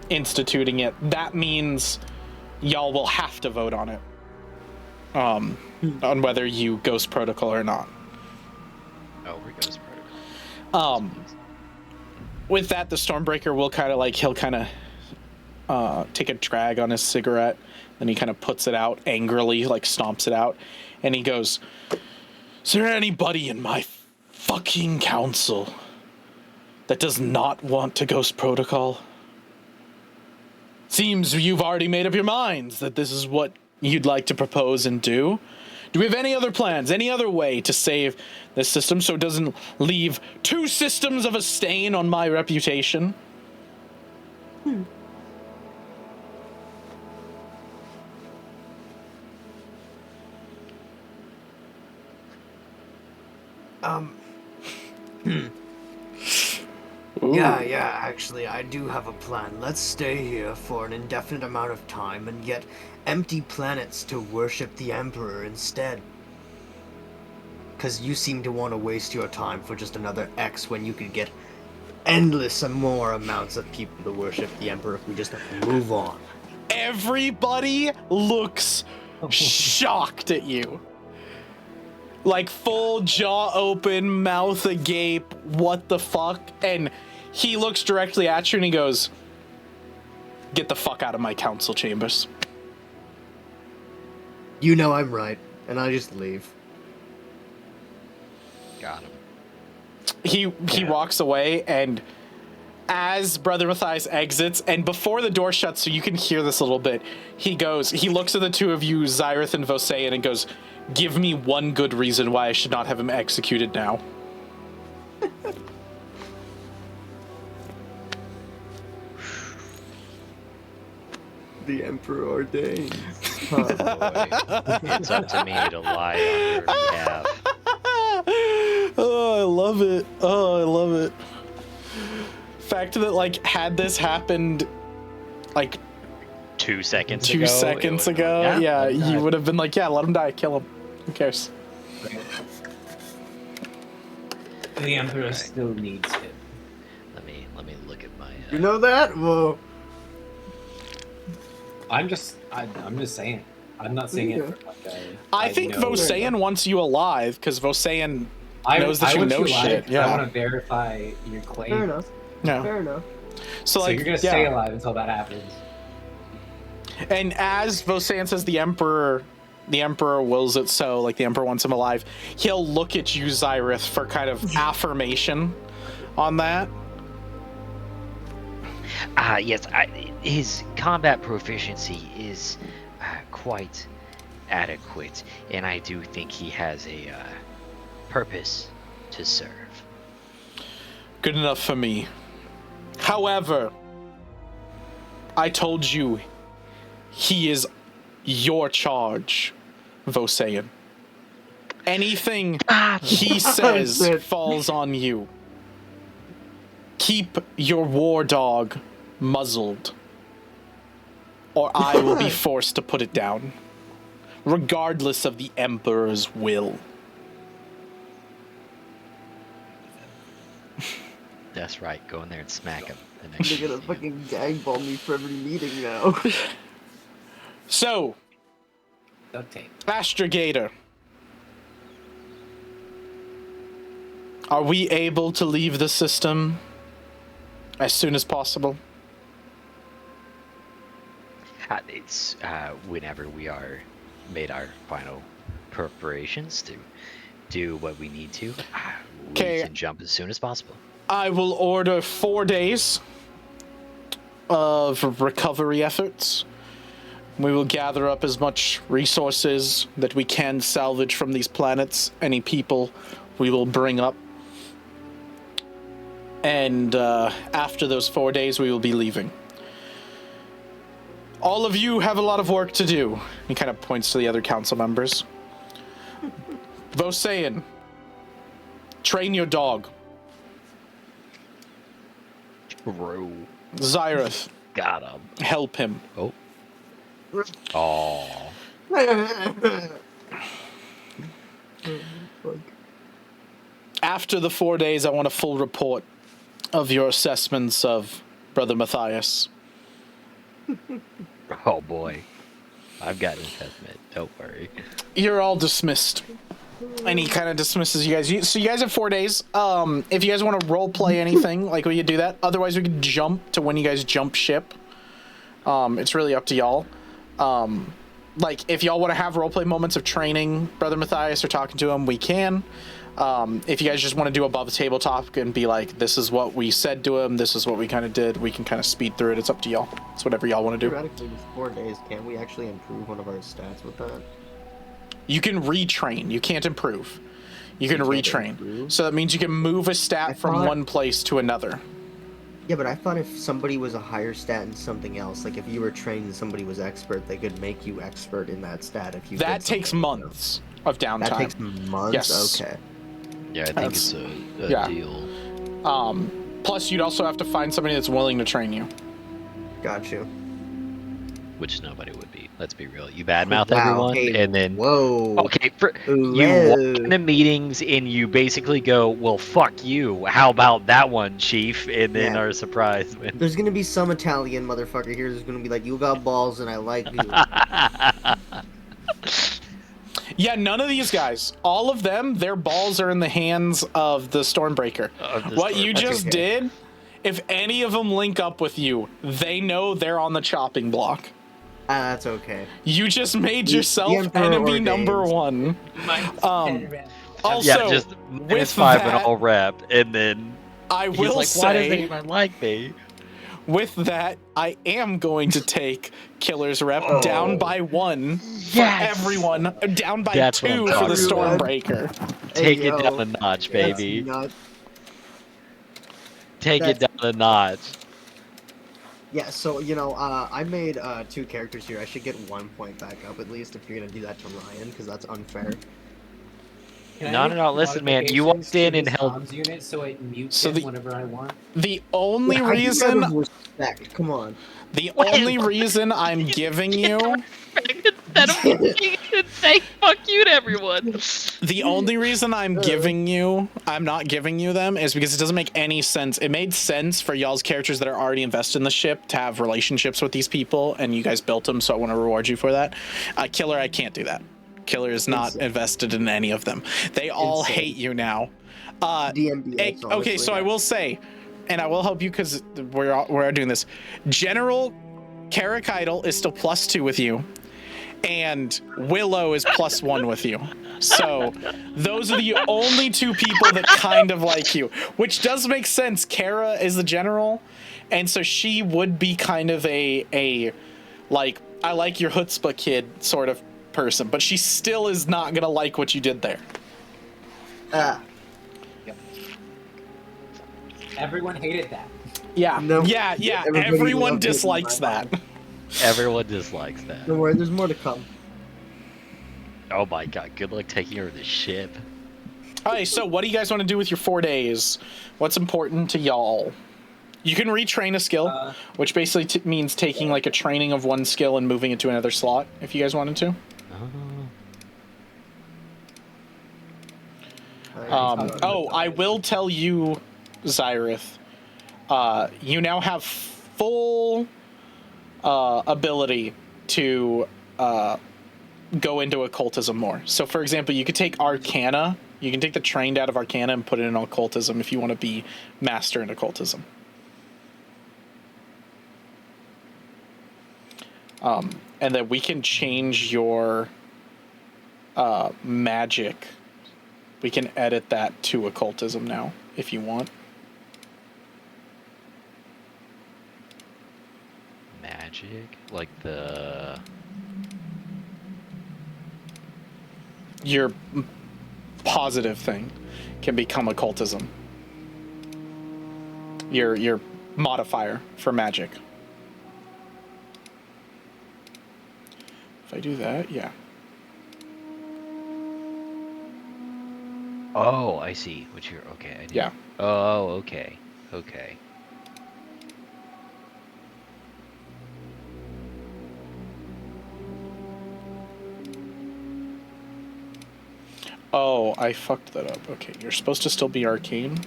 instituting it, that means y'all will have to vote on it. On whether you Ghost Protocol or not. Oh, we're Ghost Protocol. With that, the Stormbreaker will kind of he'll kind of take a drag on his cigarette, then he kind of puts it out angrily, stomps it out, and he goes, "Is there anybody in my fucking council that does not want to Ghost Protocol? Seems you've already made up your minds that this is what you'd like to propose and do. Do we have any other plans, any other way to save this system so it doesn't leave 2 systems of a stain on my reputation?" Yeah, actually, I do have a plan. Let's stay here for an indefinite amount of time and get empty planets to worship the Emperor instead. Because you seem to want to waste your time for just another X when you could get endless and more amounts of people to worship the Emperor if we just move on. Everybody looks shocked at you. Full jaw open, mouth agape, what the fuck? And he looks directly at you and he goes, "Get the fuck out of my council chambers." You know I'm right, and I just leave. Got him. He walks away, and as Brother Matthias exits, and before the door shuts so you can hear this a little bit, he looks at the two of you, Zyrith and Vosean, and goes, "Give me one good reason why I should not have him executed now." The Emperor ordains. Oh, boy. It's up to me to lie on your behalf. Oh, I love it. Oh, I love it. Fact that, had this happened, 2 seconds two ago. seconds ago, yeah, you would have been like, "Yeah, let him die, kill him. Who cares?" The Emperor still needs it. Let me look at my. You know that? Whoa. I'm just saying. I'm not saying it for I think Vosean wants you alive because Vosean knows that I you want know you alive, shit. I Yeah. want to verify your claim. Fair enough. Yeah. Fair enough. So you're gonna stay alive until that happens. And as Vosean says, the Emperor wills it so, the Emperor wants him alive. He'll look at you, Zyrith, for kind of affirmation on that. Yes, his combat proficiency is quite adequate, and I do think he has a purpose to serve. Good enough for me. However, I told you he is your charge, Vosean. Anything he says falls on you. Keep your war dog muzzled, or I will be forced to put it down, regardless of the Emperor's will. That's right. Go in there and smack him. They're gonna fucking gagball me for every meeting now. So, Duct tape. Astrogator. Are we able to leave the system as soon as possible? It's whenever we are made our final preparations to do what we need to. We 'Kay. can jump as soon as possible. I will order 4 days of recovery efforts. We will gather up as much resources that we can salvage from these planets. Any people we will bring up. And after those 4 days, we will be leaving. All of you have a lot of work to do. He kind of points to the other council members. Vosayan, train your dog. Bro. Zyrith, Got him. help him. Oh. Oh. After the 4 days, I want a full report of your assessments of Brother Matthias. Oh boy. I've got an assessment. Don't worry. You're all dismissed. And he kind of dismisses you guys. So you guys have 4 days. If you guys want to role play anything, like we could do that. Otherwise, we could jump to when you guys jump ship. It's really up to y'all. Like if y'all want to have role play moments of training Brother Matthias or talking to him, we can. If you guys just want to do above the table talk and be like, this is what we said to him, this is what we kind of did, we can kind of speed through it. It's up to y'all. It's whatever y'all want to do. Theoretically, with 4 days, can't we actually improve one of our stats with that? You can retrain. You can't improve. You can can't retrain. improve? So that means you can move a stat from thought- one place to another. Yeah, but I thought if somebody was a higher stat in something else, like if you were trained and somebody was expert, they could make you expert in that stat if you. That did takes something months of downtime. That takes months. Yes. Okay. Yeah, I think That's- it's a yeah. deal. Plus, you'd also have to find somebody that's willing to train you. Got you. Which nobody would be. Let's be real. You badmouth Wow, everyone, hey, and then whoa. okay, you Whoa. walk into meetings and you basically go, "Well, fuck you. How about that one, Chief?" And then Yeah. are surprised when. There's gonna be some Italian motherfucker here who's gonna be like, "You got balls, and I like you." Yeah, none of these guys. All of them, their balls are in the hands of the Stormbreaker. What you just did, if any of them link up with you, they know they're on the chopping block. That's okay. You just made The yourself Emperor enemy ordains. number one. Also, Yeah, just with -5 and that, all rep, and then I he's will like, "Why does say, anyone like me?" with that, I am going to take Killer's rep down by 1 for Yes! everyone, down by That's what I'm 2 for the talking about. Stormbreaker. Take Hey, it yo, down a notch, that's baby. nuts. Take it down a notch. Yeah, so, I made 2 characters here. I should get 1 point back up at least if you're gonna do that to Ryan, because that's unfair. Can I No, make no, listen, man, you modifications walked in to and his held- comms unit so it mutes So him the- whenever I want. The only Yeah, I do that out of reason, respect. Come on. the Wait. only reason I'm giving you, Instead of say fuck you to everyone. the only reason I'm not giving you them is because it doesn't make any sense. It made sense for y'all's characters that are already invested in the ship to have relationships with these people, and you guys built them, so I want to reward you for that. Killer, I can't do that. Killer is not invested in any of them. They all Insane. hate you now. DMDX, Okay, honestly. so I will say, and I will help you because we're doing this. General Carrick Idol is still +2 with you, and Willow is +1 with you. So those are the only 2 people that kind of like you, which does make sense. Kara is the general, and so she would be kind of a like, I like your chutzpah kid sort of person, but she still is not gonna like what you did there. Everyone hated that. Yeah, No. yeah. Everybody Everyone loved it in dislikes my that. mind. Everyone dislikes that. Don't worry, there's more to come. Oh my god, good luck taking over the ship. Alright, so what do you guys want to do with your 4 days? What's important to y'all? You can retrain a skill, which basically means taking like a training of one skill and moving it to another slot, if you guys wanted to. I will tell you, Zyrith, you now have full ability to go into occultism more. So, for example, you could take Arcana. You can take the trained out of Arcana and put it in occultism if you want to be master in occultism. And then we can change your magic. We can edit that to occultism now if you want. Magic? Like the... Your positive thing can become occultism. Your modifier for magic. If I do that, yeah. Oh, I see. What you're... Okay, I didn't... Yeah. Oh, okay. Okay. Oh, I fucked that up. Okay, you're supposed to still be arcane,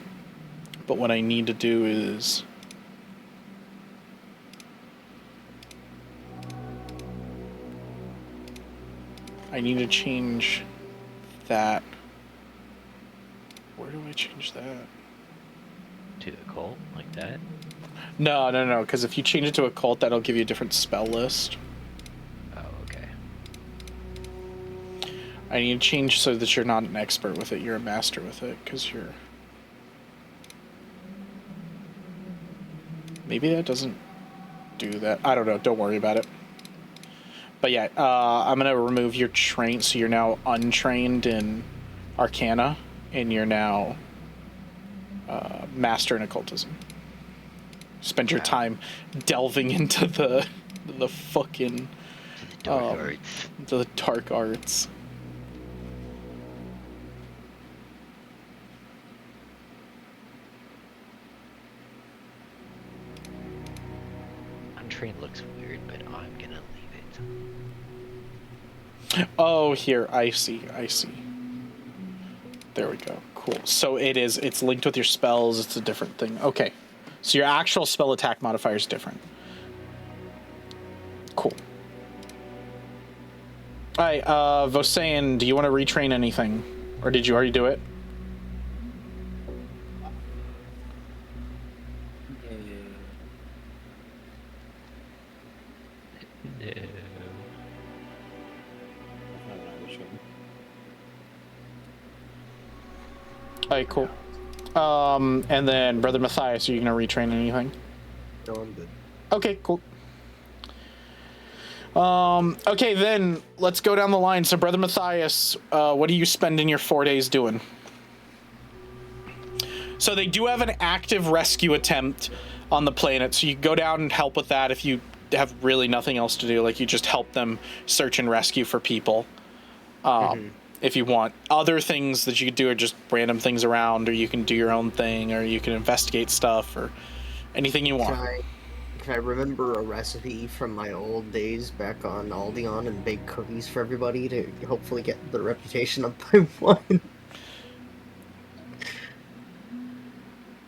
but what I need to do is... I need to change that. Where do I change that? To occult? Like that? No, because if you change it to occult, that'll give you a different spell list. Oh, okay. I need to change so that you're not an expert with it, you're a master with it, because you're... Maybe that doesn't do that. I don't know, don't worry about it. But yeah, I'm going to remove your train, so you're now untrained in Arcana, and you're now master in occultism. Spend your time delving into the fucking... Dark arts. The dark arts. Untrained looks weird, but I'm gonna leave it. Oh, here, I see. There we go. Cool. So it's linked with your spells, it's a different thing. Okay. So your actual spell attack modifier is different. Cool. Alright, Vosayan, do you want to retrain anything? Or did you already do it? No. Alright, cool. And then Brother Matthias, are you gonna retrain anything? No, I'm good. Okay, cool. Okay, then let's go down the line. So, Brother Matthias, what are you spending your 4 days doing? So they do have an active rescue attempt on the planet, so you go down and help with that if you have really nothing else to do. Like, you just help them search and rescue for people. If you want. Other things that you could do are just random things around, or you can do your own thing, or you can investigate stuff, or anything you want. Can I remember a recipe from my old days back on Aldeon and bake cookies for everybody to hopefully get the reputation up by one?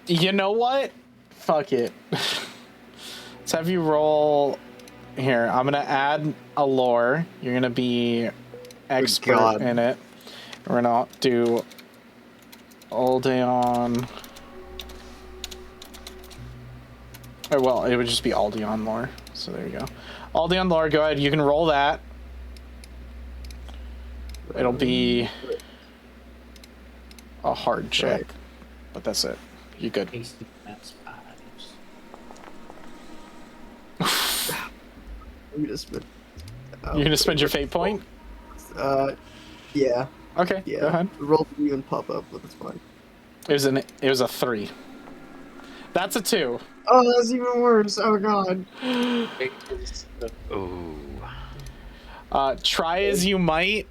You know what? Fuck it. Let's have you roll. Here, I'm gonna add a lore. You're gonna be expert in it. We're gonna do Aldeon. Or, well, it would just be Aldeon lore. So there you go. Aldeon lore, go ahead. You can roll that. It'll be a hard check. But that's it. You're good. Tasty transpired. I'm gonna spend. You're gonna spend your fate point? Yeah. Okay, Yeah. go ahead. Roll for you and pop up, but it's fine. It was a 3. That's a 2. Oh, that's even worse. Oh god. Ooh. Try as you might,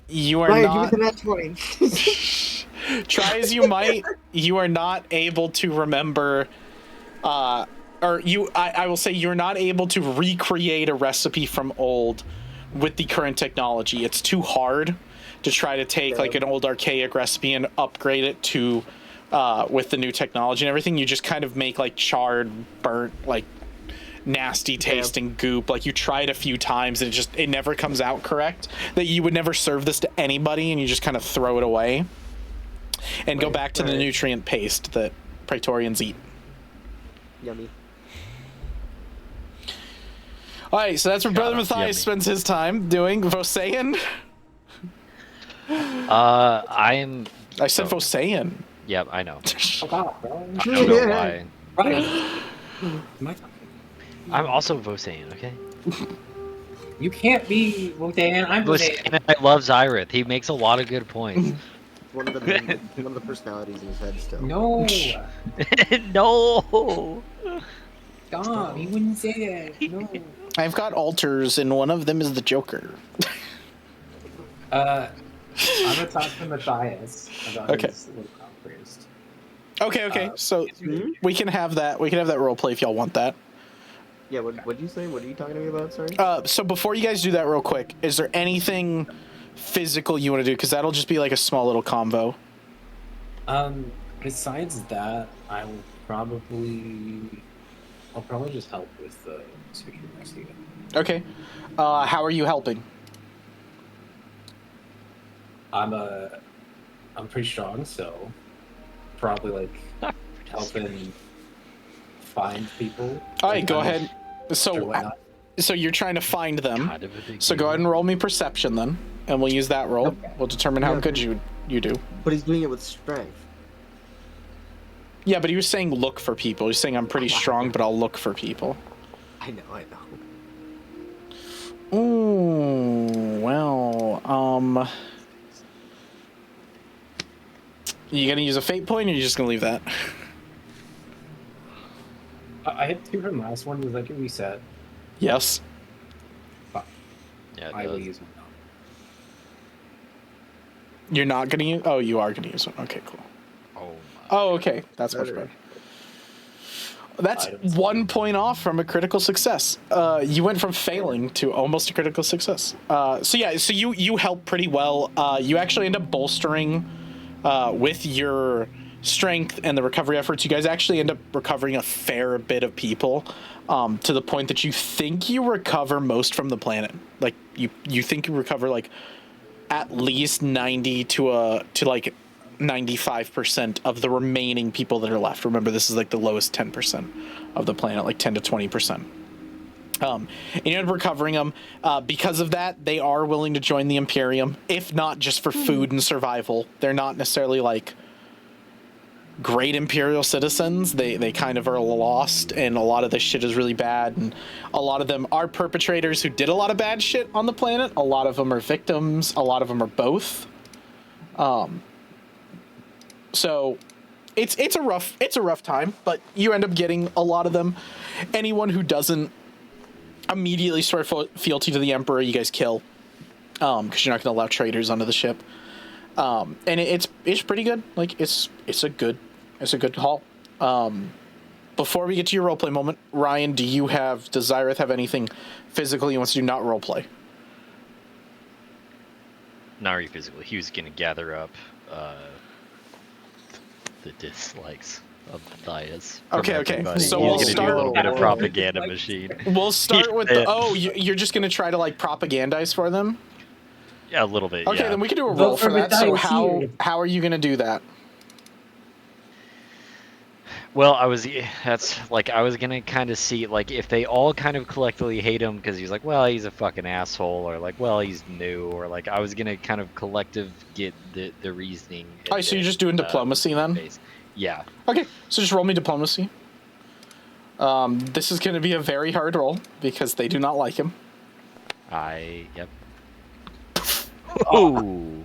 you are Ryan, not. give me the net 20. Try as you might, you are not able to remember. I will say you're not able to recreate a recipe from old with the current technology. It's too hard to try to take like an old archaic recipe and upgrade it to with the new technology and everything. You just kind of make like charred, burnt, like nasty tasting goop. Like, you try it a few times and it never comes out correct. That you would never serve this to anybody and you just kind of throw it away and go back to the nutrient paste that Praetorians eat. Yummy. All right, so that's what Brother Matthias spends his time doing. Vosayan? I said Vosayan. Yep, I know. Oh, God, bro. I don't know why. Right. My I'm also Vosayan, okay? You can't be Wodan. I'm Wodan. Vosayan, I love Zyrith. He makes a lot of good points. One of the personalities in his head still. No. No. Stop. He wouldn't say that. No. I've got altars, and one of them is the Joker. I'm gonna talk to Matthias about his little priest. Okay. So we can have that. We can have that role play if y'all want that. Yeah. What did you say? What are you talking to me about? Sorry. So before you guys do that, real quick, is there anything physical you want to do? Because that'll just be like a small little combo. Besides that, I'll probably just help with the search and rescue. Okay. How are you helping? I'm pretty strong, so probably like helping find people. All right, go ahead. So you're trying to find them. So go ahead and roll me perception then, and we'll use that roll. Okay. We'll determine how good you do. But he's doing it with strength. Yeah, but he was saying look for people. He's saying I'm pretty strong, but I'll look for people. I know. Ooh, well, you gonna use a fate point, or are you just gonna leave that? I hit 2 from last one. Was like a reset. Yes. Yeah, I will use one. You're not gonna use. Oh, you are gonna use one. Okay, cool. Oh, okay. That's much better. That's 1 point off from a critical success. You went from failing to almost a critical success. So you help pretty well. You actually end up bolstering with your strength and the recovery efforts. You guys actually end up recovering a fair bit of people, to the point that you think you recover most from the planet. Like you think you recover like at least 90 to like 95% of the remaining people that are left. Remember, this is like the lowest 10% of the planet, like 10 to 20%. And you end up recovering them. Because of that, they are willing to join the Imperium, if not just for food and survival. They're not necessarily like great Imperial citizens. They kind of are lost, and a lot of this shit is really bad, and a lot of them are perpetrators who did a lot of bad shit on the planet. A lot of them are victims. A lot of them are both. So it's a rough time, but you end up getting a lot of them. Anyone who doesn't immediately swear fealty to the Emperor, you guys kill, because you're not going to allow traitors onto the ship. And it's pretty good. Like it's a good haul. Before we get to your roleplay moment, Ryan, does Zyrith have anything physical he wants to do, not roleplay? Not really physical. He was going to gather up the dislikes of Matthias. Okay. So we'll start a little bit of propaganda machine. We'll start with you're just gonna try to like propagandize for them? Yeah, a little bit. Okay, then we can do a roll for that. So how are you gonna do that? Well, I was gonna kind of see like if they all kind of collectively hate him because he's like, well, he's a fucking asshole, or like, well, he's new, or like I was gonna kind of collective get the reasoning. Oh, so you're just doing diplomacy then? Yeah. Okay, so just roll me diplomacy. This is gonna be a very hard roll because they do not like him. Yep. Ooh,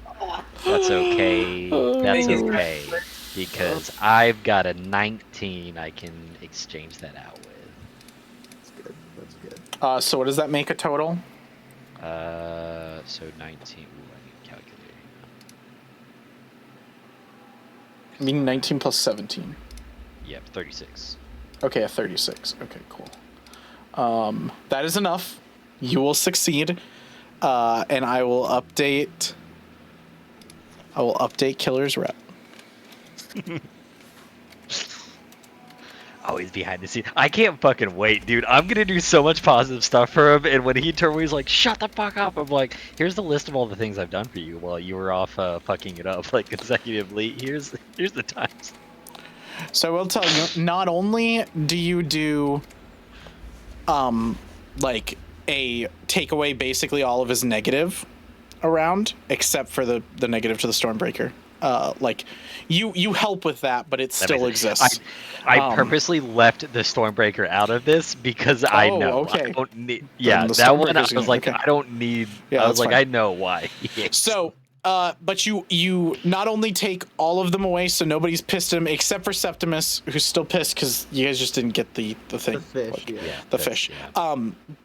that's okay. That's okay. Because I've got a 19 I can exchange that out with. That's good. So what does that make a total? So 19. Ooh, I need a calculator. I mean 19 plus 17. Yep, 36. Okay, a 36. Okay, cool. That is enough. You will succeed. And I will update Killer's rep. always behind the scenes. I can't fucking wait, dude. I'm gonna do so much positive stuff for him, and when he turned me, he's like, "Shut the fuck up!" I'm like, "Here's the list of all the things I've done for you while you were off fucking it up like consecutively. Here's the times." So I will tell you, not only do you do, like a take away basically all of his negative around, except for the negative to the Stormbreaker. Like you help with that, but it still exists. I purposely left the Stormbreaker out of this because I know okay. I don't need. Then Yeah, the that one I Stormbreaker's was gonna- like, okay. I don't need. Yeah, I was that's like, fine. I know why. So, but you not only take all of them away, so nobody's pissed at him except for Septimus, who's still pissed because you guys just didn't get the thing. The fish, yeah. The fish.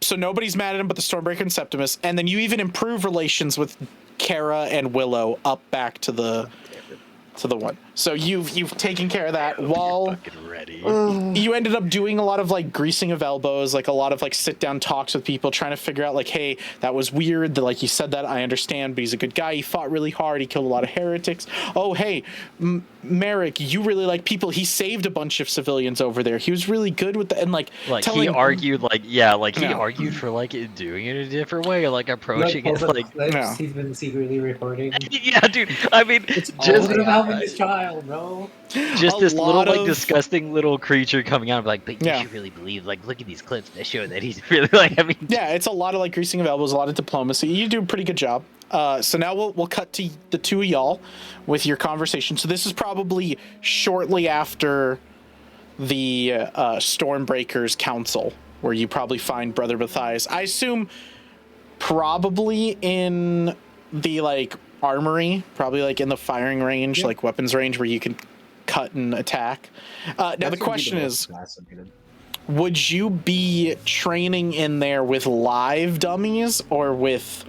So nobody's mad at him but the Stormbreaker and Septimus, and then you even improve relations with Kara and Willow up back to the one. So you've taken care of that while fucking ready. you ended up doing a lot of like greasing of elbows, like a lot of like sit down talks with people, trying to figure out like, hey, that was weird that like you said that, I understand, but he's a good guy, he fought really hard, he killed a lot of heretics. Oh hey, Merrick, you really like people, he saved a bunch of civilians over there, he was really good with the, and like he argued he Yeah. argued for like doing it a different way or like approaching it like clips he's been secretly recording. yeah, dude. I mean, It's just all about his child, bro. just A this little lot like of- disgusting little creature coming out, like, but you should really believe, like, look at these clips that show that he's really like. I mean, yeah, it's a lot of like greasing of elbows, a lot of diplomacy. You do a pretty good job. So now we'll cut to the two of y'all with your conversation. So this is probably shortly after the Stormbreakers Council, where you probably find Brother Matthias. I assume probably in the like armory, probably like in the firing range, like weapons range, where you can cut and attack. Now the question is, would you be training in there with live dummies or with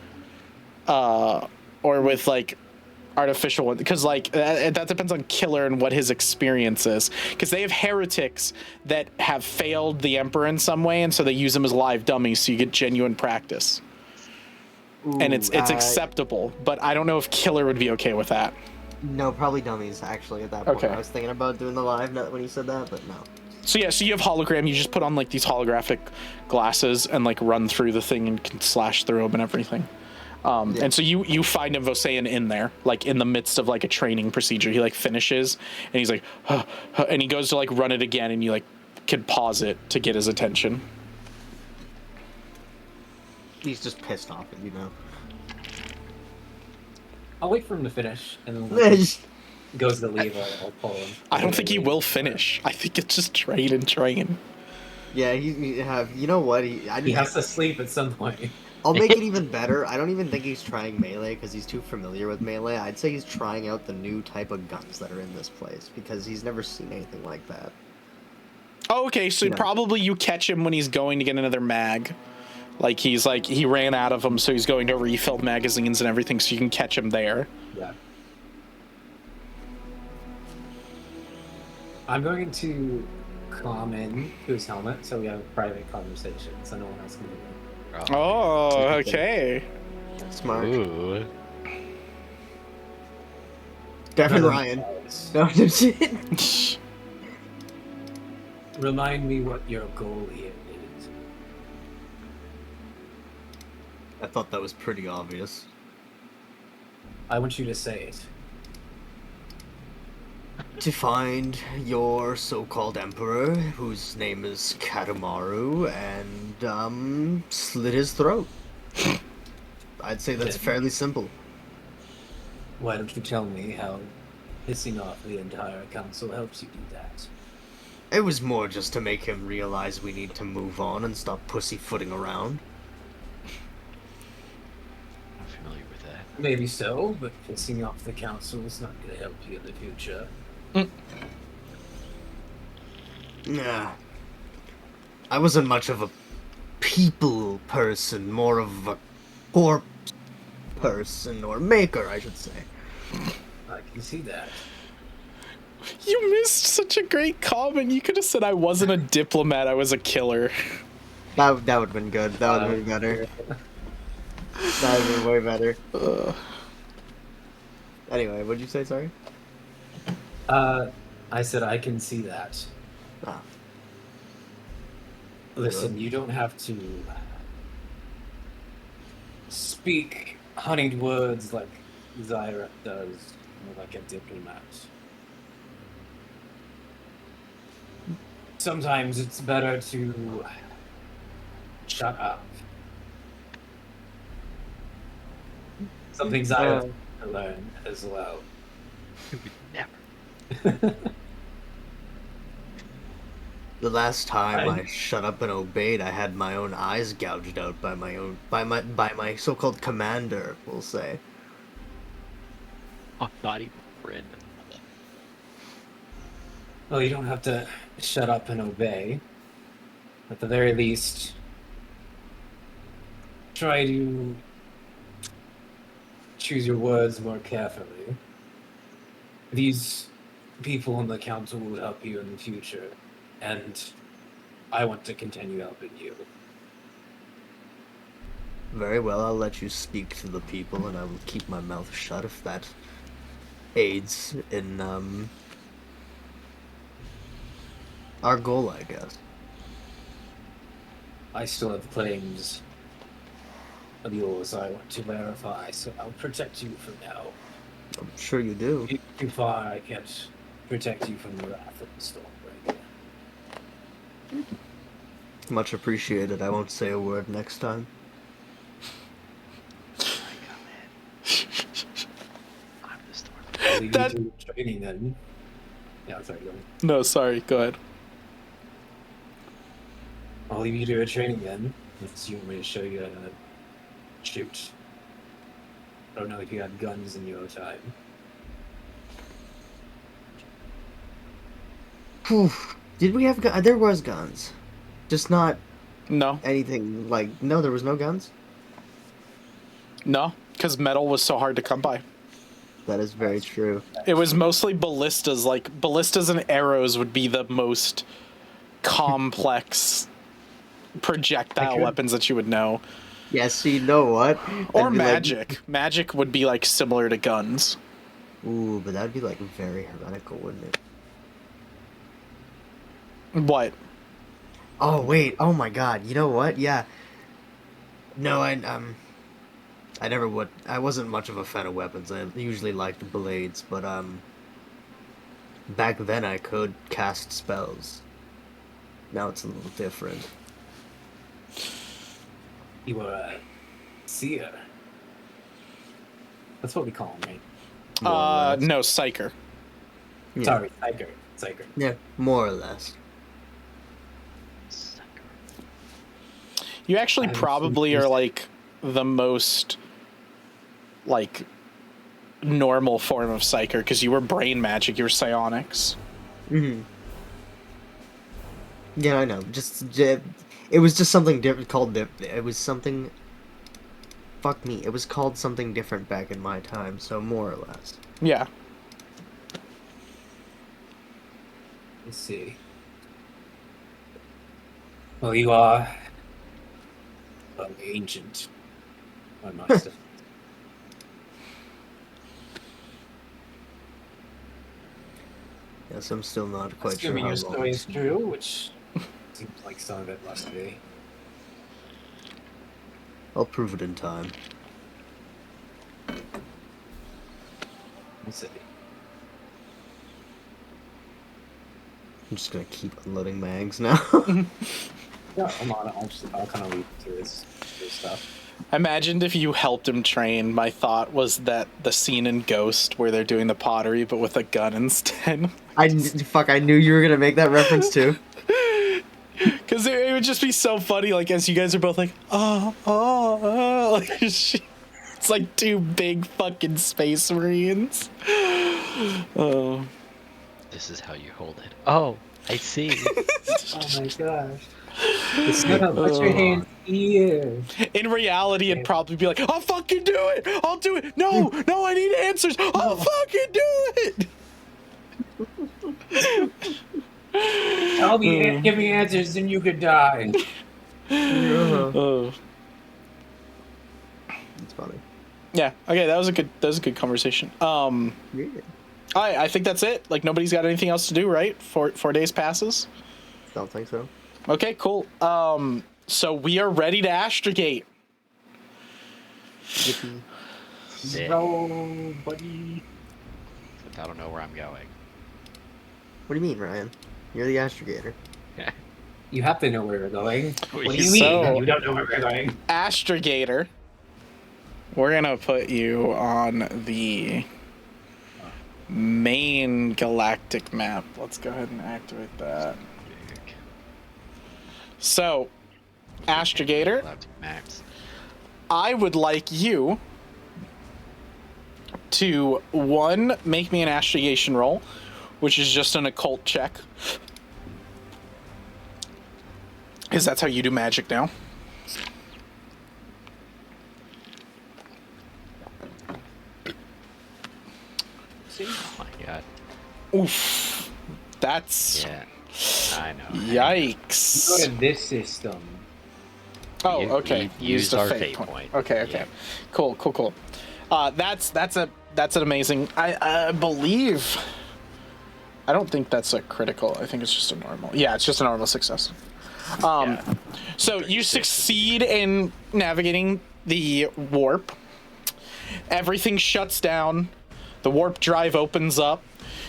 like artificial ones? Because like that depends on Killer and what his experience is, because they have heretics that have failed the Emperor in some way, and so they use them as live dummies, so you get genuine practice. And it's acceptable, but I don't know if Killer would be okay with that. No, probably dummies, actually, at that point. Okay. I was thinking about doing the live when you said that, but no. So yeah, so you have hologram, you just put on like these holographic glasses and like run through the thing and can slash through them and everything. And so you find him Vosean in there, like in the midst of like a training procedure. He like finishes and he's like, and he goes to like run it again, and you like can pause it to get his attention. He's just pissed off, you know. I'll wait for him to finish, and then when he goes to leave, I'll pull him. I don't think he will finish. I think it's just train and train. Yeah, you know what? He has to sleep at some point. I'll make it even better. I don't even think he's trying melee because he's too familiar with melee. I'd say he's trying out the new type of guns that are in this place because he's never seen anything like that. Oh, okay, so probably you catch him when he's going to get another mag. Like he ran out of them, so he's going to refill magazines and everything, so you can catch him there. Yeah. I'm going to calm in to his helmet so we have a private conversation, so no one else can hear. Oh, okay. Smart. Ooh. Devin Ryan. No, shit. Remind me what your goal here is. I thought that was pretty obvious. I want you to say it. To find your so-called emperor, whose name is Katamaru, and slit his throat. I'd say that's fairly simple. Why don't you tell me how pissing off the entire council helps you do that? It was more just to make him realize we need to move on and stop pussyfooting around. I'm familiar with that. Maybe so, but pissing off the council is not going to help you in the future. Nah. I wasn't much of a people person, more of a corpse person, or maker, I should say. I can see that. You missed such a great comment. You could have said I wasn't a diplomat, I was a killer. That would have been good. That would have been better. That would have been way better. Anyway, what'd you say, sorry? I said I can see that. Ah. Listen, you don't have to speak honeyed words like Zyra does, or like a diplomat. Sometimes it's better to shut up. Something Zyra has to learn as well. Never. The last time I shut up and obeyed, I had my own eyes gouged out by my so-called commander, we'll say. I'm not even a friend. Well, you don't have to shut up and obey. At the very least, try to choose your words more carefully. These people in the council will help you in the future, and I want to continue helping you. Very well, I'll let you speak to the people, and I will keep my mouth shut if that aids in, our goal, I guess. I still have claims of yours I want to verify, so I'll protect you for now. I'm sure you do. If you go too far, I can't protect you from the wrath of the storm right here. Much appreciated. I won't say a word next time. I'm the storm. I'll leave That- you to training then. Yeah, sorry, go ahead. No, sorry. Go ahead. I'll leave you to a training then. Unless you want me to show you how to shoot. I don't know if you had guns in your time. Whew. Did we have guns? There was guns. Just not No, anything like... No, there was no guns? no, because metal was so hard to come by. That is very true. It was mostly ballistas. Like ballistas and arrows would be the most complex projectile weapons that you would know. Yeah, so you know what? Or That'd be magic. Magic would be like similar to guns. Ooh, but that'd be like very heretical, wouldn't it? What? Oh wait, oh my god, you know what? Yeah. No, I never would. I wasn't much of a fan of weapons. I usually liked blades, but back then I could cast spells. Now it's a little different. You were a seer. That's what we call them, right? More or less. No, psyker. Yeah. Sorry, Psyker. Yeah, more or less. You actually I'm probably confused. are like the most like normal form of psyker because you were brain magic. You were psionics. Mm-hmm. Yeah, I know. It was just something different called it was something. Fuck me. It was called something different back in my time, so more or less. Yeah. Let's see. Well, you are an ancient. I must have. Yes, I'm still not quite sure Assuming how your long. story is true, which seems like some of it must be. I'll prove it in time. Let's see. I'm just gonna keep unloading mags now. Yeah, I'm on it. I'll kind of lead through his stuff. I imagined if you helped him train. My thought was that the scene in Ghost where they're doing the pottery but with a gun instead. I knew you were gonna make that reference too. Because it would just be so funny, like as you guys are both like, like it's like two big fucking space marines. Oh, This is how you hold it. Oh, I see. Oh my gosh. Put your hands here. in reality, it'd probably be like, I'll fucking do it. I'll do it. No, I need answers. I'll fucking do it. Give me answers, and you could die. Oh. It's funny. Yeah. Okay, that was a good conversation. Yeah. I think that's it. Like nobody's got anything else to do, right? 4 days passes. Don't think so. Okay, cool. So we are ready to astrogate. Yippee. Sick. No, buddy. Except I don't know where I'm going. What do you mean, Ryan? You're the astrogator. You have to know where you're going. What do you So- mean? You don't know where you're going. Astrogator. We're gonna put you on the main galactic map. Let's go ahead and activate that. So, Astrogator, Max. I would like you to, one, make me an astrogation roll, which is just an occult check. Because that's how you do magic now. Oh my god. Oof. That's... Yeah. I know. Yikes. Go to this system. Oh, You- okay. you Use used the our fate fate point. point. Okay, okay. Yeah. Cool. That's an amazing. I believe. I don't think that's a critical. I think it's just a normal. Yeah, it's just a normal success. So you succeed in navigating the warp. Everything shuts down. The warp drive opens up.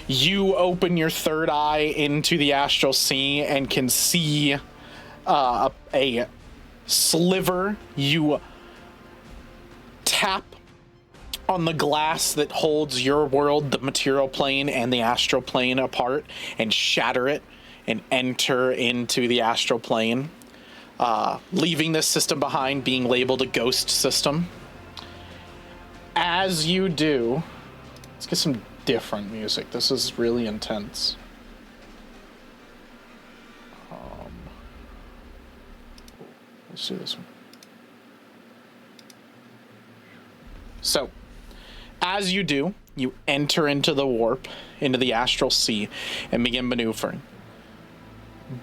You open your third eye into the astral sea and can see a sliver. You tap on the glass that holds your world, the material plane and the astral plane apart, and shatter it and enter into the astral plane, leaving this system behind, being labeled a ghost system. As you do, let's get some different music. This is really intense. Let's do this one. So, as you do, you enter into the warp, into the astral sea, and begin maneuvering.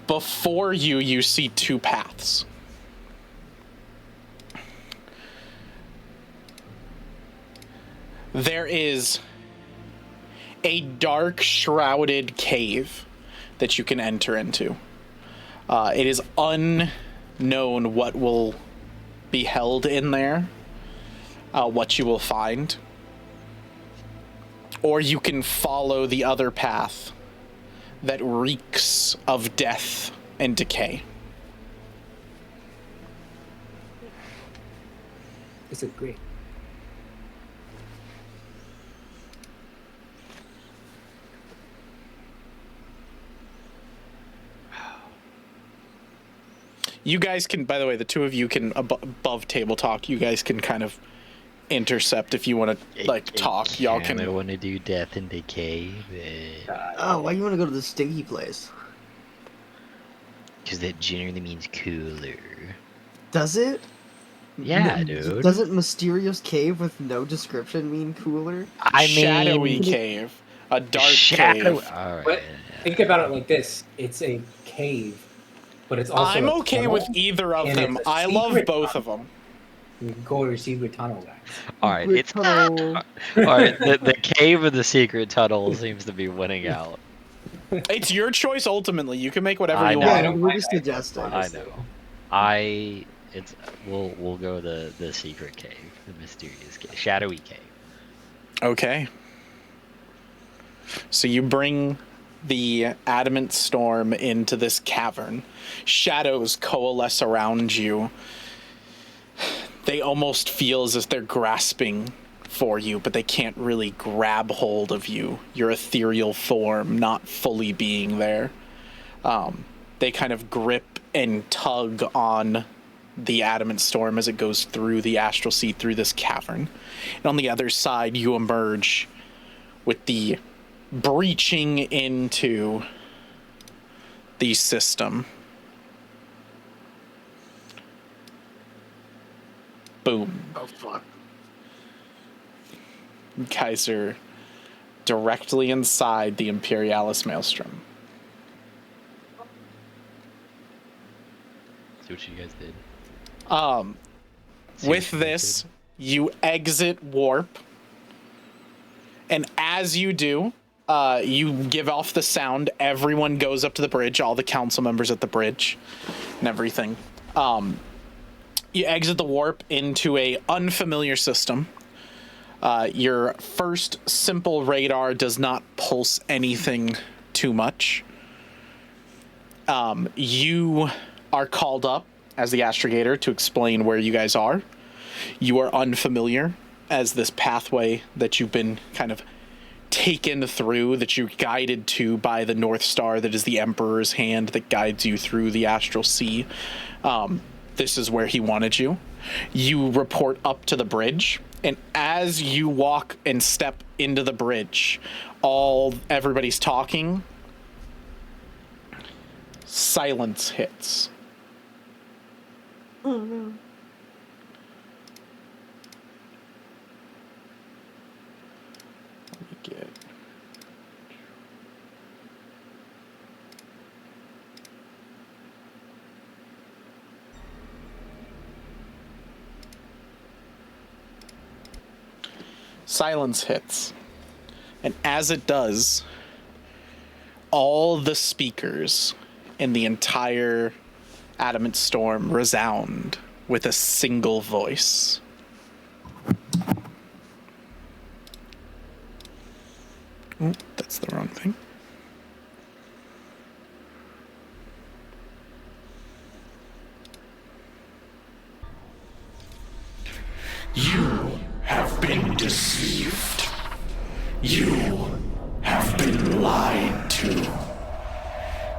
Before you, you see two paths. There is a dark, shrouded cave that you can enter into. It is unknown what will be held in there, what you will find. Or you can follow the other path that reeks of death and decay. It's a great. You guys can, by the way, the two of you can, above table talk, you guys can kind of intercept if you want to, like, talk. Y'all can. I want to do death and decay. Oh, why you want to go to the stinky place? Because that generally means cooler. Does it? Yeah, dude. Doesn't mysterious cave with no description mean cooler? I mean, Shadowy cave. A dark shadow. cave. All right. But think about it like this: it's a cave, but it's also. I'm a okay tunnel, with either of and them. it's a I love secret both tunnel. of them. You can go to your secret tunnel, guys. All right. Secret It's tunnel. all right. The cave of the secret tunnel seems to be winning out. It's your choice ultimately. You can make whatever I you know. Yeah, want. don't we're mind just that. suggesting. I know. We'll go the secret cave, the mysterious cave, shadowy cave. Okay. So you bring the adamant storm into this cavern. Shadows coalesce around you. They almost feel as if they're grasping for you, but they can't really grab hold of you. Your ethereal form not fully being there. They kind of grip and tug on the adamant storm as it goes through the astral sea, through this cavern. And on the other side, you emerge with the breaching into the system. Boom. Oh fuck. You guys are directly inside the Imperialis Maelstrom. See what you guys did. With this, you exit warp. And as you do, you give off the sound. Everyone goes up to the bridge, all the council members at the bridge and everything. You exit the warp into a unfamiliar system. Your first simple radar does not pulse anything too much. You are called up as the astrogator to explain where you guys are. You are unfamiliar as this pathway that you've been kind of taken through, that you're guided to by the North Star that is the Emperor's hand that guides you through the astral sea. This is where he wanted you. You report up to the bridge, and as you walk and step into the bridge, everybody's talking. Silence hits. Oh no. Let me get... Silence hits. And as it does, all the speakers in the entire Adamant Storm resound with a single voice. Oh, that's the wrong thing. You have been deceived. You have been lied to.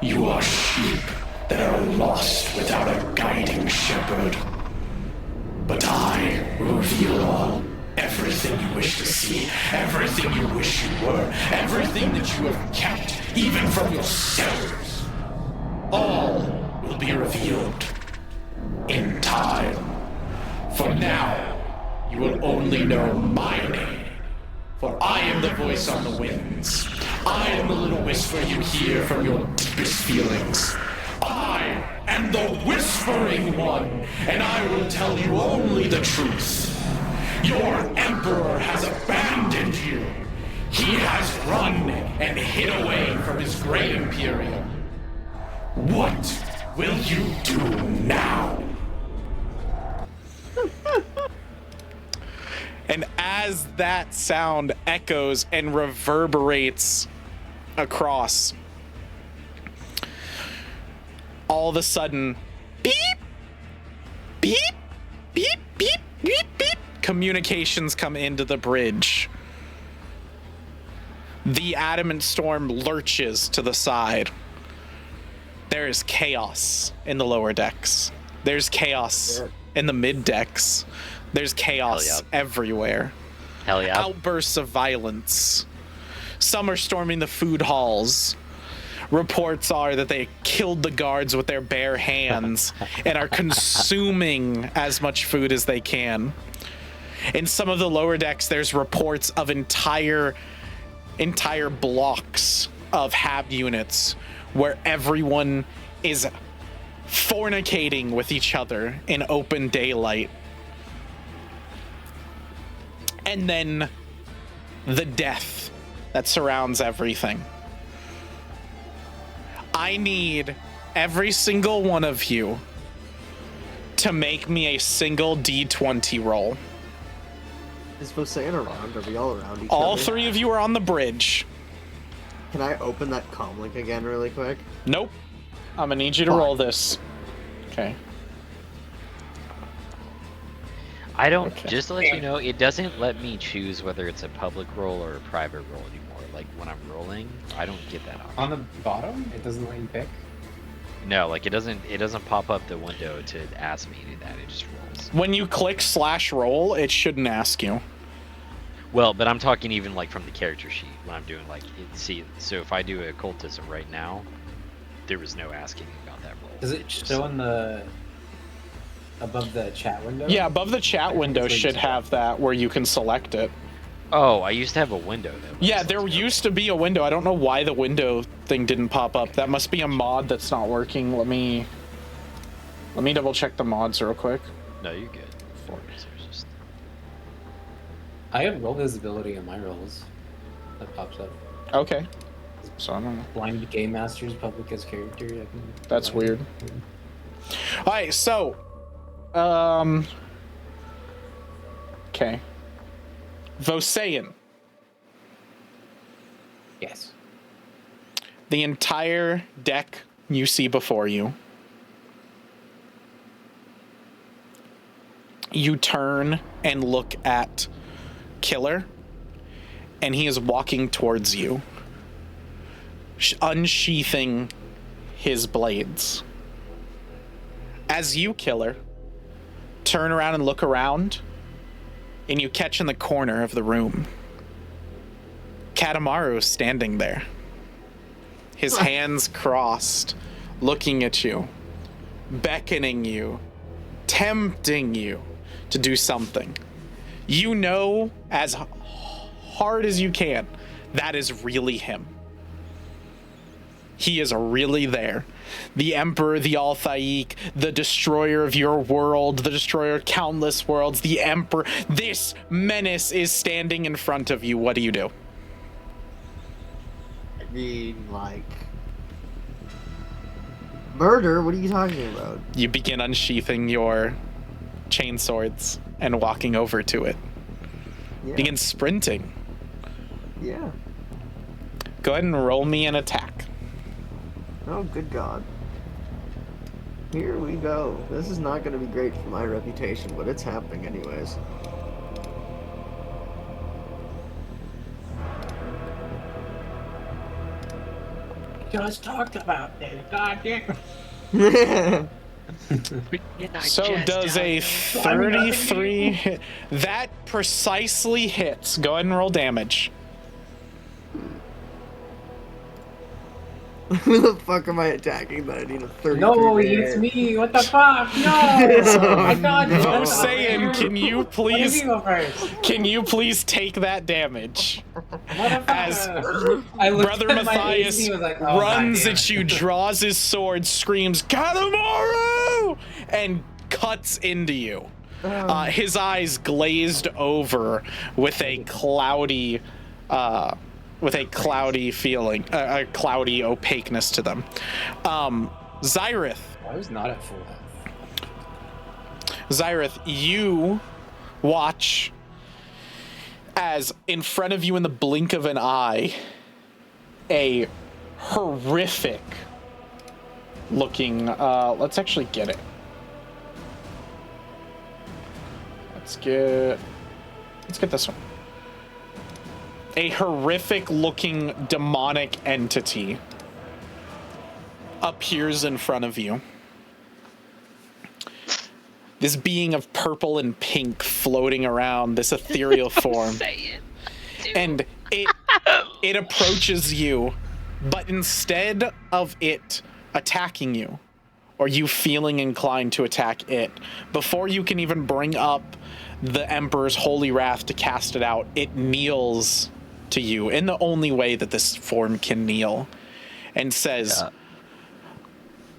You are sheep that are lost without a guiding shepherd. But I will reveal all. Everything you wish to see, everything you wish you were, everything that you have kept, even from yourselves. All will be revealed in time. For now, you will only know my name, for I am the voice on the winds. I am the little whisper you hear from your deepest feelings. I am the whispering one, and I will tell you only the truth. Your emperor has abandoned you. He has run and hid away from his gray imperium. What will you do now? And as that sound echoes and reverberates across, all of a sudden, beep, beep, beep, beep, beep, beep, communications come into the bridge. The Adamant Storm lurches to the side. There is chaos in the lower decks. There's chaos in the mid decks. There's chaos everywhere. Hell yeah. Outbursts of violence. Some are storming the food halls. Reports are that they killed the guards with their bare hands and are consuming as much food as they can. In some of the lower decks, there's reports of entire blocks of HAB units where everyone is fornicating with each other in open daylight. And then the death that surrounds everything. I need every single one of you to make me a single D20 roll. Is Vosean around? Are we all around each other? All three of you are on the bridge. Can I open that comm link again really quick? Nope. I'm gonna need you to roll this. Okay. I don't, just to let you know, it doesn't let me choose whether it's a public roll or a private roll anymore. Like, when I'm rolling, I don't get that option. On the bottom, it doesn't let you pick? No, like, it doesn't pop up the window to ask me to do that, it just rolls. When you click /roll, it shouldn't ask you. Well, but I'm talking even, like, from the character sheet, when I'm doing, like, see, so if I do occultism right now, there was no asking about that roll. Does it show in the... above the chat window? Yeah, above the chat window should have that where you can select it. Oh, I used to have a window though. Yeah, there used to be a window. I don't know why the window thing didn't pop up. That must be a mod that's not working. Let me double check the mods real quick. No, you're good. Just... I have roll visibility on my rolls. That pops up. Okay. So I don't know. Blind game masters, public as character. That's weird. All right, so, okay. Vosayan. Yes. The entire deck you see before you. You turn and look at Killer, and he is walking towards you, unsheathing his blades. As you, Killer, turn around and look around, and you catch in the corner of the room Katamaru standing there, his hands crossed, looking at you, beckoning you, tempting you to do something. You know as hard as you can that is really him. He is really there. The Emperor, the Althaik, the destroyer of your world, the destroyer of countless worlds, the Emperor. This menace is standing in front of you. What do you do? I mean, like... Murder? What are you talking about? You begin unsheathing your chain swords and walking over to it. Yeah. Begin sprinting. Yeah. Go ahead and roll me an attack. Oh, good God. Here we go. This is not going to be great for my reputation, but it's happening anyways. Just talked about this. God damn. So does a 33 hit? That precisely hits. Go ahead and roll damage. Who the fuck am I attacking that I need a 33? No, it's me. What the fuck? No. My God. I'm saying, can you please You go first. can you please take that damage? As I looked Brother at my Matthias AC, was like, oh, runs goddamn. at you, draws his sword, screams, Katamaru! And cuts into you. His eyes glazed over with a cloudy feeling, a cloudy opaqueness to them. Zyrith. I was not at full health. Zyrith, you watch as in front of you in the blink of an eye, a horrific looking, let's actually get it. Let's get this one. A horrific looking demonic entity appears in front of you. This being of purple and pink floating around, this ethereal form. And it approaches you, but instead of it attacking you, or you feeling inclined to attack it, before you can even bring up the Emperor's holy wrath to cast it out, it kneels to you in the only way that this form can kneel and says,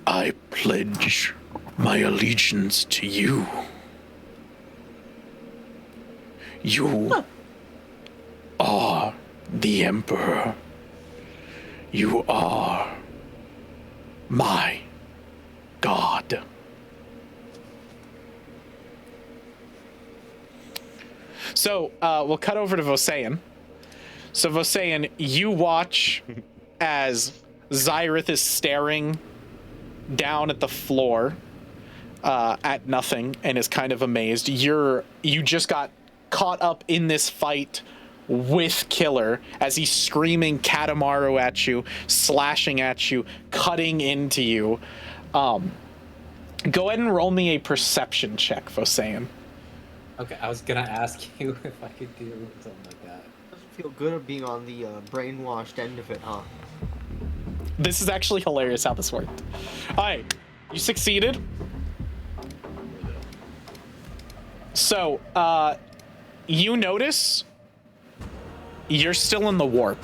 I pledge my allegiance to you. You are the Emperor. You are my God. So we'll cut over to Vosayan. So Vosayan, you watch as Zyrith is staring down at the floor at nothing and is kind of amazed. You just got caught up in this fight with Killer as he's screaming Katamaru at you, slashing at you, cutting into you. Go ahead and roll me a perception check, Vosayan. Okay, I was gonna ask you if I could do something like that. Doesn't feel good of being on the brainwashed end of it, huh? This is actually hilarious how this worked. All right, you succeeded. So, you notice you're still in the warp.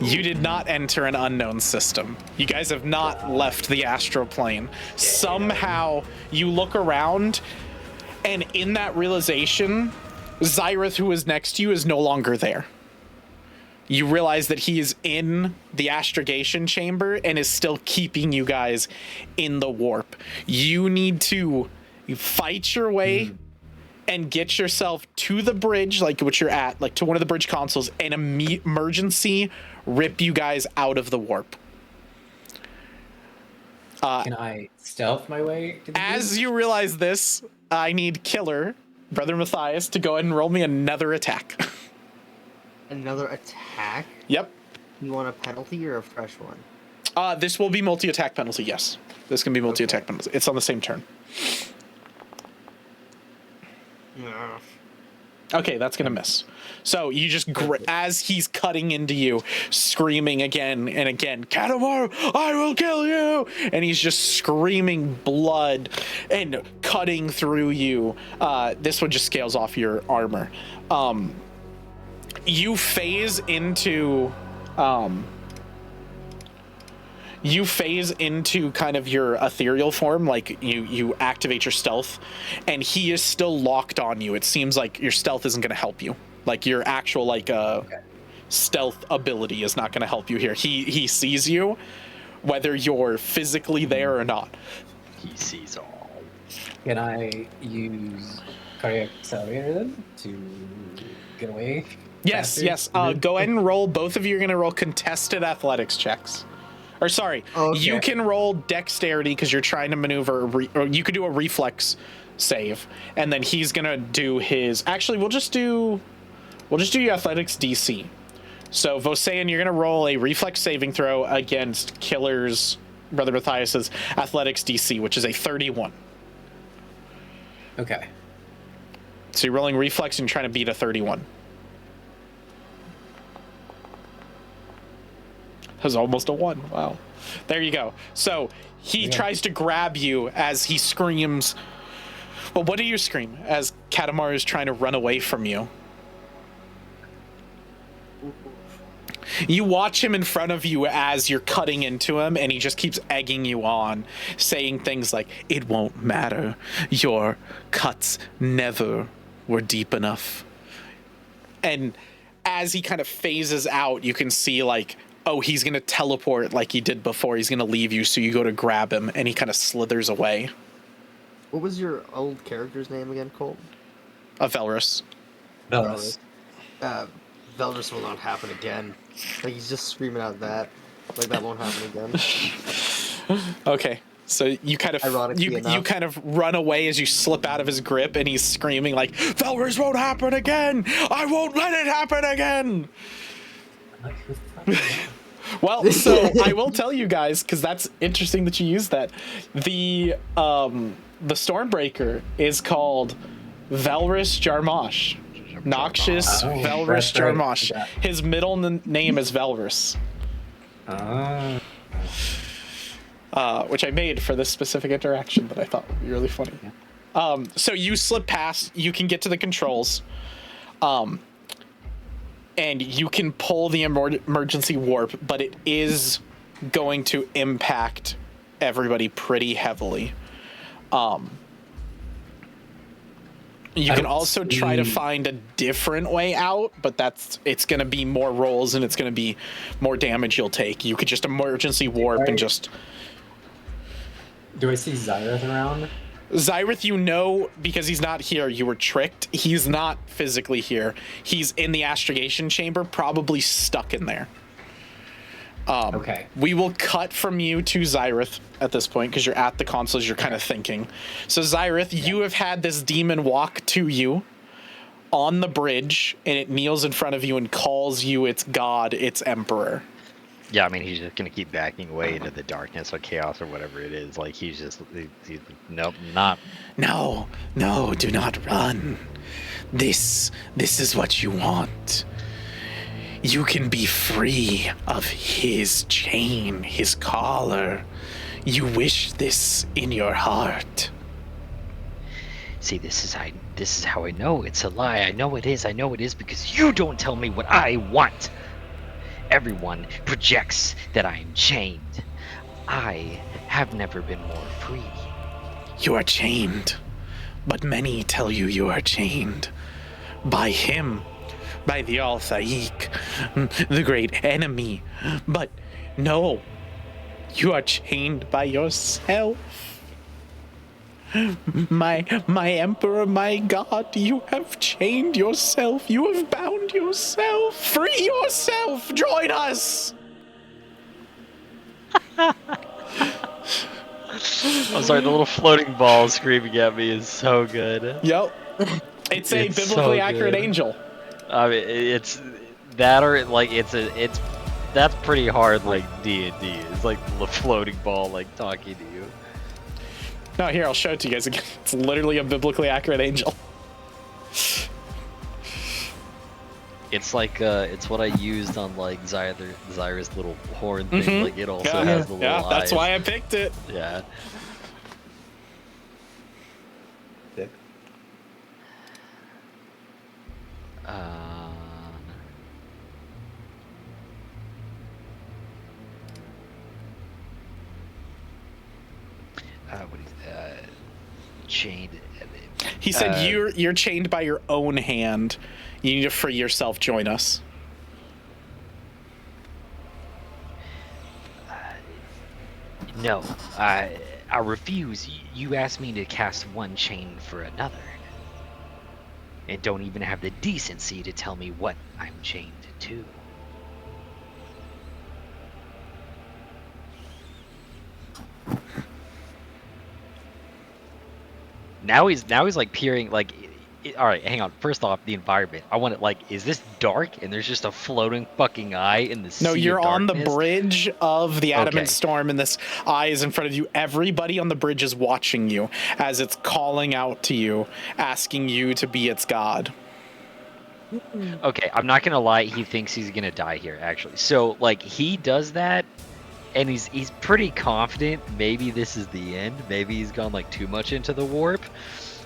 You did not enter an unknown system. You guys have not left the astral plane. Somehow, you look around, and in that realization, Zyrith, who is next to you, is no longer there. you realize that he is in the astrogation chamber and is still keeping you guys in the warp. You need to fight your way and get yourself to the bridge, like what you're at, like to one of the bridge consoles, and emergency rip you guys out of the warp. Can I stealth my way to the As bridge? you realize this, I need Killer, Brother Matthias, to go ahead and roll me another attack. Another attack? Yep. You want a penalty or a fresh one? This will be multi-attack penalty, yes. This can be multi-attack penalty. It's on the same turn. Yeah. Okay, that's gonna miss. So you just as he's cutting into you, screaming again and again, Katamari, I will kill you! And he's just screaming blood and cutting through you. This one just scales off your armor. You phase into kind of your ethereal form, like you activate your stealth, and he is still locked on you. It seems like your stealth isn't going to help you. Like your actual stealth ability is not going to help you here. He sees you, whether you're physically there or not. He sees all. Can I use cardiac accelerator then to get away? Yes, faster? yes. Go ahead and roll. Both of you are going to roll contested athletics checks. Or sorry, you can roll dexterity because you're trying to maneuver, or you could do a reflex save, and then he's gonna do his. Actually, we'll just do your athletics DC. So Vosean, you're gonna roll a reflex saving throw against Killer's Brother Matthias's athletics DC, which is a 31. Okay. So you're rolling reflex and trying to beat a 31. Was almost a 1. Wow. There you go. So he tries to grab you as he screams. Well, what do you scream as Katamari is trying to run away from you? You watch him in front of you as you're cutting into him, and he just keeps egging you on, saying things like, it won't matter. Your cuts never were deep enough. And as he kind of phases out, you can see like, oh, he's going to teleport like he did before. He's going to leave you, so you go to grab him, and he kind of slithers away. What was your old character's name again, Colt? Velrus. Fellious. Velrus will not happen again. Like, he's just screaming out that. Like, that won't happen again. Okay. So you kind of you kind of run away as you slip out of his grip, and he's screaming like, Velrus won't happen again! I won't let it happen again! Well, so I will tell you guys, because that's interesting that you use that. The Stormbreaker is called Velrus Jarmosh. Noxious Velrus Jarmosh. His middle name is Velrus. Which I made for this specific interaction that I thought would be really funny. So you slip past, you can get to the controls. And you can pull the emergency warp, but it is going to impact everybody pretty heavily. You can also try to find a different way out, but it's going to be more rolls and it's going to be more damage you'll take. You could just emergency warp and just... Do I see Zyreth around? Zyreth, you know, because he's not here, you were tricked. He's not physically here. He's in the astrogation chamber, probably stuck in there. Okay. We will cut from you to Zyreth at this point, because you're at the consoles, you're kind of thinking. So Zyreth, you have had this demon walk to you on the bridge, and it kneels in front of you and calls you its god, its emperor. Yeah, I mean, he's just gonna keep backing away into the darkness or chaos or whatever it is. Like, he's nope, not. No, do not run. This is what you want. You can be free of his chain, his collar. You wish this in your heart. See, this is how I know it's a lie. I know it is because you don't tell me what I want. Everyone projects that I am chained. I have never been more free. You are chained, but many tell you are chained by him by the Al-Thaik, the great enemy. But no, you are chained by yourself. My emperor, my god, you have chained yourself. You have bound yourself. Free yourself. Join us. I'm sorry, the little floating ball screaming at me is so good. Yep. It's a It's biblically so accurate good. angel. I mean, it's that or like it's that's pretty hard like D&D. It's like the floating ball like talking to you. No, here, I'll show it to you guys again. It's literally a biblically accurate angel. It's like it's what I used on like Zyra's little horn thing. Mhm. Like it also Yeah. has the little Yeah, that's eyes. why I picked it. Yeah. Dick. What is chained? He said you're chained by your own hand. You need to free yourself. Join us. No, I refuse. You asked me to cast one chain for another. And don't even have the decency to tell me what I'm chained to. Now he's like peering like. All right, hang on. First off, the environment. I want it like, is this dark and there's just a floating fucking eye in the sea? No, you're of on the darkness? bridge of the adamant Okay. storm, and this eye is in front of you. Everybody on the bridge is watching you as it's calling out to you, asking you to be its god. Okay, I'm not gonna lie. He thinks he's gonna die here, actually. So like he does that, and he's pretty confident. Maybe this is the end. Maybe he's gone like too much into the warp,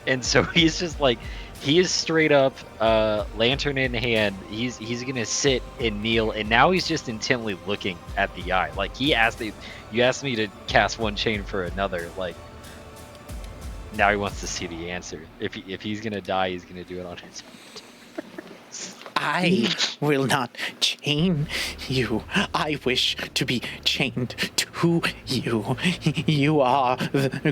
and so he's just like he is straight up, lantern in hand. He's gonna sit and kneel, and now he's just intently looking at the eye. Like he asked me, you asked me to cast one chain for another. Like now he wants to see the answer. If he's gonna die, he's gonna do it on his own. I will not chain you. I wish to be chained to you. You are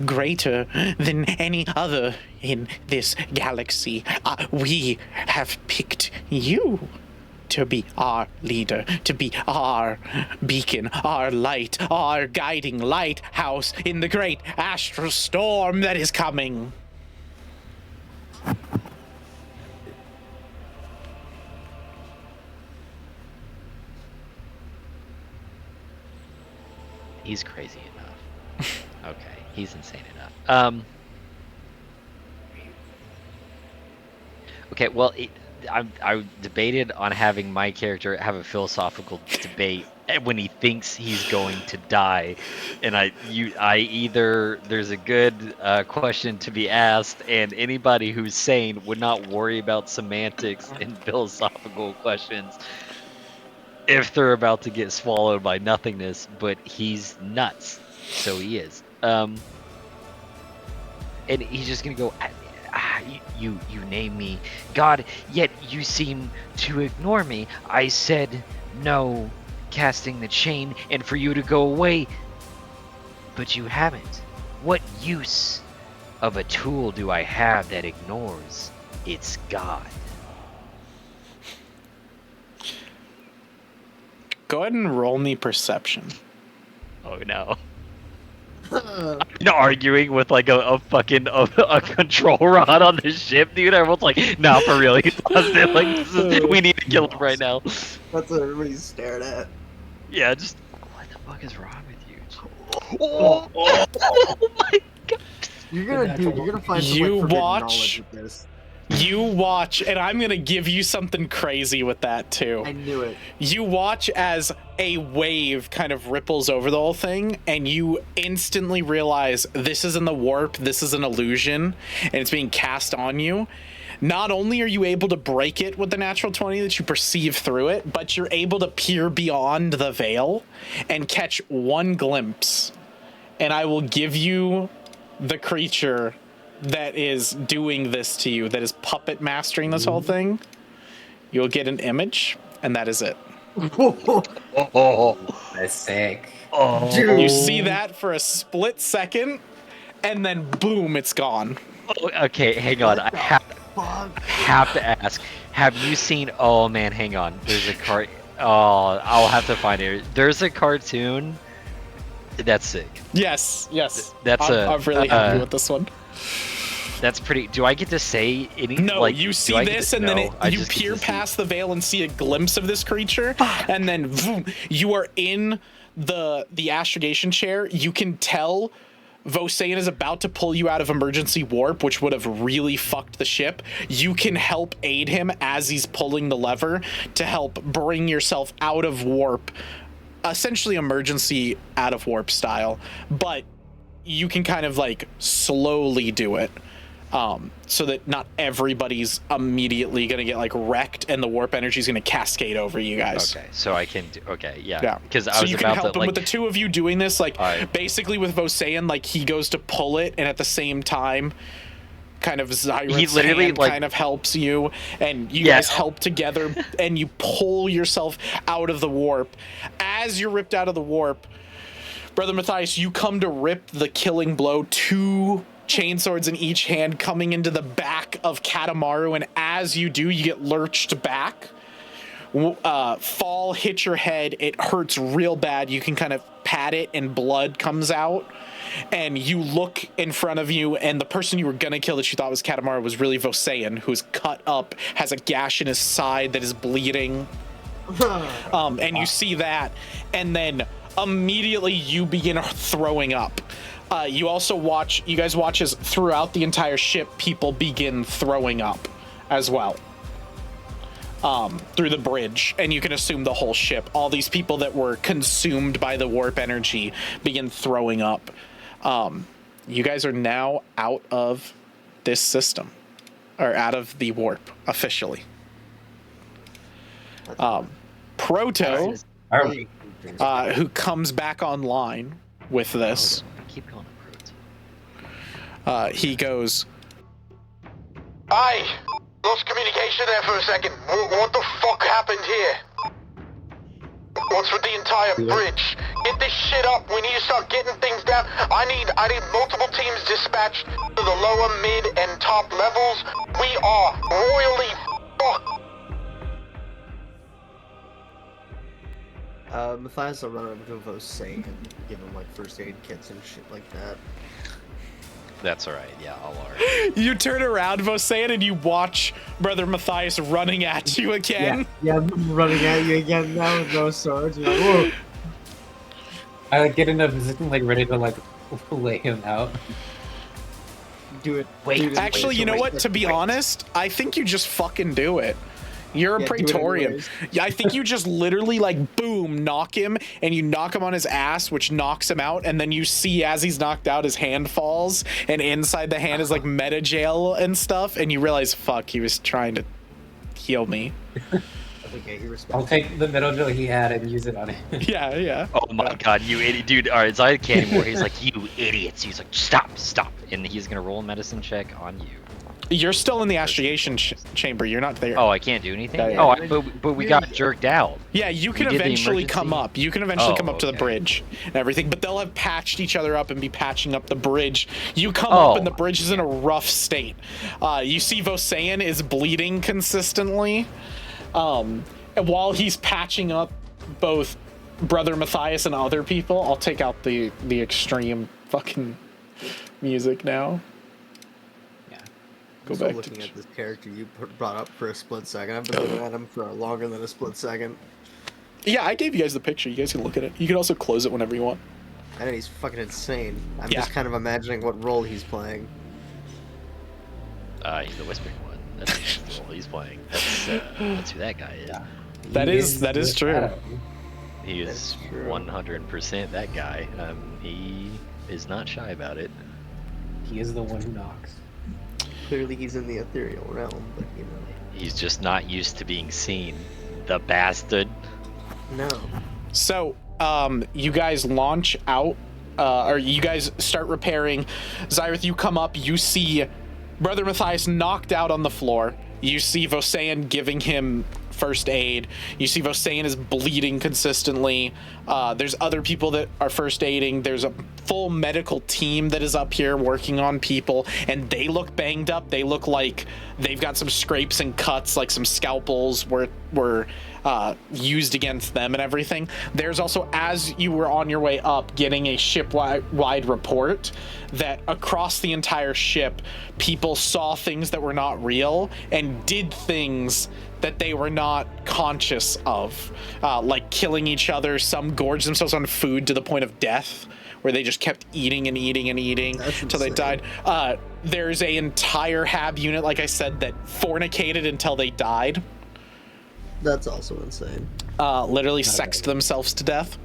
greater than any other in this galaxy. We have picked you to be our leader, to be our beacon, our light, our guiding lighthouse in the great astral storm that is coming. He's crazy enough. Okay, he's insane enough. Okay, well, I debated on having my character have a philosophical debate when he thinks he's going to die, and I either there's a good question to be asked, and anybody who's sane would not worry about semantics and philosophical questions if they're about to get swallowed by nothingness, but he's nuts, so he is. And he's just gonna go, you name me God, yet you seem to ignore me. I said no casting the chain and for you to go away, but you haven't. What use of a tool do I have that ignores its God? Go ahead and roll me perception. Oh no. I'm arguing with like a fucking a control rod on the ship, dude. Everyone's like, "No, for real, he's lost it. Like, we need to kill him right now." That's what everybody's staring at. Yeah, just what the fuck is wrong with you? Oh my god! You're gonna find some You like, forbidden watch- knowledge with this. You watch, and I'm gonna give you something crazy with that too. I knew it. You watch as a wave kind of ripples over the whole thing, and you instantly realize this is in the warp, this is an illusion, and it's being cast on you. Not only are you able to break it with the natural 20 that you perceive through it, but you're able to peer beyond the veil and catch one glimpse. And I will give you the creature that is doing this to you, that is puppet mastering this whole thing. You'll get an image, and that is it. That's sick. You see that for a split second, and then boom, it's gone. Oh, okay, hang on. I have to ask. Have you seen? Oh man, hang on. There's a cart. Oh, I'll have to find it. There's a cartoon. That's sick. Yes. I'm really happy with this one. That's pretty. Do I get to say any? No, like, you see this, and then you just get peer to see- past the veil and see a glimpse of this creature, and then boom, you are in the astrogation chair. You can tell Vosayan is about to pull you out of emergency warp, which would have really fucked the ship. You can help aid him as he's pulling the lever to help bring yourself out of warp, essentially emergency out of warp style, but you can kind of like slowly do it. So that not everybody's immediately gonna get like wrecked, and the warp energy is gonna cascade over you guys. Okay, so I can do. Okay, yeah. Yeah, Because I so was you about can help to him like. with the two of you doing this, like Alright. basically with Vosayan, like he goes to pull it, and at the same time, kind of Zyra's literally, hand like- kind of helps you, and you Yeah. guys help together, and you pull yourself out of the warp. As you're ripped out of the warp, Brother Matthias, you come to rip the killing blow, two chainswords in each hand coming into the back of Katamaru, and as you do, you get lurched back. Fall, hit your head, it hurts real bad. You can kind of pat it and blood comes out, and you look in front of you, and the person you were gonna kill that you thought was Katamaru was really Vosayan, who's cut up, has a gash in his side that is bleeding. And you see that, and then immediately you begin throwing up. You guys watch as throughout the entire ship, people begin throwing up as well. Through the bridge, and you can assume the whole ship. All these people that were consumed by the warp energy begin throwing up. You guys are now out of this system, or out of the warp officially. Proto, Are we? who comes back online with this, I keep calling it Proto. he goes, I lost communication there for a second. What the fuck happened here? What's with the entire bridge? Get this shit up. We need to start getting things down. I need multiple teams dispatched to the lower, mid, and top levels. We are royally fucked. Matthias will run over to Vosayan and give him like first aid kits and shit like that. That's alright. Yeah, I'll alright. you turn around, Vosayan, and you watch Brother Matthias running at you again. Yeah, I'm running at you again now with no swords. You're like, whoa. I like get in a position like ready to like lay him out. Do it. Wait, do it. Actually, you know what? To be honest, I think you just fucking do it. You're a Yeah, do it Praetorian. anyways. Yeah, I think you just literally like boom, knock him, and you knock him on his ass, which knocks him out, and then you see as he's knocked out, his hand falls, and inside the hand is like meta jail and stuff, and you realize, fuck, he was trying to heal me. Okay, he respects. I'll take the middle drill he had and use it on him. Yeah. Oh my god, you idiot, dude! All right, so I can't anymore. He's like, you idiots. He's like, stop, and he's gonna roll a medicine check on you. You're still in the astrogation chamber. You're not there. Oh, I can't do anything. Yeah, yeah. Oh, but we got jerked out. Yeah, you can We did the eventually come emergency? up. You can eventually Oh, come up to the okay. bridge and everything, but they'll have patched each other up and be patching up the bridge. You come Oh. up and the bridge is in a rough state. You see Vosayan is bleeding consistently. And while he's patching up both Brother Matthias and other people, I'll take out the extreme fucking music now. Go I'm still back looking to... at this character you brought up for a split second. I've been looking at him for longer than a split second. Yeah, I gave you guys the picture. You guys can look at it. You can also close it whenever you want. I know he's fucking insane. I'm Yeah. just kind of imagining what role he's playing. He's the whispering one. That's the role he's playing. That's who that guy is. That He is true. shadow. He is That's true. 100% that guy. He is not shy about it. He is the one who knocks. Clearly he's in the ethereal realm, but you know. He's just not used to being seen. The bastard. No. So, you guys launch out, or you guys start repairing. Zyrith, you come up, you see Brother Matthias knocked out on the floor. You see Vosayan giving him first aid. You see Vosayan is bleeding consistently. There's other people that are first aiding. There's a full medical team that is up here working on people, and they look banged up. They look like they've got some scrapes and cuts, like some scalpels were used against them and everything. There's also, as you were on your way up, getting a ship-wide report that across the entire ship, people saw things that were not real and did things that they were not conscious of, like killing each other. Some gorged themselves on food to the point of death, where they just kept eating and eating and eating until they died. There's an entire HAB unit, like I said, that fornicated until they died. That's also insane. Literally sexed themselves to death.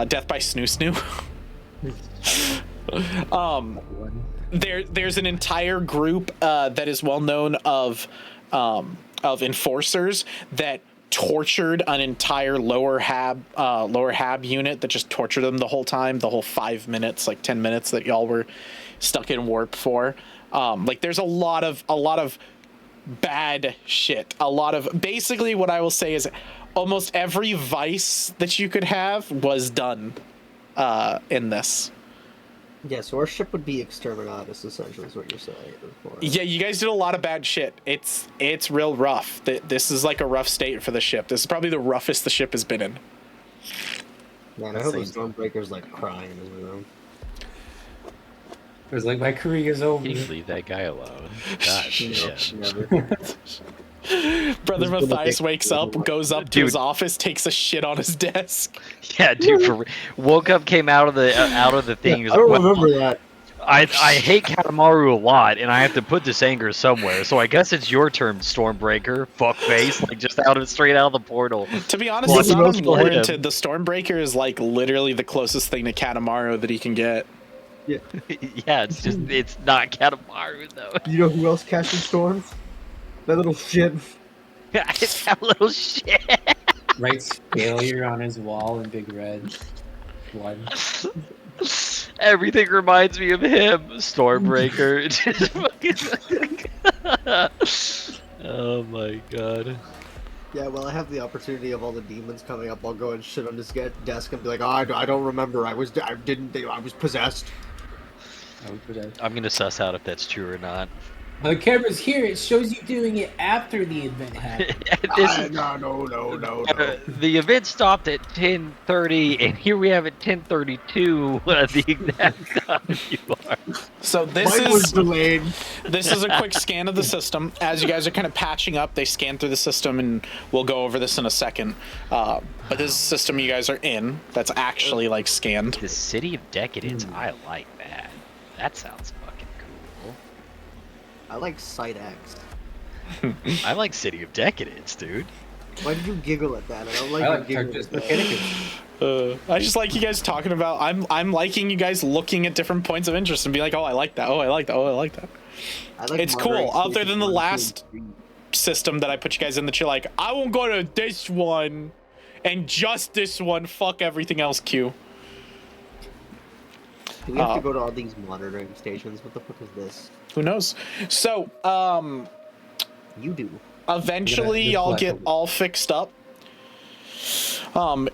Death by snoo snoo. There's an entire group that is well known of enforcers that tortured an entire lower hab unit, that just tortured them the whole time, the whole 5 minutes, like 10 minutes that y'all were stuck in warp for. Like there's a lot of bad shit. A lot of, basically what I will say is almost every vice that you could have was done in this. Yeah, so our ship would be exterminatus, essentially, is what you're saying. Yeah, you guys did a lot of bad shit. It's real rough. This is like a rough state for the ship. This is probably the roughest the ship has been in. Man, I hope the Stormbreaker's like crying in the room. It was like, my career is over. Can you leave that guy alone? God, shit. Brother Matthias wakes up, goes up to his office, takes a shit on his desk. Yeah, dude. Woke up, came out of the thing. I don't remember that. I hate Katamaru a lot, and I have to put this anger somewhere. So I guess it's your turn, Stormbreaker. Fuckface, like just straight out of the portal. To be honest, it's not unwarranted. The Stormbreaker is like literally the closest thing to Katamaru that he can get. Yeah, yeah. It's not Katamaru though. You know who else casting storms? That little shit. That little shit. Writes failure on his wall in big red. Blood. Everything reminds me of him, Stormbreaker. Oh my god. Yeah, well, I have the opportunity of all the demons coming up. I'll go and shit on his desk and be like, oh, I don't remember. I was possessed. I'm gonna suss out if that's true or not. The camera's here. It shows you doing it after the event happened. No. The event stopped at 10:30, and here we have at 10:32 the exact time you are. So Mine was delayed. This is a quick scan of the system. As you guys are kind of patching up, they scan through the system, and we'll go over this in a second. But this is a system you guys are in that's actually like scanned. The City of Decadence. I like that. That sounds fucking cool. I like Site X. I like City of Decadence, dude. Why did you giggle at that? I don't like you giggling at that. I just like you guys talking about. I'm liking you guys looking at different points of interest and be like, oh, I like that. Oh, I like that. Oh, I like that. It's cool. Other than the last system that I put you guys in, that you're like, I won't go to this one, and just this one. Fuck everything else. Q. Do we have to go to all these monitoring stations? What the fuck is this? Who knows? So, you do. Eventually, y'all get all fixed up.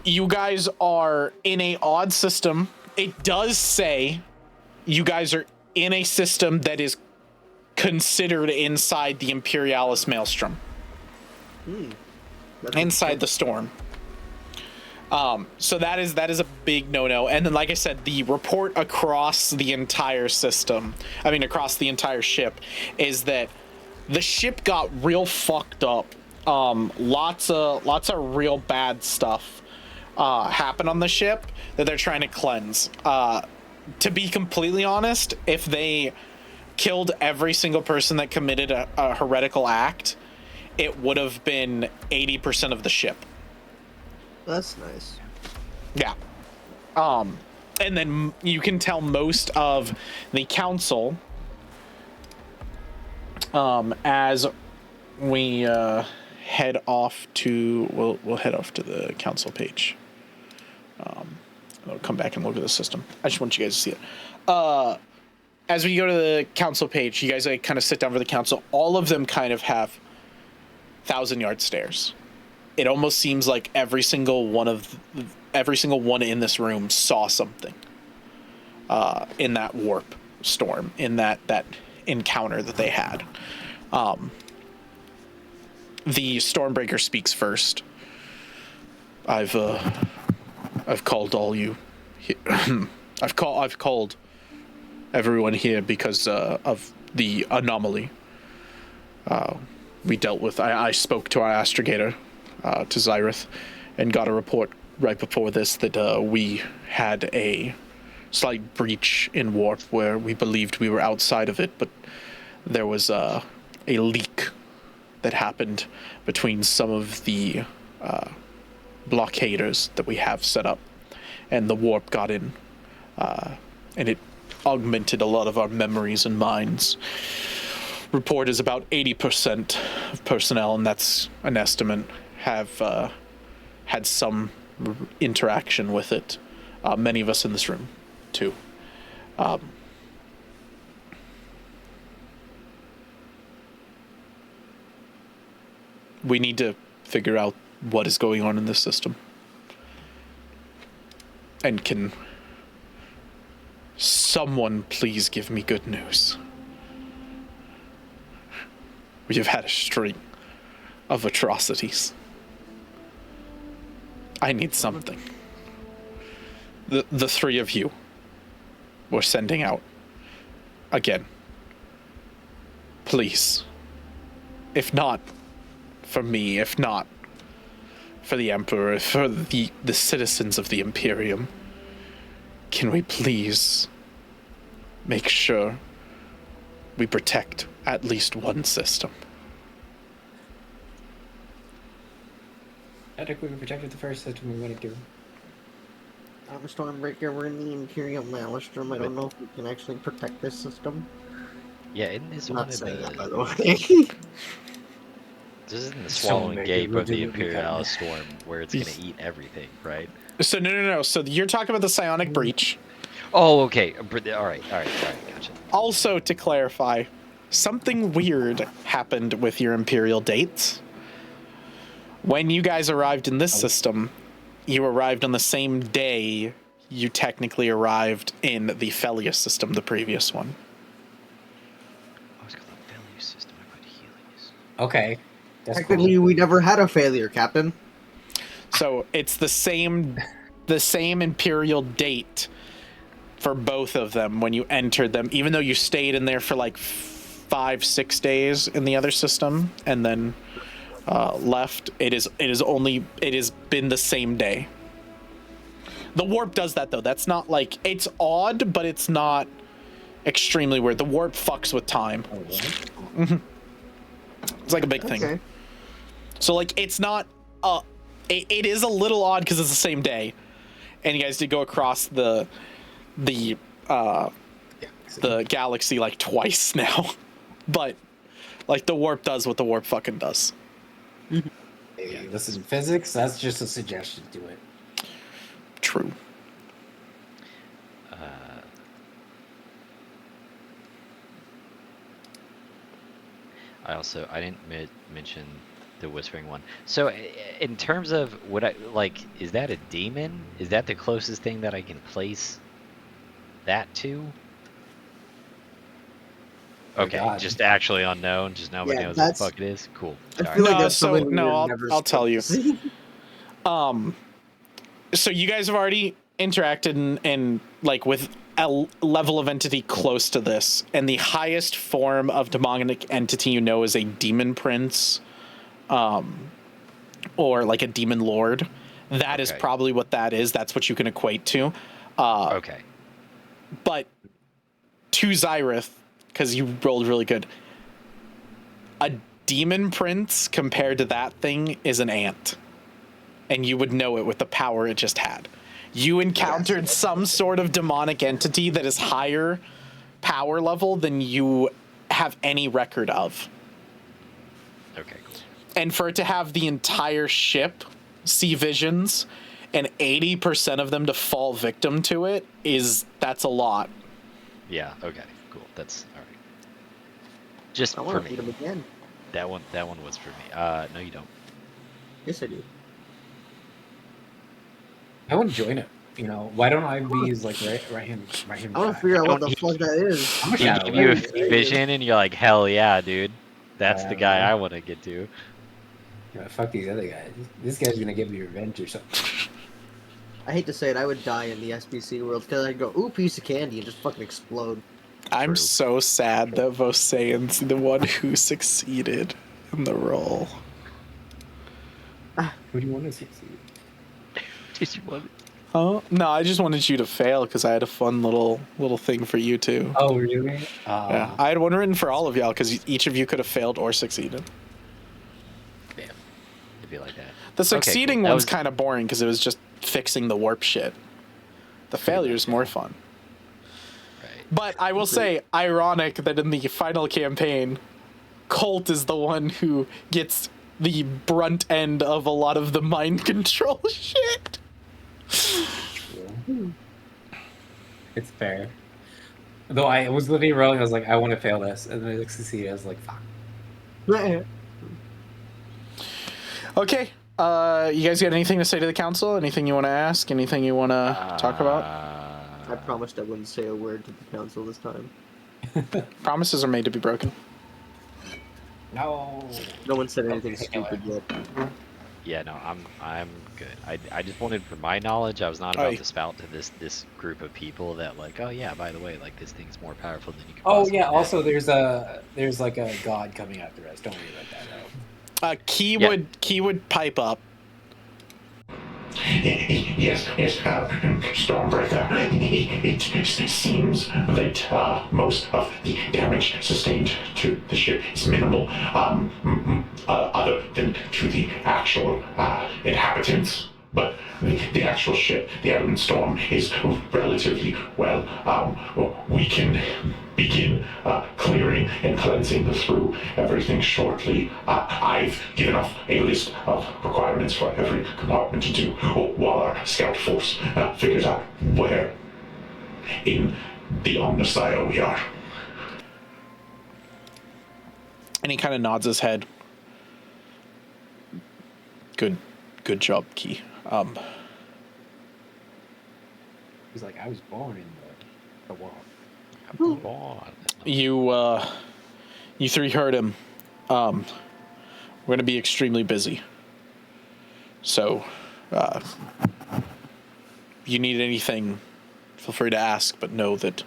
You guys are in a odd system. It does say you guys are in a system that is considered inside the Imperialis Maelstrom. Inside the storm. So that is a big no-no. And then, like I said, the report across the entire system, across the entire ship, is that the ship got real fucked up. Lots of real bad stuff happened on the ship that they're trying to cleanse. To be completely honest, if they killed every single person that committed a heretical act, it would have been 80% of the ship. That's nice. Yeah. And then you can tell most of the council, as we head off to, we'll head off to the council page. I'll come back and look at the system. I just want you guys to see it. As we go to the council page, you guys kind of sit down for the council. All of them kind of have 1,000-yard stares. it almost seems like every single one in this room saw something in that warp storm, in that encounter that they had. The Stormbreaker speaks first. I've called all you. I've called everyone here because of the anomaly we dealt with. I spoke to our astrogator, to Xyrith, and got a report right before this that we had a slight breach in warp where we believed we were outside of it, but there was a leak that happened between some of the blockaders that we have set up, and the warp got in, and it augmented a lot of our memories and minds. Report is about 80% of personnel, and that's an estimate, have had some interaction with it. Many of us in this room, too. We need to figure out what is going on in this system. And can someone please give me good news? We have had a string of atrocities. I need something. The three of you we're sending out again. Please. If not for me, if not for the Emperor, for the citizens of the Imperium, can we please make sure we protect at least one system? I think we protected the first system we went to do. I'm Stormbreaker, we're in the Imperial Maelstrom. I don't know if we can actually protect this system. Yeah, isn't this I'm one not of saying that, by the... the way. This isn't the So swallowing maybe gape we're of the doing that. Imperial Storm where it's going to eat everything, right? So no. So you're talking about the psionic breach. Oh, okay. All right, gotcha. Also, to clarify, something weird happened with your Imperial dates. When you guys arrived in this system, you arrived on the same day you technically arrived in the Fellious system, the previous one. I was called the Fellious system. I put Helios. Okay. That's Technically, cool. we never had a failure, Captain. So it's the same Imperial date for both of them when you entered them, even though you stayed in there for like 5-6 days in the other system and then left. It has been the same day. The warp does that though. That's not like, it's odd, but it's not extremely weird. The warp fucks with time. Mm-hmm. It's like a big thing. So like, it's not it is a little odd because it's the same day, and you guys did go across the galaxy like twice now, but like the warp does what the warp fucking does. Hey, this is physics. That's just a suggestion to it. True. I didn't mention the whispering one. So in terms of what I like, is that a demon? Is that the closest thing that I can place that to? Okay, God. just actually unknown. Just nobody knows what the fuck it is. Cool. I All feel right. like that's something we I'll never tell you. see. So you guys have already interacted and like with a level of entity close to this, and the highest form of demonic entity you know is a demon prince, or like a demon lord. That is probably what that is. That's what you can equate to. Okay. But to Xyrith, because you rolled really good, a demon prince compared to that thing is an ant. And you would know it with the power it just had. You encountered some sort of demonic entity that is higher power level than you have any record of. Okay, cool. And for it to have the entire ship see visions and 80% of them to fall victim to it, that's a lot. Yeah, okay, cool. That's all right. Just I for want to me. beat him again. That one was for me. No, you don't. Yes, I do. I want to join it. You know, why don't I be his like right hand I want to guy? figure out what Don't the fuck that is. I'm a He shadow. give you a Right? free vision, and you're like, hell yeah, dude. That's the guy Whatever. I want to get to. Yeah, fuck these other guys. This guy's gonna get me revenge or something. I hate to say it, I would die in the SBC world because I'd go, ooh, piece of candy, and just fucking explode. I'm True. so sad that Vosayan's the one who succeeded in the role. Who do you want to succeed? Did you want? Oh no, I just wanted you to fail because I had a fun little thing for you too. Oh, really? Yeah, I had one written for all of y'all because each of you could have failed or succeeded. Damn. It'd be like that. The succeeding That one's was- kind of boring because it was just fixing the warp shit. The failure's more fun. Right. But I will say, ironic that in the final campaign, Colt is the one who gets the brunt end of a lot of the mind control shit. It's fair. Though I was literally rolling, I was like, I want to fail this, and then I succeeded. I was like, fuck. Okay. You guys got anything to say to the council? Anything you want to ask? Anything you want to talk about? I promised I wouldn't say a word to the council this time. Promises are made to be broken. No. No one said anything Okay, stupid yet. Yeah, no, I'm good. I just wanted, for my knowledge, I was not about Aye. to spout to this group of people that like, oh yeah, by the way, like this thing's more powerful than you can. Oh possibly yeah. imagine." Also, there's like a god coming after us. Don't worry about that. Though. Key would pipe up. Yes, Stormbreaker. It seems that most of the damage sustained to the ship is minimal, other than to the actual inhabitants. But the actual ship, the Element Storm, is relatively well. We can begin clearing and cleansing through everything shortly. I've given off a list of requirements for every compartment to do while our scout force figures out where in the Omnissiah we are. And he kind of nods his head. Good job, Key. He's like, I was born in the world. Come on. You three heard him. We're gonna be extremely busy. So, you need anything, feel free to ask, but know that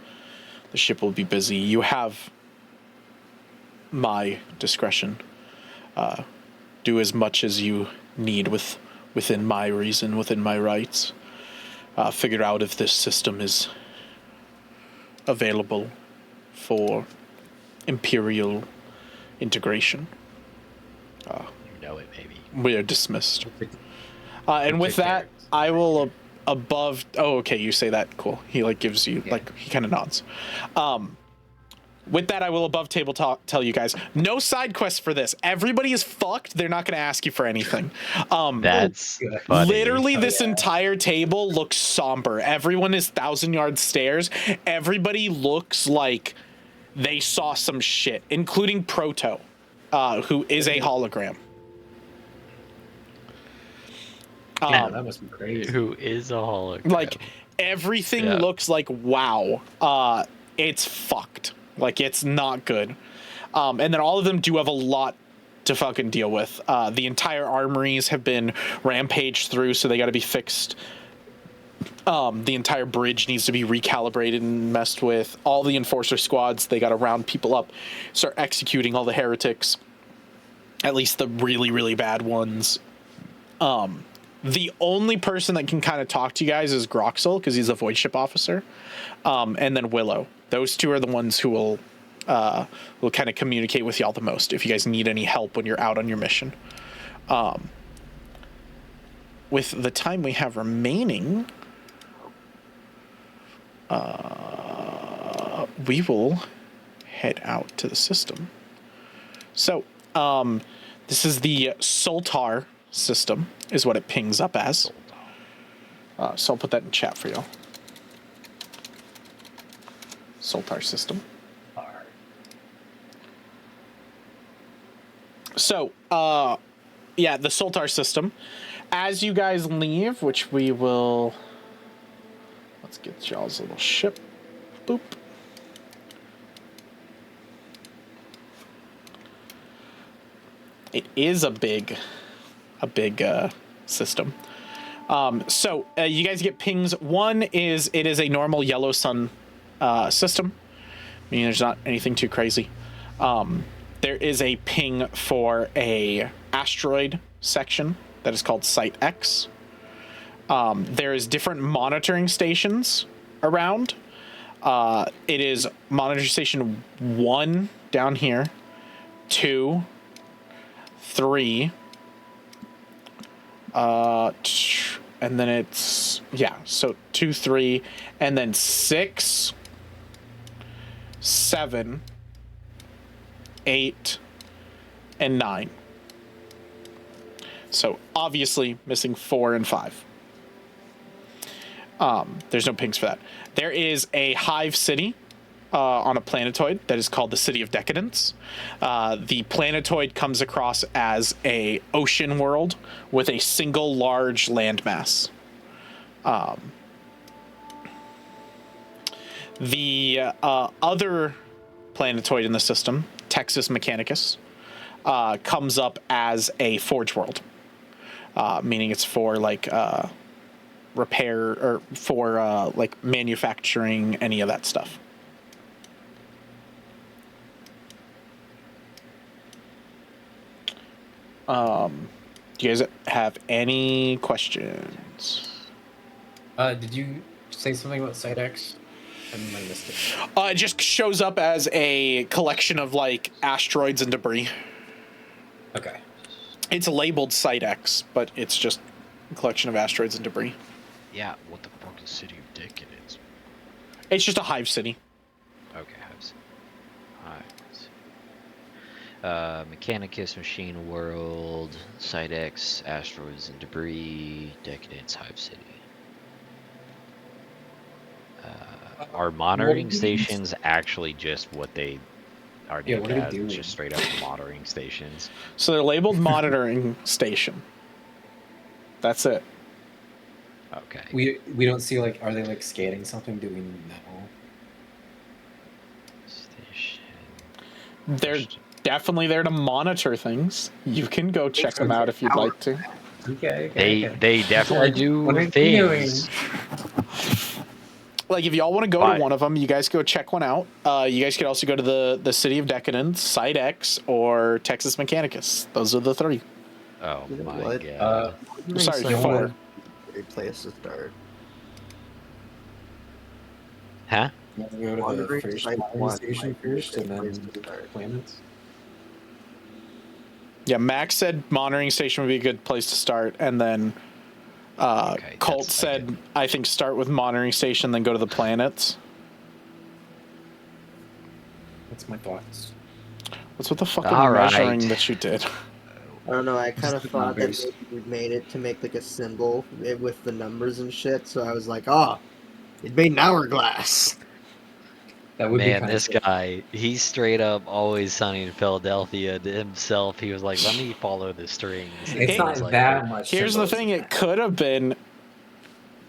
the ship will be busy. You have my discretion. Do as much as you need within my reason, within my rights. Figure out if this system is available for Imperial integration. You know it, baby. We are dismissed. And with that, I will above. Oh, okay. You say that. Cool. He like gives you like he kind of nods. With that, I will above table tell you guys no side quests for this. Everybody is fucked. They're not going to ask you for anything. That's funny. Literally, this entire table looks somber. Everyone is 1,000-yard stares. Everybody looks like they saw some shit, including Proto, who is a hologram. Yeah, that must be crazy. Who is a hologram? Like everything Yeah. looks like wow. It's fucked. Like it's not good. And then all of them do have a lot to fucking deal with. The entire armories have been rampaged through, so they got to be fixed. The entire bridge needs to be recalibrated and messed with. All the enforcer squads, they got to round people up, start executing all the heretics. At least the really, really bad ones. The only person that can kind of talk to you guys is Groxel, because he's a void ship officer. And then Willow. Those two are the ones who will kind of communicate with y'all the most if you guys need any help when you're out on your mission. With the time we have remaining, we will head out to the system. So, this is the Soltar system, is what it pings up as. So I'll put that in chat for y'all. Soltar system. So, yeah, the Soltar system. As you guys leave, which we will... Let's get y'all's little ship. Boop. It is a big system. So you guys get pings. One is it is a normal yellow sun system. I mean, there's not anything too crazy. There is a ping for a asteroid section that is called Site X. There is different monitoring stations around. It is monitoring station 1 down here, 2, 3, and then it's, yeah, so 2, 3, and then 6, 7, 8, and 9. So obviously missing 4 and 5. There's no pings for that. There is a hive city on a planetoid that is called the City of Decadence. The planetoid comes across as a ocean world with a single large landmass. The other planetoid in the system, Texas Mechanicus, comes up as a forge world, meaning it's for like repair or for like manufacturing any of that stuff. Do you guys have any questions? Did you say something about Site X? I might have missed it. It just shows up as a collection of like asteroids and debris. Okay. It's labeled Site X, but it's just a collection of asteroids and debris. Yeah, what the fuck is City of Decadence? It's just a hive city. Okay, Hives. Mechanicus, Machine World, Site X, Asteroids and Debris, Decadence, Hive City. Are monitoring stations actually just what they are named as? Just straight up monitoring stations? So they're labeled monitoring station. That's it. Okay. We don't see, like, are they like scanning something? Do we know? Station. They're definitely there to monitor things. You can go check them out if you'd like to. Okay. They definitely do things. Like, if y'all want to go to one of them, you guys go check one out. You guys could also go to the City of Decadence, Site X, or Texas Mechanicus. Those are the 3. Oh You know my what? god. Sorry, 4. Great place to start. Huh? You have to go to the Monitoring first Site monitoring one station might be a first, and great place then to start. planets. Yeah, Max said monitoring station would be a good place to start, and then Okay, Colt that's said, okay. I think start with monitoring station, then go to the planets. That's my thoughts. What's with the fucking All right. measuring that you did? I don't know, I kind of Just the thought that numbers. maybe we made it to make like a symbol with the numbers and shit, so I was like, oh, it made an hourglass. That would be Man, kind this guy, he's straight up Always Sunny in Philadelphia to himself. He was like, let me follow the strings. And It's he not was like, that much. Here's the symbolism. thing, it could have been,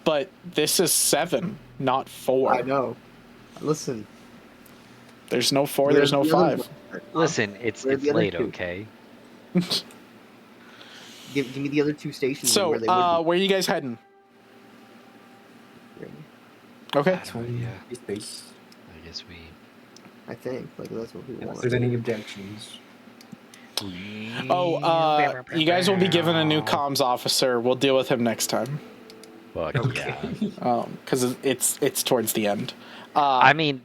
but this is 7, not 4. I know. Listen. There's no 4, where's there's no the other 5. one? Listen, it's Where are the other late, two? okay? Give me the other 2 stations So, where they would where are you guys heading? be. Okay. I don't know, yeah, Space. I guess we... I think. Like, that's what we Unless want. there's any objections. Oh, you guys will be given a new comms officer. We'll deal with him next time. Fuck yeah. Because it's towards the end. I mean,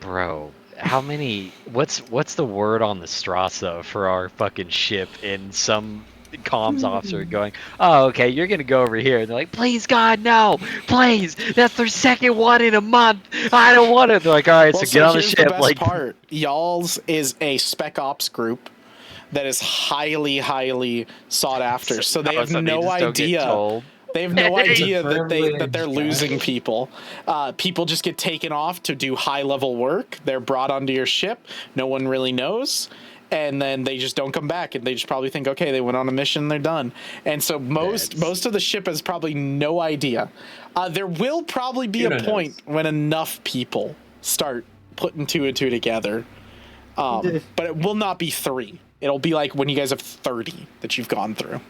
bro, how many... What's the word on the Strasza for our fucking ship in some comms officer going, oh, okay, you're gonna go over here. And they're like, please, God, no, please. That's their second one in a month. I don't want it. They're like, all right, Well, so get on the here's ship. best Like, part. Y'all's is a spec ops group that is highly, highly sought after. So they have so no just don't get idea. told. They have no idea that they're Privilege, losing people. People just get taken off to do high level work. They're brought onto your ship. No one really knows. and then they just don't come back, and they just probably think, okay, they went on a mission, they're done. And so most of the ship has probably no idea. There will probably be a point when enough people start putting 2 and 2 together, but it will not be 3. It'll be like when you guys have 30 that you've gone through.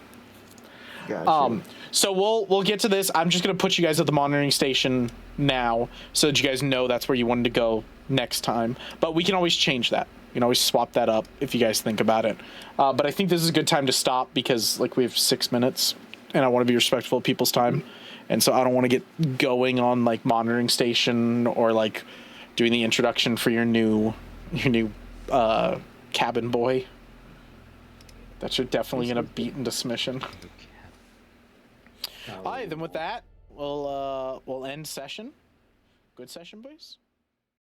Gotcha. So we'll get to this. I'm just gonna put you guys at the monitoring station now, so that you guys know that's where you wanted to go next time. But we can always change that. We can always swap that up if you guys think about it. But I think this is a good time to stop because like we have 6 minutes, and I want to be respectful of people's time, and so I don't want to get going on like monitoring station or like doing the introduction for your new cabin boy. That you're definitely gonna beat into submission. All right, then with that, we'll end session. Good session, boys.